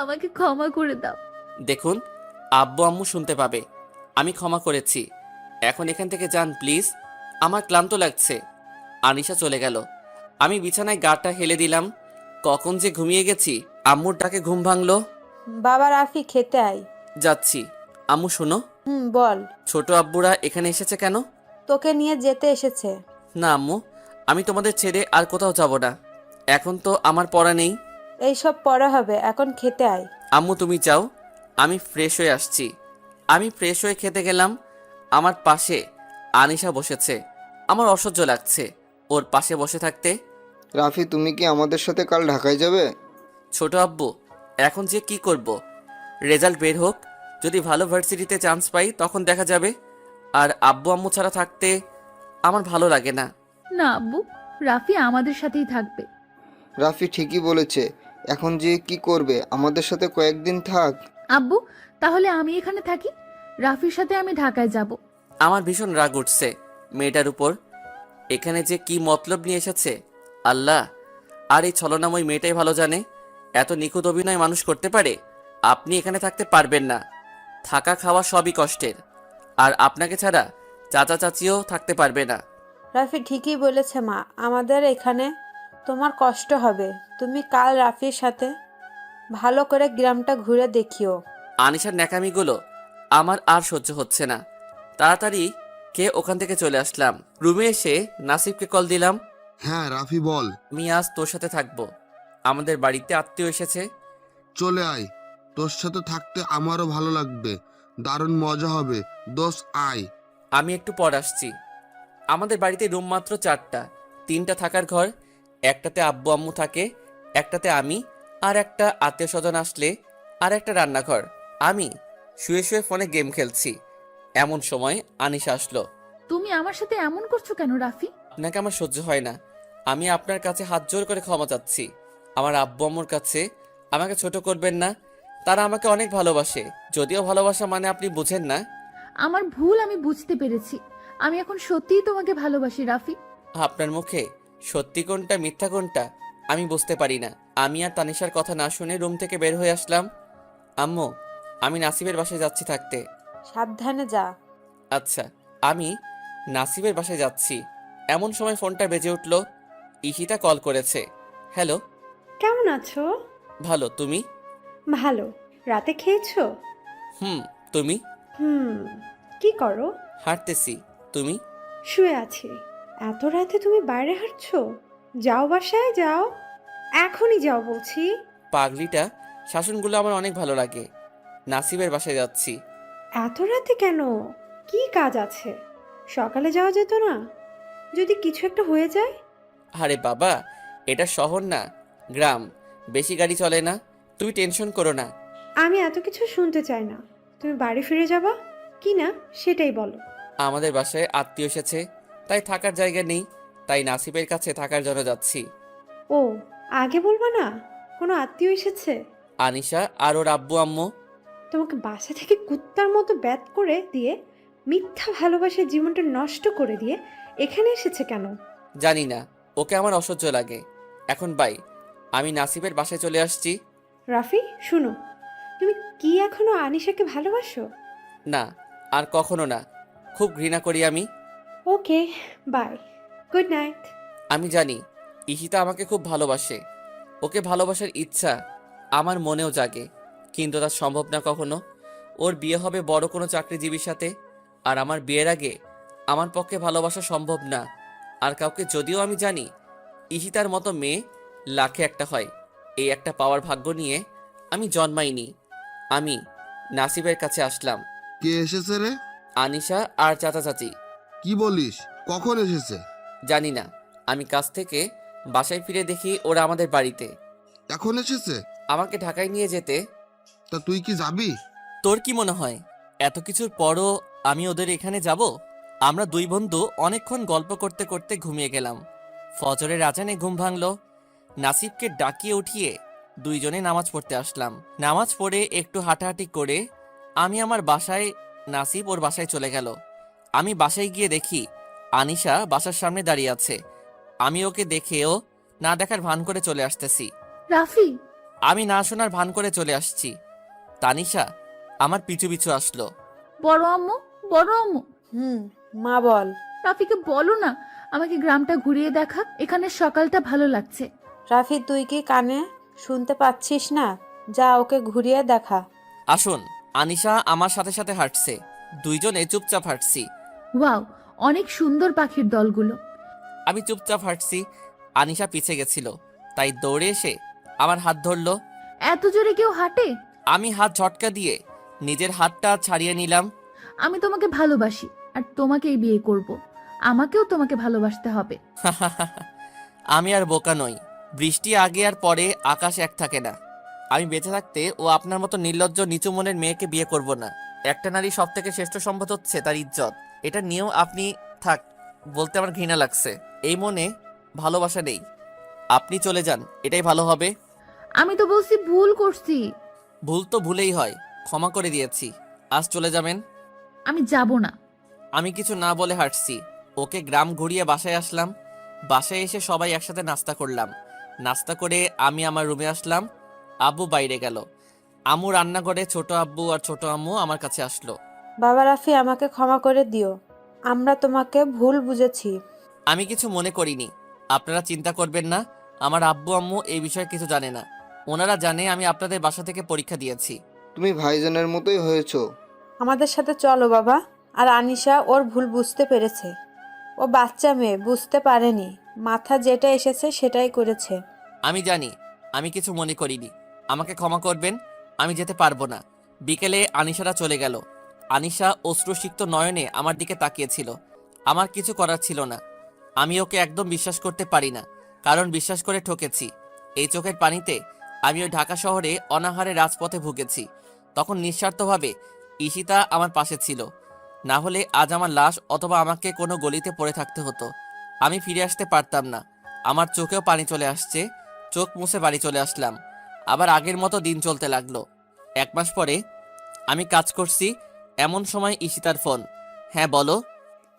H: আমাকে ক্ষমা করে দাও।
A: দেখুন, আব্বু আম্মু শুনতে পাবে। আমি ক্ষমা করেছি, এখন এখান থেকে যান প্লিজ, আমার ক্লান্ত লাগছে। আনিশা চলে গেল। আমি বিছানায় গাটা হেলে দিলাম। কখন যে ঘুমিয়ে গেছি, আম্মুর ডাকে ঘুম ভাঙলো।
I: বাবা রাফি, খেতে আয়।
A: যাচ্ছি। আম্মু শোনো,
I: বল।
A: ছোট আব্বুরা এখানে এসেছে কেন?
I: তোকে নিয়ে যেতে এসেছে।
A: না আম্মু, আমি তোমাদের ছেড়ে আর কোথাও যাব না। এখন তো আমার পড়া নেই।
I: এইসব পরে হবে, এখন খেতে আয়।
A: আম্মু তুমি যাও, আমি ফ্রেশ হয়ে আসছি। আমি ফ্রেশ হয়ে খেতে গেলাম। আমার পাশে আনিশা বসেছে। আমার অসহ্য লাগছে ওর পাশে বসে থাকতে।
E: রাফি, তুমি কি আমাদের সাথে কাল ঢাকায় যাবে?
A: ছোট আব্বু, এখন যে কি করব? রেজাল্ট বের হোক, যদি ভালো ভার্সিটিতে চান্স পাই তখন দেখা যাবে। আর আব্বু আম্মু ছাড়া থাকতে আমার ভালো লাগে না।
H: না আব্বু, রাফি আমাদের সাথেই থাকবে।
E: রাফি ঠিকই বলেছে। এখন যে কি করবে? আমাদের সাথে কয়েকদিন থাক।
H: আব্বু, তাহলে আমি এখানে থাকি, রাফির সাথে আমি ঢাকায় যাব।
A: আমার ভীষণ রাগ উঠছে মেয়েটার উপর। এখানে যে কি মতলব নিয়ে এসেছে আল্লাহ! আর এই ছলনাময় মেয়েটাই ভালো জানে এত নিখুঁত অভিনয় মানুষ করতে পারে। আপনি এখানে থাকতে পারবেন না, থাকা খাওয়া সবই কষ্টের। আর আপনাকে ছাড়া চাচা চাচিও থাকতে পারবে না।
I: রাফি ঠিকই বলেছে মা, আমাদের এখানে তোমার কষ্ট হবে। তুমি কাল রাফির সাথে ভালো করে গ্রামটা ঘুরে দেখিও।
A: আনিশার ন্যাকামিগুলো আমার আর সহ্য হচ্ছে না। তাড়াতাড়ি ওখান থেকে চলে আসলাম। রুমে এসে নাসিবকে কল দিলাম।
G: হ্যাঁ রাফি বল।
A: আমি আজ তোর সাথে থাকবো, আমাদের বাড়িতে আত্মীয় এসেছে।
G: চলে আয়, তোর সাথে থাকতে আমারও ভালো লাগবে, দারুণ মজা হবে। দোষ আয়।
A: আমি একটু পর আসছি। আমাদের বাড়িতে রুম মাত্র 4টা, 3টা থাকার ঘর। একটাতে আব্বু আম্মু থাকে, একটাতে আমি, আর একটা আত্মীয় স্বজন আসলে, আর একটা রান্নাঘর। আমি শুয়ে শুয়ে ফোনে গেম খেলছি। এমন সময় আনিশা আসলো।
H: তুমি আমার সাথে এমন করছো কেন রাফি?
A: আপনাকে আমার সহ্য হয় না। আমি আপনার কাছে হাত জোর করে ক্ষমা চাচ্ছি। আমার আব্বু আম্মুর কাছে আমাকে ছোট করবেন না, তারা আমাকে অনেক ভালোবাসে। যদিও ভালোবাসা মানে আপনি বুঝেন না।
H: আমার ভুল আমি বুঝতে পেরেছি। আমি এখন সত্যিই তোমাকে ভালোবাসি রাফি।
A: আপনার মুখে সত্যি কোনটা মিথ্যা কোনটা আমি বুঝতে পারি না। আমি আর তানিশার কথা না শুনে রুম থেকে বের হয়ে আসলাম। আম্মু, আমি নাসিবের বাসায় যাচ্ছি থাকতে।
I: সাবধানে যা।
A: আচ্ছা। আমি নাসিবের বাসায় যাচ্ছি। এমন সময় ফোনটা বেজে উঠল। ঈশিতা কল করেছে। হ্যালো।
B: কেমন আছো?
A: ভালো, তুমি?
B: ভালো। রাতে খেয়েছো?
A: তুমি?
B: কি করো?
A: হাঁটতেছি। তুমি?
B: শুয়ে আছি। এত রাতে তুমি বাইরে হাঁটছো? যাও, বাসায় যাও, এখনই যাও বলছি।
A: পাগলিটা শাসনগুলো আমার অনেক ভালো লাগে। নাসিবের বাসায় যাচ্ছি।
B: এত রাতে কেন? কি কাজ আছে? সকালে যাওয়া যেত না? যদি কিছু একটা হয়ে যায়?
A: আরে বাবা, এটা শহর না, গ্রাম, বেশি গাড়ি চলে না। তুমি টেনশন করো না।
B: আমি এত কিছু শুনতে চাই না। তুমি বাড়ি ফিরে যাবা কি না সেটাই বলো।
A: আমাদের বাসায় আত্মীয় এসেছে, তাই থাকার জায়গা নেই, তাই নাসিবের কাছে থাকার জন্য যাচ্ছি।
B: ও, আগে বলবা না কোনো আত্মীয় এসেছে?
A: আনিশা আর ওর আব্বু আম্মু।
B: তোমাকে বাসা থেকে কুত্তার মতো ব্যাত করে দিয়ে, মিথ্যা ভালোবাসার জীবনটা নষ্ট করে দিয়ে এখানে এসেছে কেন?
A: জানি না, ওকে আমার অসহ্য লাগে। এখন বাই, আমি নাসিবের বাসায় চলে আসছি।
B: রাফি শুনো, তুমি কি এখনো আনিশাকে ভালোবাসো?
A: না, আর কখনো না। খুব ঘৃণা করি আমি।
B: ওকে, বাই, গুড নাইট।
A: আমি জানি ঈশিতা আমাকে খুব ভালোবাসে। ওকে ভালোবাসার ইচ্ছা আমার মনেও জাগে, কিন্তু তা সম্ভব না কখনো। ওর বিয়ে হবে বড় কোনো চাকরিজীবীর সাথে, আর আমার বিয়ের আগে আমার পক্ষে ভালোবাসা সম্ভব না আর কাউকে। যদিও আমি জানি ঈশিতার মতো মেয়ে লাখে একটা হয়, এই একটা পাওয়ার ভাগ্য নিয়ে আমি জন্মাইনি। আমি নাসিবের কাছে আসলাম।
G: কে এসেছে রে?
A: আনিশা আর চাচা চাচি।
G: কি বলিস? কখন এসেছে?
A: জানি না, আমি কাছ থেকে বাসায় ফিরে দেখি ওরা আমাদের বাড়িতে।
G: এখন এসেছে?
A: আমাকে ঢাকায় নিয়ে যেতে।
G: তা তুই কি যাবি?
A: তোর কি মনে হয় এত কিছুর পরও আমি ওদের এখানে যাব? আমরা দুই বন্ধু অনেকক্ষণ গল্প করতে করতে ঘুমিয়ে গেলাম। ফজরের আজানে ঘুম ভাঙলো। নাসিবকে ডাকিয়ে উঠিয়ে দুইজনে নামাজ পড়তে আসলাম। নামাজ পড়ে একটু হাঁটাহাঁটি করে আমি আমার বাসায়, নাসিব ওর বাসায় চলে গেল। আমি বাসায় গিয়ে দেখি আনিশা বাসার সামনে দাঁড়িয়ে আছে। আমি ওকে দেখেও না দেখার ভান করে চলে আসতেছি।
H: রাফি,
A: আমি না শোনার ভান করে চলে আসছি। তানিশা আমার পিছু পিছু আসলো।
H: বড় আম্মু, বড় আম্মু,
I: মা বল।
H: রাফিকে বলো না আমাকে গ্রামটা ঘুরিয়ে দেখা, এখানে সকালটা ভালো লাগছে।
I: রাফি, তুই কি কানে শুনতে পাচ্ছিস না? যা ওকে ঘুরিয়ে দেখা।
A: আসুন। আনিশা আমার সাথে সাথে হাঁটছে। দুইজনে চুপচাপ হাঁটছি।
H: ওয়াও, অনেক সুন্দর পাখির দলগুলো।
A: আমি চুপচাপ হাঁটছি। আনিশা পিছে গেছিল, তাই দৌড়ে এসে আমার হাত ধরলো।
H: এত জোরে কেউ হাঁটে?
A: আমি হাত ঝটকা দিয়ে নিজের হাতটা ছাড়িয়ে নিলাম।
H: আমি তোমাকে ভালোবাসি আর তোমাকেই বিয়ে করব। আমাকেও তোমাকে ভালোবাসতে হবে।
A: আমি আর বোকা নই। বৃষ্টি আগে আর পরে আকাশ এক থাকে না। আমি বেঁচে থাকতে ও আপনার মতো নির্লজ্জ নিচু মনের মেয়েকে বিয়ে করব না। একটা নারী সব থেকে শ্রেষ্ঠ সম্পদ হচ্ছে তার ইজ্জত। এটা নিয়েও আপনি থাক বলতে আমার ঘৃণা লাগছে। এই মনে ভালোবাসা নেই। আপনি চলে যান, এটাই ভালো হবে।
H: আমি তো বলছি ভুল করছি।
A: ভুল তো ভুলেই হয়, ক্ষমা করে দিয়েছি। আজ চলে যাবেন?
H: আমি যাব না।
A: আমি কিছু না বলে হাঁটছি। ওকে গ্রাম ঘুরিয়ে বাসায় আসলাম। বাসায় এসে সবাই একসাথে নাস্তা করলাম। নাস্তা করে আমি আমার রুমে আসলাম। আব্বু বাইরে গেল। আম্মু রান্নাঘরে, ছোট আব্বু আর ছোট আম্মু আমার কাছে আসলো।
I: বাবা রাফি, আমাকে ক্ষমা করে দিও, আমরা তোমাকে ভুল বুঝেছি।
A: আমি কিছু মনে করিনি। আপনারা চিন্তা করবেন না। আমার আব্বু আম্মু এই বিষয়ে কিছু জানে না। ওনারা জানে আমি আপনাদের বাসা থেকে পরীক্ষা দিয়েছি।
E: তুমি ভাইজানের মতোই হয়েছো।
I: আমাদের সাথে চলো বাবা। আর আনিশা ওর ভুল বুঝতে পেরেছে। ও বাচ্চা মেয়ে, বুঝতে পারেনি। মাথা যেটা এসেছে সেটাই করেছে।
A: আমি জানি আমি কিছু মনে করিনি। আমাকে ক্ষমা করবেন, আমি যেতে পারবো না। বিকেলে আনিশারা চলে গেল। আনিশা অশ্রুসিক্ত নয়নে আমার দিকে তাকিয়েছিল। আমার কিছু করার ছিল না। আমি ওকে একদম বিশ্বাস করতে পারি না, কারণ বিশ্বাস করে ঠকেছি। এই চোখের পানিতে আমি ওই ঢাকা শহরে অনাহারে রাজপথে ভুগেছি। তখন নিঃস্বার্থভাবে ঈশিতা আমার পাশে ছিল। না হলে আজ আমার লাশ অথবা আমাকে কোনো গলিতে পড়ে থাকতে হতো। আমি ফিরে আসতে পারতাম না। আমার চোখেও পানি চলে আসছে। চোখ মুছে বাড়ি চলে আসলাম। আবার আগের মতো দিন চলতে লাগলো। 1 মাস পরে আমি কাজ করছি, এমন সময় ঈশিতার ফোন। হ্যাঁ বলো।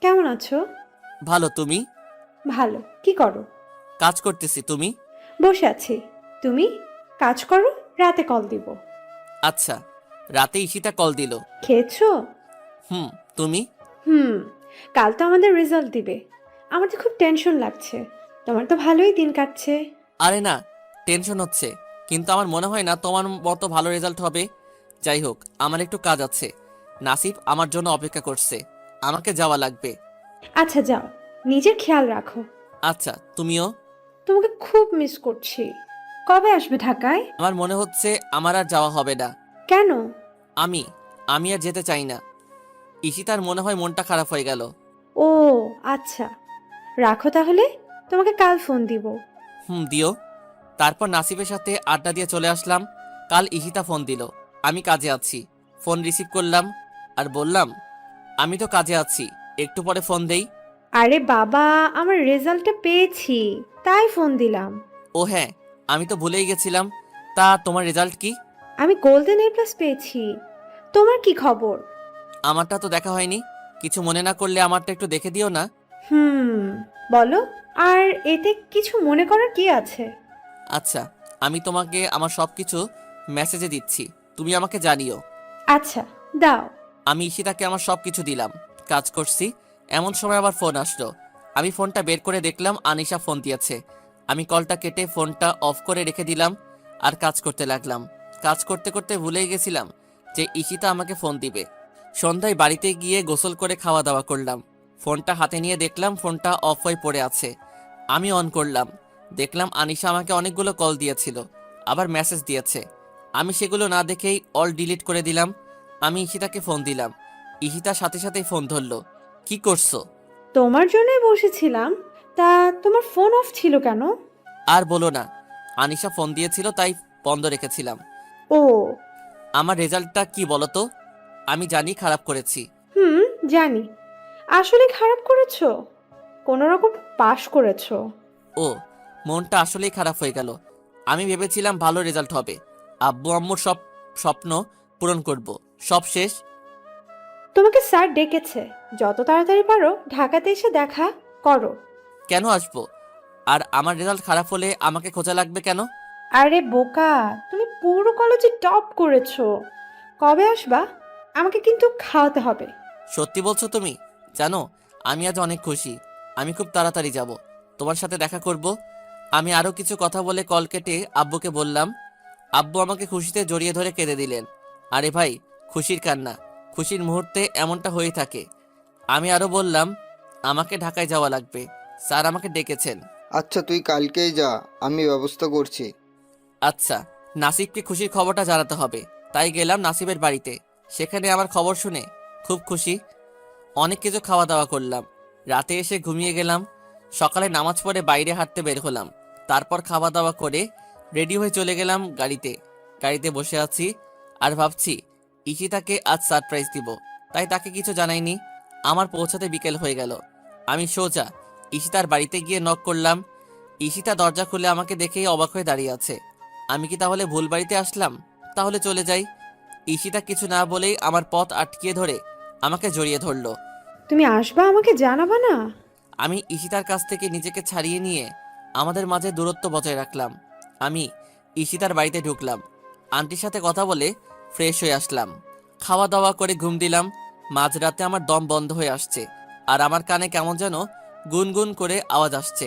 B: কেমন আছো?
A: ভালো, তুমি?
B: ভালো। কি করো?
A: কাজ করতেছি, তুমি?
B: বসে আছি। তুমি কাজ করো, রাতে কল দিব।
A: আচ্ছা। রাতে ঈশিতা কল দিল।
B: খেয়েছো?
A: তুমি?
B: হুম। কাল তো আমাদের রেজাল্ট দিবে। আমার তো খুব টেনশন লাগছে। তোমার তো ভালোই দিন কাটছে।
A: আরে না, টেনশন হচ্ছে, কিন্তু আমার মনে হয় না তোমার মতো ভালো রেজাল্ট হবে। যাই হোক, আমার একটু কাজ আছে। নাসিব আমার জন্য অপেক্ষা করছে। আমাকে যাওয়া লাগবে।
B: আচ্ছা যাও, নিজের খেয়াল রাখো।
A: আচ্ছা, তুমিও।
B: তোমাকে খুব মিস করছি। কবে আসবে ঢাকায়?
A: আমার মনে হচ্ছে আমার আর যাওয়া হবে না।
B: কেন?
A: আমি আমি আর যেতে চাই না। ঈশিতার মনে হয় মনটা খারাপ হয়ে গেল।
B: ও আচ্ছা, রাখো তাহলে। তোমাকে কাল ফোন দিব।
A: দিও। তারপর নাসিবের সাথে আড্ডা দিয়ে চলে আসলাম। কাল ঈশিতা ফোন দিল। আমি কাজে আছি। ফোন রিসিভ করলাম আর বললাম, আমি তো কাজে আছি, একটু পরে ফোন দেই।
B: আরে বাবা, আমার রেজাল্টটা পেয়েছি, তাই ফোন দিলাম।
A: ও হ্যাঁ, আমি তো ভুলেই গেছিলাম। তা তোমার রেজাল্ট কি?
B: আমি গোল্ডেন এ প্লাস পেয়েছি। তোমার কি খবর?
A: আমারটা তো দেখা হয়নি। কিছু মনে না করলে আমারটা একটু দেখে দিও না।
B: বলো। আর এতে কিছু মনে করার কি আছে?
A: আচ্ছা, আমি তোমাকে আমার সব কিছু মেসেজে দিচ্ছি, তুমি আমাকে জানিও।
B: আচ্ছা দাও।
A: আমি ঈশিতাকে আমার সব কিছু দিলাম। কাজ করছি, এমন সময় আবার ফোন আসলো। আমি ফোনটা বের করে দেখলাম আনিশা ফোন দিয়েছে। আমি কলটা কেটে ফোনটা অফ করে রেখে দিলাম আর কাজ করতে লাগলাম। কাজ করতে করতে ভুলেই গেছিলাম যে ঈশিতা আমাকে ফোন দিবে। সন্ধ্যায় বাড়িতে গিয়ে গোসল করে খাওয়া দাওয়া করলাম। ফোনটা হাতে নিয়ে দেখলাম ফোনটা অফ হয়ে পড়ে আছে। আমি অন করলাম, দেখলাম আনিশা আমাকে অনেকগুলো কল দিয়েছিল, আবার মেসেজ দিয়েছে। আমি সেগুলো না দেখেই অল ডিলিট করে দিলাম। আমি ঈশিতাকে ফোন দিলাম। ঈশিতার সাথে সাথেই ফোন ধরলো। কি করছো?
B: তোমার জন্যই বসেছিলাম। তা তোমার ফোন অফ ছিল কেন?
A: আর বলো না, আনিশা ফোন দিয়েছিল তাই বন্ধ রেখেছিলাম।
B: ও
A: আমার রেজাল্টটা কি বলো তো? আমি জানি খারাপ করেছি।
B: জানি। আসলে খারাপ করেছো? কোনো রকম পাশ করেছো।
A: ও, মনটা আসলেই খারাপ হয়ে গেল। আমি ভেবেছিলাম ভালো রেজাল্ট হবে, আব্বু আম্মুর সব স্বপ্ন পূরণ করব। সব শেষ।
B: তোমাকে স্যার ডেকেছে, যত তাড়াতাড়ি পারো ঢাকাতে এসে দেখা করো।
A: কেন আসবো? আর আমার রেজাল্ট খারাপ হলে আমাকে খোঁজা লাগবে কেন?
B: আরে বোকা, তুমি পুরো কলেজে টপ করেছো। কবে আসবা? আমাকে কিন্তু খাওয়াতে হবে।
A: সত্যি বলছো তুমি? জানো, আমি আজ অনেক খুশি। আমি খুব তাড়াতাড়ি যাব, তোমার সাথে দেখা করব। আমি আরও কিছু কথা বলে কল কেটে আব্বুকে বললাম। আব্বু আমাকে খুশিতে জড়িয়ে ধরে কেঁদে দিলেন। আরে ভাই, খুশির কান্না, খুশির মুহূর্তে এমনটা হয়ে থাকে। আমি আরও বললাম, আমাকে ঢাকায় যাওয়া লাগবে, স্যার আমাকে ডেকেছেন।
E: আচ্ছা তুই কালকেই যা, আমি ব্যবস্থা করছি।
A: আচ্ছা, নাসিবকে খুশির খবরটা জানাতে হবে, তাই গেলাম নাসিবের বাড়িতে। সেখানে আমার খবর শুনে খুব খুশি। অনেক কিছু খাওয়া দাওয়া করলাম, রাতে এসে ঘুমিয়ে গেলাম। সকালে নামাজ পড়ে বাইরে হাঁটতে বের হলাম। তারপর খাওয়া দাওয়া করে রেডি হয়ে চলে গেলাম গাড়িতে। গাড়িতে বসে আছি আর ভাবছি ঈশিতাকে আজ সারপ্রাইজ দিব, তাই তাকে কিছু জানাইনি। আমার পৌঁছাতে বিকেল হয়ে গেল। আমি সোজা ঈশিতার বাড়িতে গিয়ে নক করলাম। ঈশিতা দরজা খুলে আমাকে দেখেই অবাক হয়ে দাঁড়িয়ে আছে। আমি কি তাহলে ভুল বাড়িতে আসলাম? তাহলে চলে যাই। ঈশিতা কিছু না বলেই আমার পথ আটকিয়ে ধরে আমাকে জড়িয়ে ধরলো।
B: তুমি আসবা, আমাকে জানাবা না?
A: আমি ঈশিতার কাছ থেকে নিজেকে ছাড়িয়ে নিয়ে আমাদের মাঝে দূরত্ব বজায় রাখলাম। আমি ঈশিতার বাড়িতে ঢুকলাম, আন্টির সাথে কথা বলে ফ্রেশ হয়ে আসলাম। খাওয়া দাওয়া করে ঘুম দিলাম। মাঝরাতে আমার দম বন্ধ হয়ে আসছে আর আমার কানে কেমন যেন গুনগুন করে আওয়াজ আসছে।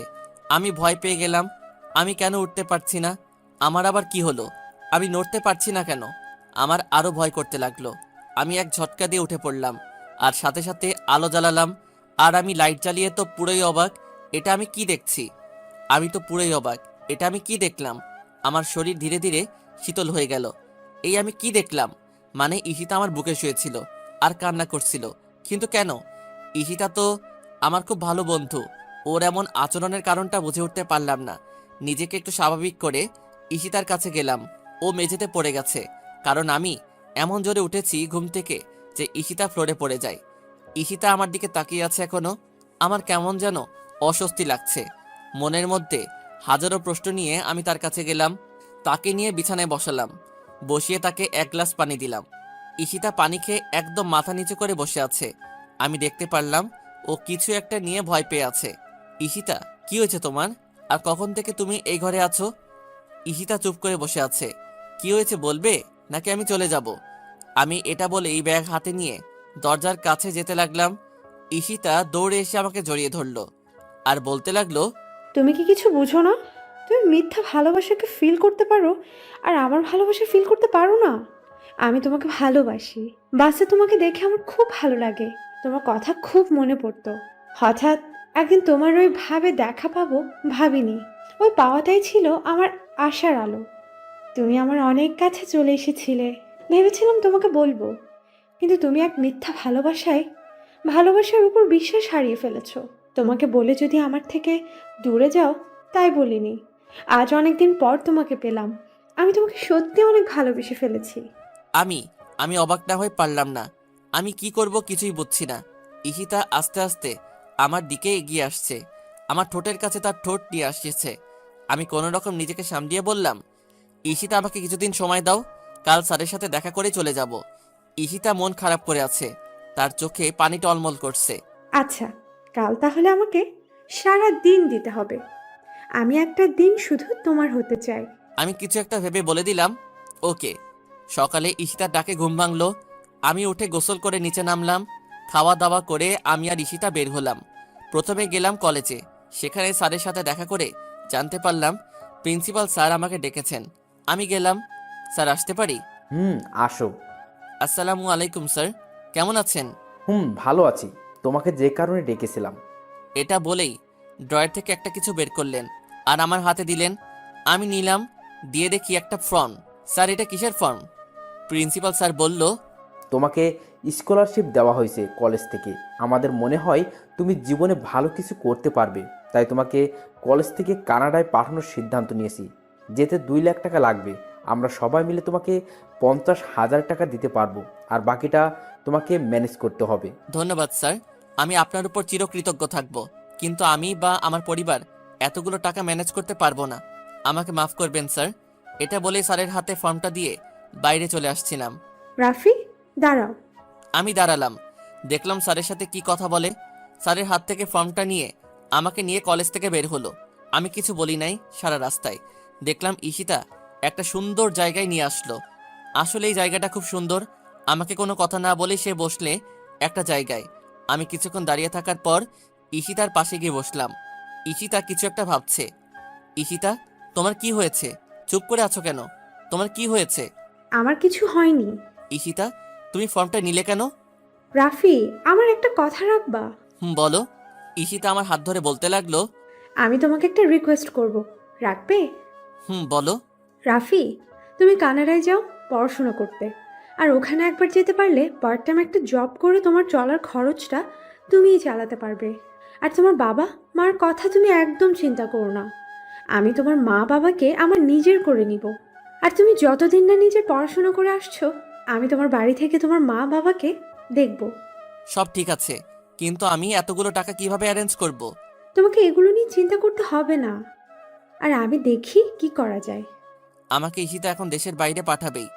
A: আমি ভয় পেয়ে গেলাম। আমি কেন উঠতে পারছি না? আমার আবার কি হলো? আমি নড়তে পারছি না কেন? আমার আরো ভয় করতে লাগলো। আমি এক ঝটকা দিয়ে উঠে পড়লাম আর সাথে সাথে আলো জ্বালালাম। আর আমি লাইট জ্বালিয়ে তো পুরোই অবাক। এটা আমি কি দেখছি? আমি তো পুরোই অবাক। এটা আমি কি দেখলাম? আমার শরীর ধীরে ধীরে শীতল হয়ে গেল। এই আমি কি দেখলাম? মানে ঈশিতা আমার বুকে শুয়েছিল আর কান্না করছিল। কিন্তু কেন? ঈশিতা তো আমার খুব ভালো বন্ধু। ওর এমন আচরণের কারণটা বুঝে উঠতে পারলাম না। নিজেকে একটু স্বাভাবিক করে ঈশিতার কাছে গেলাম। ও মেঝেতে পড়ে গেছে, কারণ আমি এমন জোরে উঠেছি ঘুম থেকে যে ঈশিতা ফ্লোরে পড়ে যায়। ঈশিতা আমার দিকে তাকিয়ে আছে এখনো। আমার কেমন যেন অস্বস্তি লাগছে। মনের মধ্যে হাজারো প্রশ্ন নিয়ে আমি তার কাছে গেলাম। তাকে নিয়ে বিছানায় বসালাম, বসিয়ে তাকে এক গ্লাস পানি দিলাম। ঈশিতা পানি খেয়ে একদম মাথা নিচু করে বসে আছে। আমি দেখতে পারলাম ও কিছু একটা নিয়ে ভয় পেয়ে আছে। ঈশিতা, কি হয়েছে তোমার? আর কখন থেকে তুমি এই ঘরে আছো? ঈশিতা চুপ করে বসে আছে। কি হয়েছে বলবে, নাকি আমি চলে যাব? আমি এটা বলে এই ব্যাগ হাতে নিয়ে দরজার কাছে যেতে লাগলাম। ঈশিতা দৌড়ে এসে আমাকে জড়িয়ে ধরলো আর বলতে লাগলো,
B: তুমি কি কিছু বুঝো না? তুমি মিথ্যা ভালোবাসাকে ফিল করতে পারো, আর আমার ভালোবাসা ফিল করতে পারো না। আমি তোমাকে ভালোবাসি। বাসে তোমাকে দেখে আমার খুব ভালো লাগে। তোমার কথা খুব মনে পড়তো। হঠাৎ একদিন তোমার ওই ভাবে দেখা পাবো ভাবিনি। ওই পাওয়াটাই ছিল আমার আশার আলো। তুমি আমার অনেক কাছে চলে এসেছিলে। ভেবেছিলাম তোমাকে বলবো, কিন্তু তুমি এক মিথ্যা ভালোবাসার উপর বিশ্বাস হারিয়ে ফেলেছো। তোমাকে বলে যদি আমার থেকে দূরে যাও, তাই বলিনি। আজ অনেক দিন পর তোমাকে পেলাম। আমি তোমাকে সত্যি অনেক ভালোবেসে ফেলেছি।
A: আমি আমি অবাক না হয়ে পারলাম না। আমি কি করব কিছুই বুঝছি না। ঈশিতা আস্তে আস্তে আমার দিকে এগিয়ে আসছে, আমার ঠোঁটের কাছে তার ঠোঁট নিয়ে আসছে। আমি কোনো রকম নিজেকে সামলিয়ে বললাম, ঈশিতা আমাকে কিছুদিন সময় দাও, কাল স্যারের সাথে দেখা করে চলে যাব। ঈশিতা মন খারাপ করে আছে, তার চোখে পানি টলমল করছে।
B: আচ্ছা, কাল তাহলে আমাকে সারা দিন দিতে হবে। আমি একটা দিন শুধু তোমার হতে চাই।
A: আমি কিছু একটা ভেবে বলে দিলাম, ওকে। সকালে ঈশিতার ডাকে ঘুম ভাঙলো। আমি উঠে গোসল করে নিচে নামলাম। খাওয়া দাওয়া করে আমি আর ঈশিতা বের হলাম। প্রথমে গেলাম কলেজে। সেখানে স্যারের সাথে দেখা করে জানতে পারলাম প্রিন্সিপাল স্যার আমাকে ডেকেছেন। আমি গেলাম। স্যার, আসতে পারি?
F: আসো।
A: আসসালামু আলাইকুম স্যার, কেমন আছেন?
F: ভালো আছি। তোমাকে যে কারণে ডেকেছিলাম।
A: এটা বলেই ড্রয়ার থেকে একটা কিছু বের করলেন আর আমার হাতে দিলেন। আমি নিলাম, দিয়ে দেখি একটা ফর্ম। স্যার, এটা কিসের ফর্ম? প্রিন্সিপাল স্যার বলল,
F: তোমাকে স্কলারশিপ দেওয়া হয়েছে কলেজ থেকে। আমাদের মনে হয় তুমি জীবনে ভালো কিছু করতে পারবে, তাই তোমাকে কলেজ থেকে কানাডায় পাঠানোর সিদ্ধান্ত নিয়েছি। যেতে 2 লাখ টাকা লাগবে। আমরা সবাই মিলে তোমাকে 50,000 টাকা দিতে পারবো, আর বাকিটা তোমাকে ম্যানেজ করতে হবে।
A: ধন্যবাদ স্যার, আমি আপনার উপর চিরকৃতজ্ঞ থাকব। কিন্তু আমি বা আমার পরিবার এতগুলো টাকা ম্যানেজ করতে পারবো না। আমাকে মাফ করবেন স্যার। এটা বলে স্যারের হাতে ফর্মটা দিয়ে বাইরে চলে আসছিলাম।
B: রাফি, দাঁড়াও।
A: আমি দাঁড়ালাম। দেখলাম স্যারের সাথে কি কথা বলে। স্যারের হাত থেকে ফর্মটা নিয়ে আমাকে নিয়ে কলেজ থেকে বের হলো। আমি কিছু বলি নাই। সারা রাস্তায় দেখলাম ঈশিতা একটা সুন্দর জায়গায় নিয়ে আসলো। আসলে এই জায়গাটা খুব সুন্দর। আমাকে কোনো কথা না বলে সে বসলে একটা জায়গায়। আমি কিছুক্ষণ দাঁড়িয়ে থাকার পর ঈশিতার পাশে গিয়ে বসলাম। ঈশিতা কিছু একটা ভাবছে। ঈশিতা, তোমার কি হয়েছে? চুপ করে আছো কেন? তোমার কি হয়েছে?
B: আমার কিছু হয়নি।
A: ঈশিতা, তুমি ফর্মটা নিলে কেন?
B: রাফি, আমার একটা কথা রাখবা?
A: বলো। ঈশিতা আমার হাত ধরে বলতে লাগলো,
B: আমি তোমাকে একটা রিকোয়েস্ট করব, রাখবে?
A: বলো।
B: রাফি, তুমি কানাডায় যাও পড়াশোনা করতে, আর ওখানে একবার যেতে পারলে পার্ট টাইম একটা জব করে তোমার চলার খরচটা তুমিই চালাতে পারবে। আর তোমার বাবা মার কথা তুমি একদম চিন্তা করো না। আমি তোমার মা বাবাকে আমার নিজের করে নিব। আর তুমি যতদিন না নিজে পড়াশোনা করে আসছো, আমি তোমার বাড়ি থেকে তোমার মা বাবাকে দেখব।
A: সব ঠিক আছে, কিন্তু আমি এতগুলো টাকা কিভাবে অ্যারেঞ্জ করব?
B: তোমাকে এগুলো নিয়ে চিন্তা করতে হবে না, আর আমি দেখি কি করা যায়।
A: আমাকে ঈশিতা এখন দেশের বাইরে পাঠাবেই।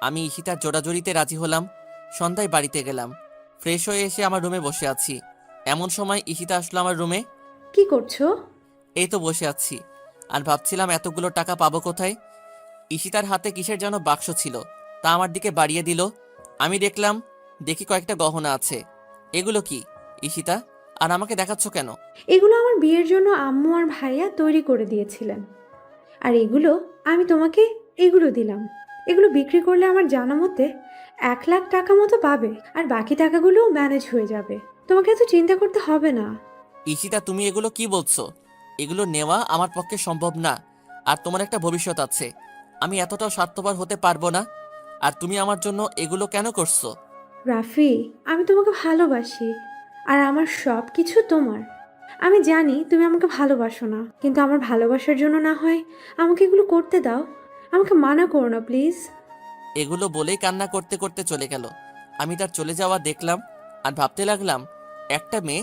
A: আমি ঈশিতার জোড়াজড়িতে রাজি হলাম। সন্ধ্যায় বাড়িতে গেলাম। ফ্রেশ হয়ে এসে আমার রুমে বসে আছি। এমন সময় ঈশিতা আসলো আমার রুমে।
B: কি করছো?
A: এই তো বসে আছি, আর ভাবছিলাম এতগুলো টাকা পাবো কোথায়। ঈশিতার হাতে কিসের যেন বাক্স ছিল, তা আমার দিকে বাড়িয়ে দিল। আমি দেখি কয়েকটা গহনা আছে। এগুলো কি ঈশিতা? আর আমাকে দেখাচ্ছ কেন?
B: এগুলো আমার বিয়ের জন্য আম্মু আর ভাইয়া তৈরি করে দিয়েছিলেন, আর এগুলো আমি তোমাকে এগুলো দিলাম। এগুলো বিক্রি করলে আমার জানা মতে 1,00,000 টাকা মতো পাবে, আর বাকি টাকাগুলোও ম্যানেজ হয়ে যাবে। তোমাকে এত চিন্তা করতে হবে না।
A: ঈশিতা, তুমি এগুলো কি বলছো? এগুলো নেওয়া আমার পক্ষে সম্ভব না। আর তোমার একটা ভবিষ্যৎ আছে। আমি এতটাও স্বার্থপর হতে পারবো না। আর তুমি আমার জন্য এগুলো কেন করছো?
B: রাফি, আমি তোমাকে ভালোবাসি, আর আমার সব কিছু তোমার। আমি জানি তুমি আমাকে ভালোবাসো না, কিন্তু আমার ভালোবাসার জন্য না হয় আমাকে এগুলো করতে দাও। আমাকে মানা করো না প্লিজ।
A: এগুলো বলেই কান্না করতে করতে চলে গেল। আমি তার চলে যাওয়া দেখলাম আর ভাবতে লাগলাম, একটা মেয়ে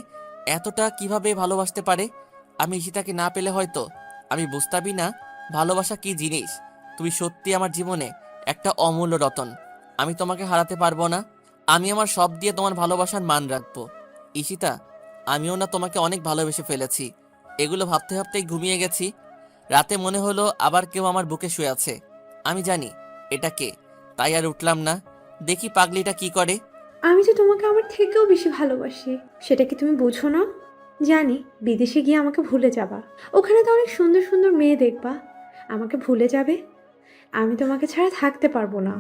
A: এতটা কিভাবে ভালোবাসতে পারে। আমি ঈশিতাকে না পেলে হয়তো আমি বুঝতামই না ভালোবাসা কি জিনিস। তুমি সত্যি আমার জীবনে একটা অমূল্য রতন। আমি তোমাকে হারাতে পারবো না। আমি আমার সব দিয়ে তোমার ভালোবাসার মান রাখবো। ঈশিতা, আমিও না তোমাকে অনেক ভালোবেসে ফেলেছি। এগুলো ভাবতে ভাবতেই ঘুমিয়ে গেছি। রাতে মনে হলো আবার কেউ আমার বুকে শুয়ে আছে। আমি জানি এটা কে, তাই আর উঠলাম না। দেখি পাগলিটা কি করে।
B: আমি তো তোমাকে আমার থেকেও বেশি ভালোবাসি, সেটা কি তুমি বুঝো না? জানি বিদেশে গিয়ে আমাকে ভুলে যাবা, ওখানে তো অনেক সুন্দর সুন্দর মেয়ে দেখবা, আমাকে ভুলে যাবে। আমি তোমাকে ছাড়া থাকতে পারবো না।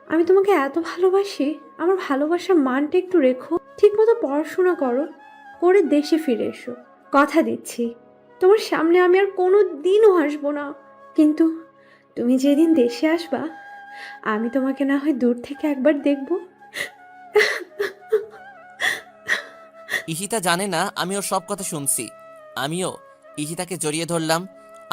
B: আমি তোমাকে এত ভালোবাসি, আমার ভালোবাসার মানটা একটু রেখো। ঠিকমতো পড়াশোনা করো, করে দেশে ফিরে এসো। কথা দিচ্ছি তোমার সামনে আমি আর কোনো দিনও আসবো না। কিন্তু তুমি যেদিন দেশে আসবা, আমি তোমাকে না হয় দূর থেকে একবার দেখবো।
A: ঈশিতা জানে না আমি ওর সব কথা শুনছি। আমিও ঈশিতাকে জড়িয়ে ধরলাম।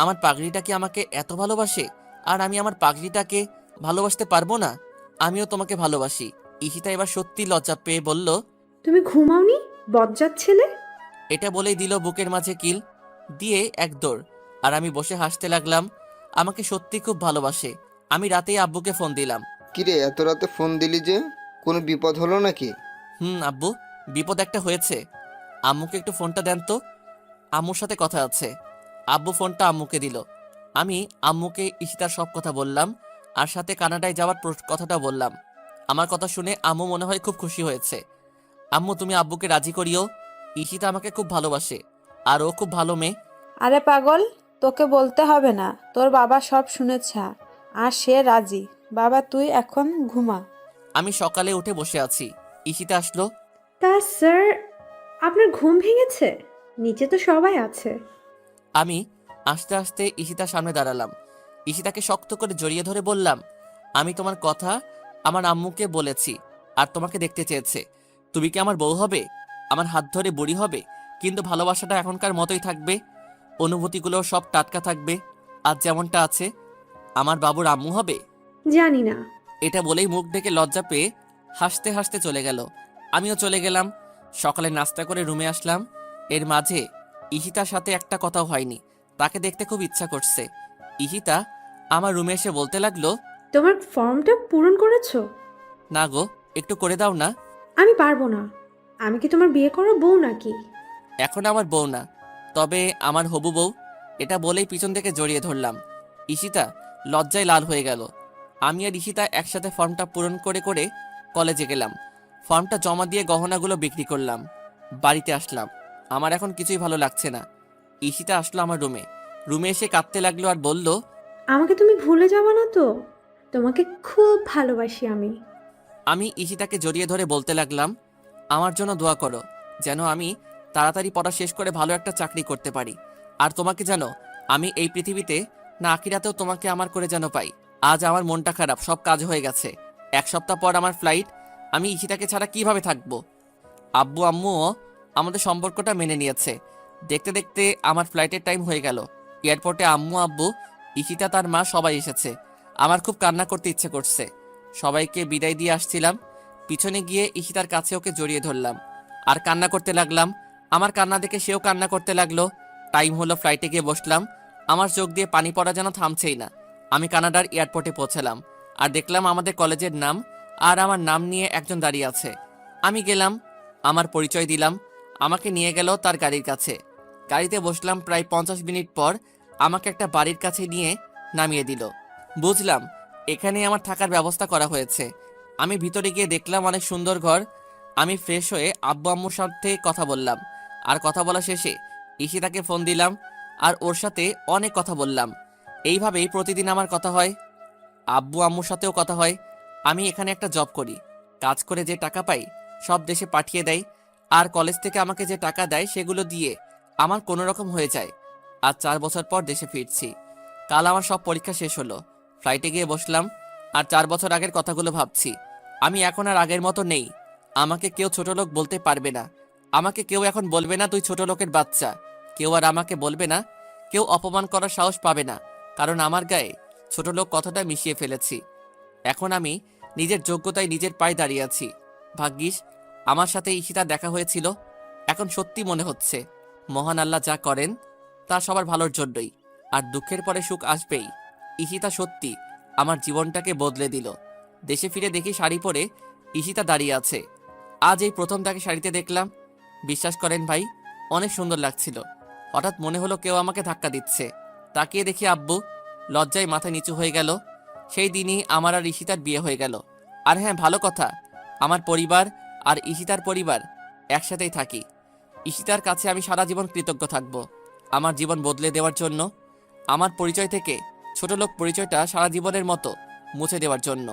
A: আমার পাগলিটা কি আমাকে এত ভালোবাসে? আর আমি আমার পাগলিটাকে ভালোবাসতে পারবো না? আমিও তোমাকে ভালোবাসি। ঈশিতা এবার সত্যি লজ্জা পেয়ে বলল,
B: তুমি ঘুমাওনি, বজ্জাত ছেলে?
A: এটা বলেই দিল বুকের মাঝে কিল দিয়ে এক দৌড়। আর আমি বসে হাসতে লাগলাম। আমাকে সত্যি খুব ভালোবাসে। আমি রাতেই আব্বুকে ফোন দিলাম।
E: কিরে এত রাতে ফোন দিলি যে? কোনো বিপদ হলো নাকি?
A: আব্বু, বিপদ একটা হয়েছে। আম্মুকে একটু ফোনটা দেন তো, আম্মুর সাথে কথা আছে। আব্বু ফোনটা আম্মুকে দিল। আমি আম্মুকে ঈশিতার সব কথা বললাম, আর সাথে কানাডায় যাওয়ার কথাটা বললাম। আমার কথা শুনে আম্মু মনে হয় খুব খুশি হয়েছে। আম্মু, তুমি আব্বুকে রাজি করিও। ঈশিতা আমাকে খুব ভালোবাসে, আর ও খুব ভালো মেয়ে।
I: আরে পাগল, তোকে বলতে হবে না, তোর বাবা সব শুনেছে আর সে রাজি। বাবা তুই এখন ঘুমা।
A: আমি সকালে উঠে বসে আছি। ঈশিতা আসলো।
B: তা স্যার, আপনার ঘুম ভেঙেছে? নিচে তো সবাই আছে।
A: আমি আস্তে আস্তে ঈশিতার সামনে দাঁড়ালাম। ঈশিতাকে শক্ত করে জড়িয়ে ধরে বললাম, আমি তোমার কথা আমার আম্মুকে বলেছি, আর তোমাকে দেখতে চেয়েছে। তুমি কি আমার বউ হবে? আমার হাত ধরে বুড়ি হবে, কিন্তু ভালোবাসাটা এখনকার মতোই থাকবে। অনুভূতিগুলো সব টাটকা থাকবে। আজ যেমনটা আছে। আমার বাবুর আম্মু হবে।
B: জানি না।
A: এটা বলেই মুখ ঢেকে লজ্জা পেয়ে হাসতে হাসতে চলে গেল। আমিও চলে গেলাম। সকালে নাস্তা করে রুমে আসলাম। এর মাঝে ঈশিতার সাথে একটা কথাও হয়নি। তাকে দেখতে খুব ইচ্ছা করছে। ঈশিতা আমার রুমে এসে বলতে লাগলো,
B: তোমার ফর্মটা পূরণ করেছো?
A: না গো, একটু করে দাও না।
B: আমি পারবো না। আমি কি তোমার বিয়ে করা বউ নাকি?
A: এখন আমার বউ না, তবে আমার হবু বউ। এটা বলেই পিছন থেকে জড়িয়ে ধরলাম। ঈশিতা লজ্জায় লাল হয়ে গেল। আমি আর ঈশিতা একসাথে ফর্মটা পূরণ করে করে কলেজে গেলাম। ফর্মটা জমা দিয়ে গহনাগুলো বিক্রি করলাম। বাড়িতে আসলাম। আমার এখন কিছুই ভালো লাগছে না। ঈশিতা আসলো আমার রুমে। রুমে এসে কাঁদতে লাগলো আর বলল,
B: আমাকে তুমি ভুলে যাবে না তো? তোমাকে খুব ভালোবাসি আমি।
A: আমি ঈশিতাকে জড়িয়ে ধরে বলতে লাগলাম, আমার জন্য দোয়া করো, যেন আমি তাড়াতাড়ি পড়া শেষ করে ভালো একটা চাকরি করতে পারি। আর তোমাকে জানো, আমি এই পৃথিবীতে না আখিরাতেও তোমাকে আমার করে যেন পাই। আজ আমার মনটা খারাপ, সব কাজ হয়ে গেছে। 1 সপ্তাহ পর আমার ফ্লাইট। আমি ঈশিতাকে ছাড়া কিভাবে থাকবো? আব্বু আম্মুও আমাদের সম্পর্কটা মেনে নিয়েছে। দেখতে দেখতে আমার ফ্লাইটের টাইম হয়ে গেল। এয়ারপোর্টে আম্মু, আব্বু, ঈশিতা, তার মা সবাই এসেছে। আমার খুব কান্না করতে ইচ্ছে করছে। সবাইকে বিদায় দিয়ে আসছিলাম, পিছনে গিয়ে ঈশিতার কাছে ওকে জড়িয়ে ধরলাম আর কান্না করতে লাগলাম। আমার কান্না দেখে সেও কান্না করতে লাগলো। টাইম হলো, ফ্লাইটে গিয়ে বসলাম। আমার চোখ দিয়ে পানি পড়া যেন থামছেই না। আমি কানাডার এয়ারপোর্টে পৌঁছালাম আর দেখলাম আমাদের কলেজের নাম আর আমার নাম নিয়ে একজন দাঁড়িয়ে আছে। আমি গেলাম, আমার পরিচয় দিলাম। আমাকে নিয়ে গেল তার গাড়ির কাছে। গাড়িতে বসলাম। প্রায় 50 মিনিট পর আমাকে একটা বাড়ির কাছে নিয়ে নামিয়ে দিল। বুঝলাম এখানে আমার থাকার ব্যবস্থা করা হয়েছে। আমি ভিতরে গিয়ে দেখলাম অনেক সুন্দর ঘর। আমি ফ্রেশ হয়ে আব্বু আম্মুর সাথে কথা বললাম। আর কথা বলা শেষে ঈশিতাকে ফোন দিলাম আর ওর সাথে অনেক কথা বললাম। এইভাবেই প্রতিদিন আমার কথা হয়, আব্বু আম্মুর সাথেও কথা হয়। আমি এখানে একটা জব করি। কাজ করে যে টাকা পাই সব দেশে পাঠিয়ে দেয়। আর কলেজ থেকে আমাকে যে টাকা দেয় সেগুলো দিয়ে আমার কোনো রকম হয়ে যায়। আজ 4 বছর পর দেশে ফিরছি। কাল আমার সব পরীক্ষা শেষ হলো। ফ্লাইটে গিয়ে বসলাম আর 4 বছর আগের কথাগুলো ভাবছি। আমি এখন আর আগের মতো নেই। আমাকে কেউ ছোট লোক বলতে পারবে না। আমাকে কেউ এখন বলবে না তুই ছোট লোকের বাচ্চা। কেউ আর আমাকে বলবে না। কেউ অপমান করার সাহস পাবে না, কারণ আমার গায়ে ছোট লোক কথাটা মিশিয়ে ফেলেছি। এখন আমি নিজের যোগ্যতায় নিজের পায়ে দাঁড়িয়ে আছি। ভাগ্যিস আমার সাথে ঈশিতা দেখা হয়েছিল। এখন সত্যি মনে হচ্ছে মহান আল্লাহ যা করেন তা সবার ভালোর জন্যই। আর দুঃখের পরে সুখ আসবেই। ঈশিতা সত্যি আমার জীবনটাকে বদলে দিল। দেশে ফিরে দেখি শাড়ি পরে ঈশিতা দাঁড়িয়ে আছে। আজ এই প্রথম তাকে শাড়িতে দেখলাম। বিশ্বাস করেন ভাই, অনেক সুন্দর লাগছিল। হঠাৎ মনে হলো কেউ আমাকে ধাক্কা দিচ্ছে। তাকিয়ে দেখি আব্বু। লজ্জায় মাথা নিচু হয়ে গেল। সেই দিনই আমার আর ঈশিতার বিয়ে হয়ে গেল। আর হ্যাঁ, ভালো কথা, আমার পরিবার আর ঈশিতার পরিবার একসাথেই থাকি। ঈশিতার কাছে আমি সারা জীবন কৃতজ্ঞ থাকব আমার জীবন বদলে দেওয়ার জন্য, আমার পরিচয় থেকে ছোট লোক পরিচয়টা সারা জীবনের মতো মুছে দেওয়ার জন্য।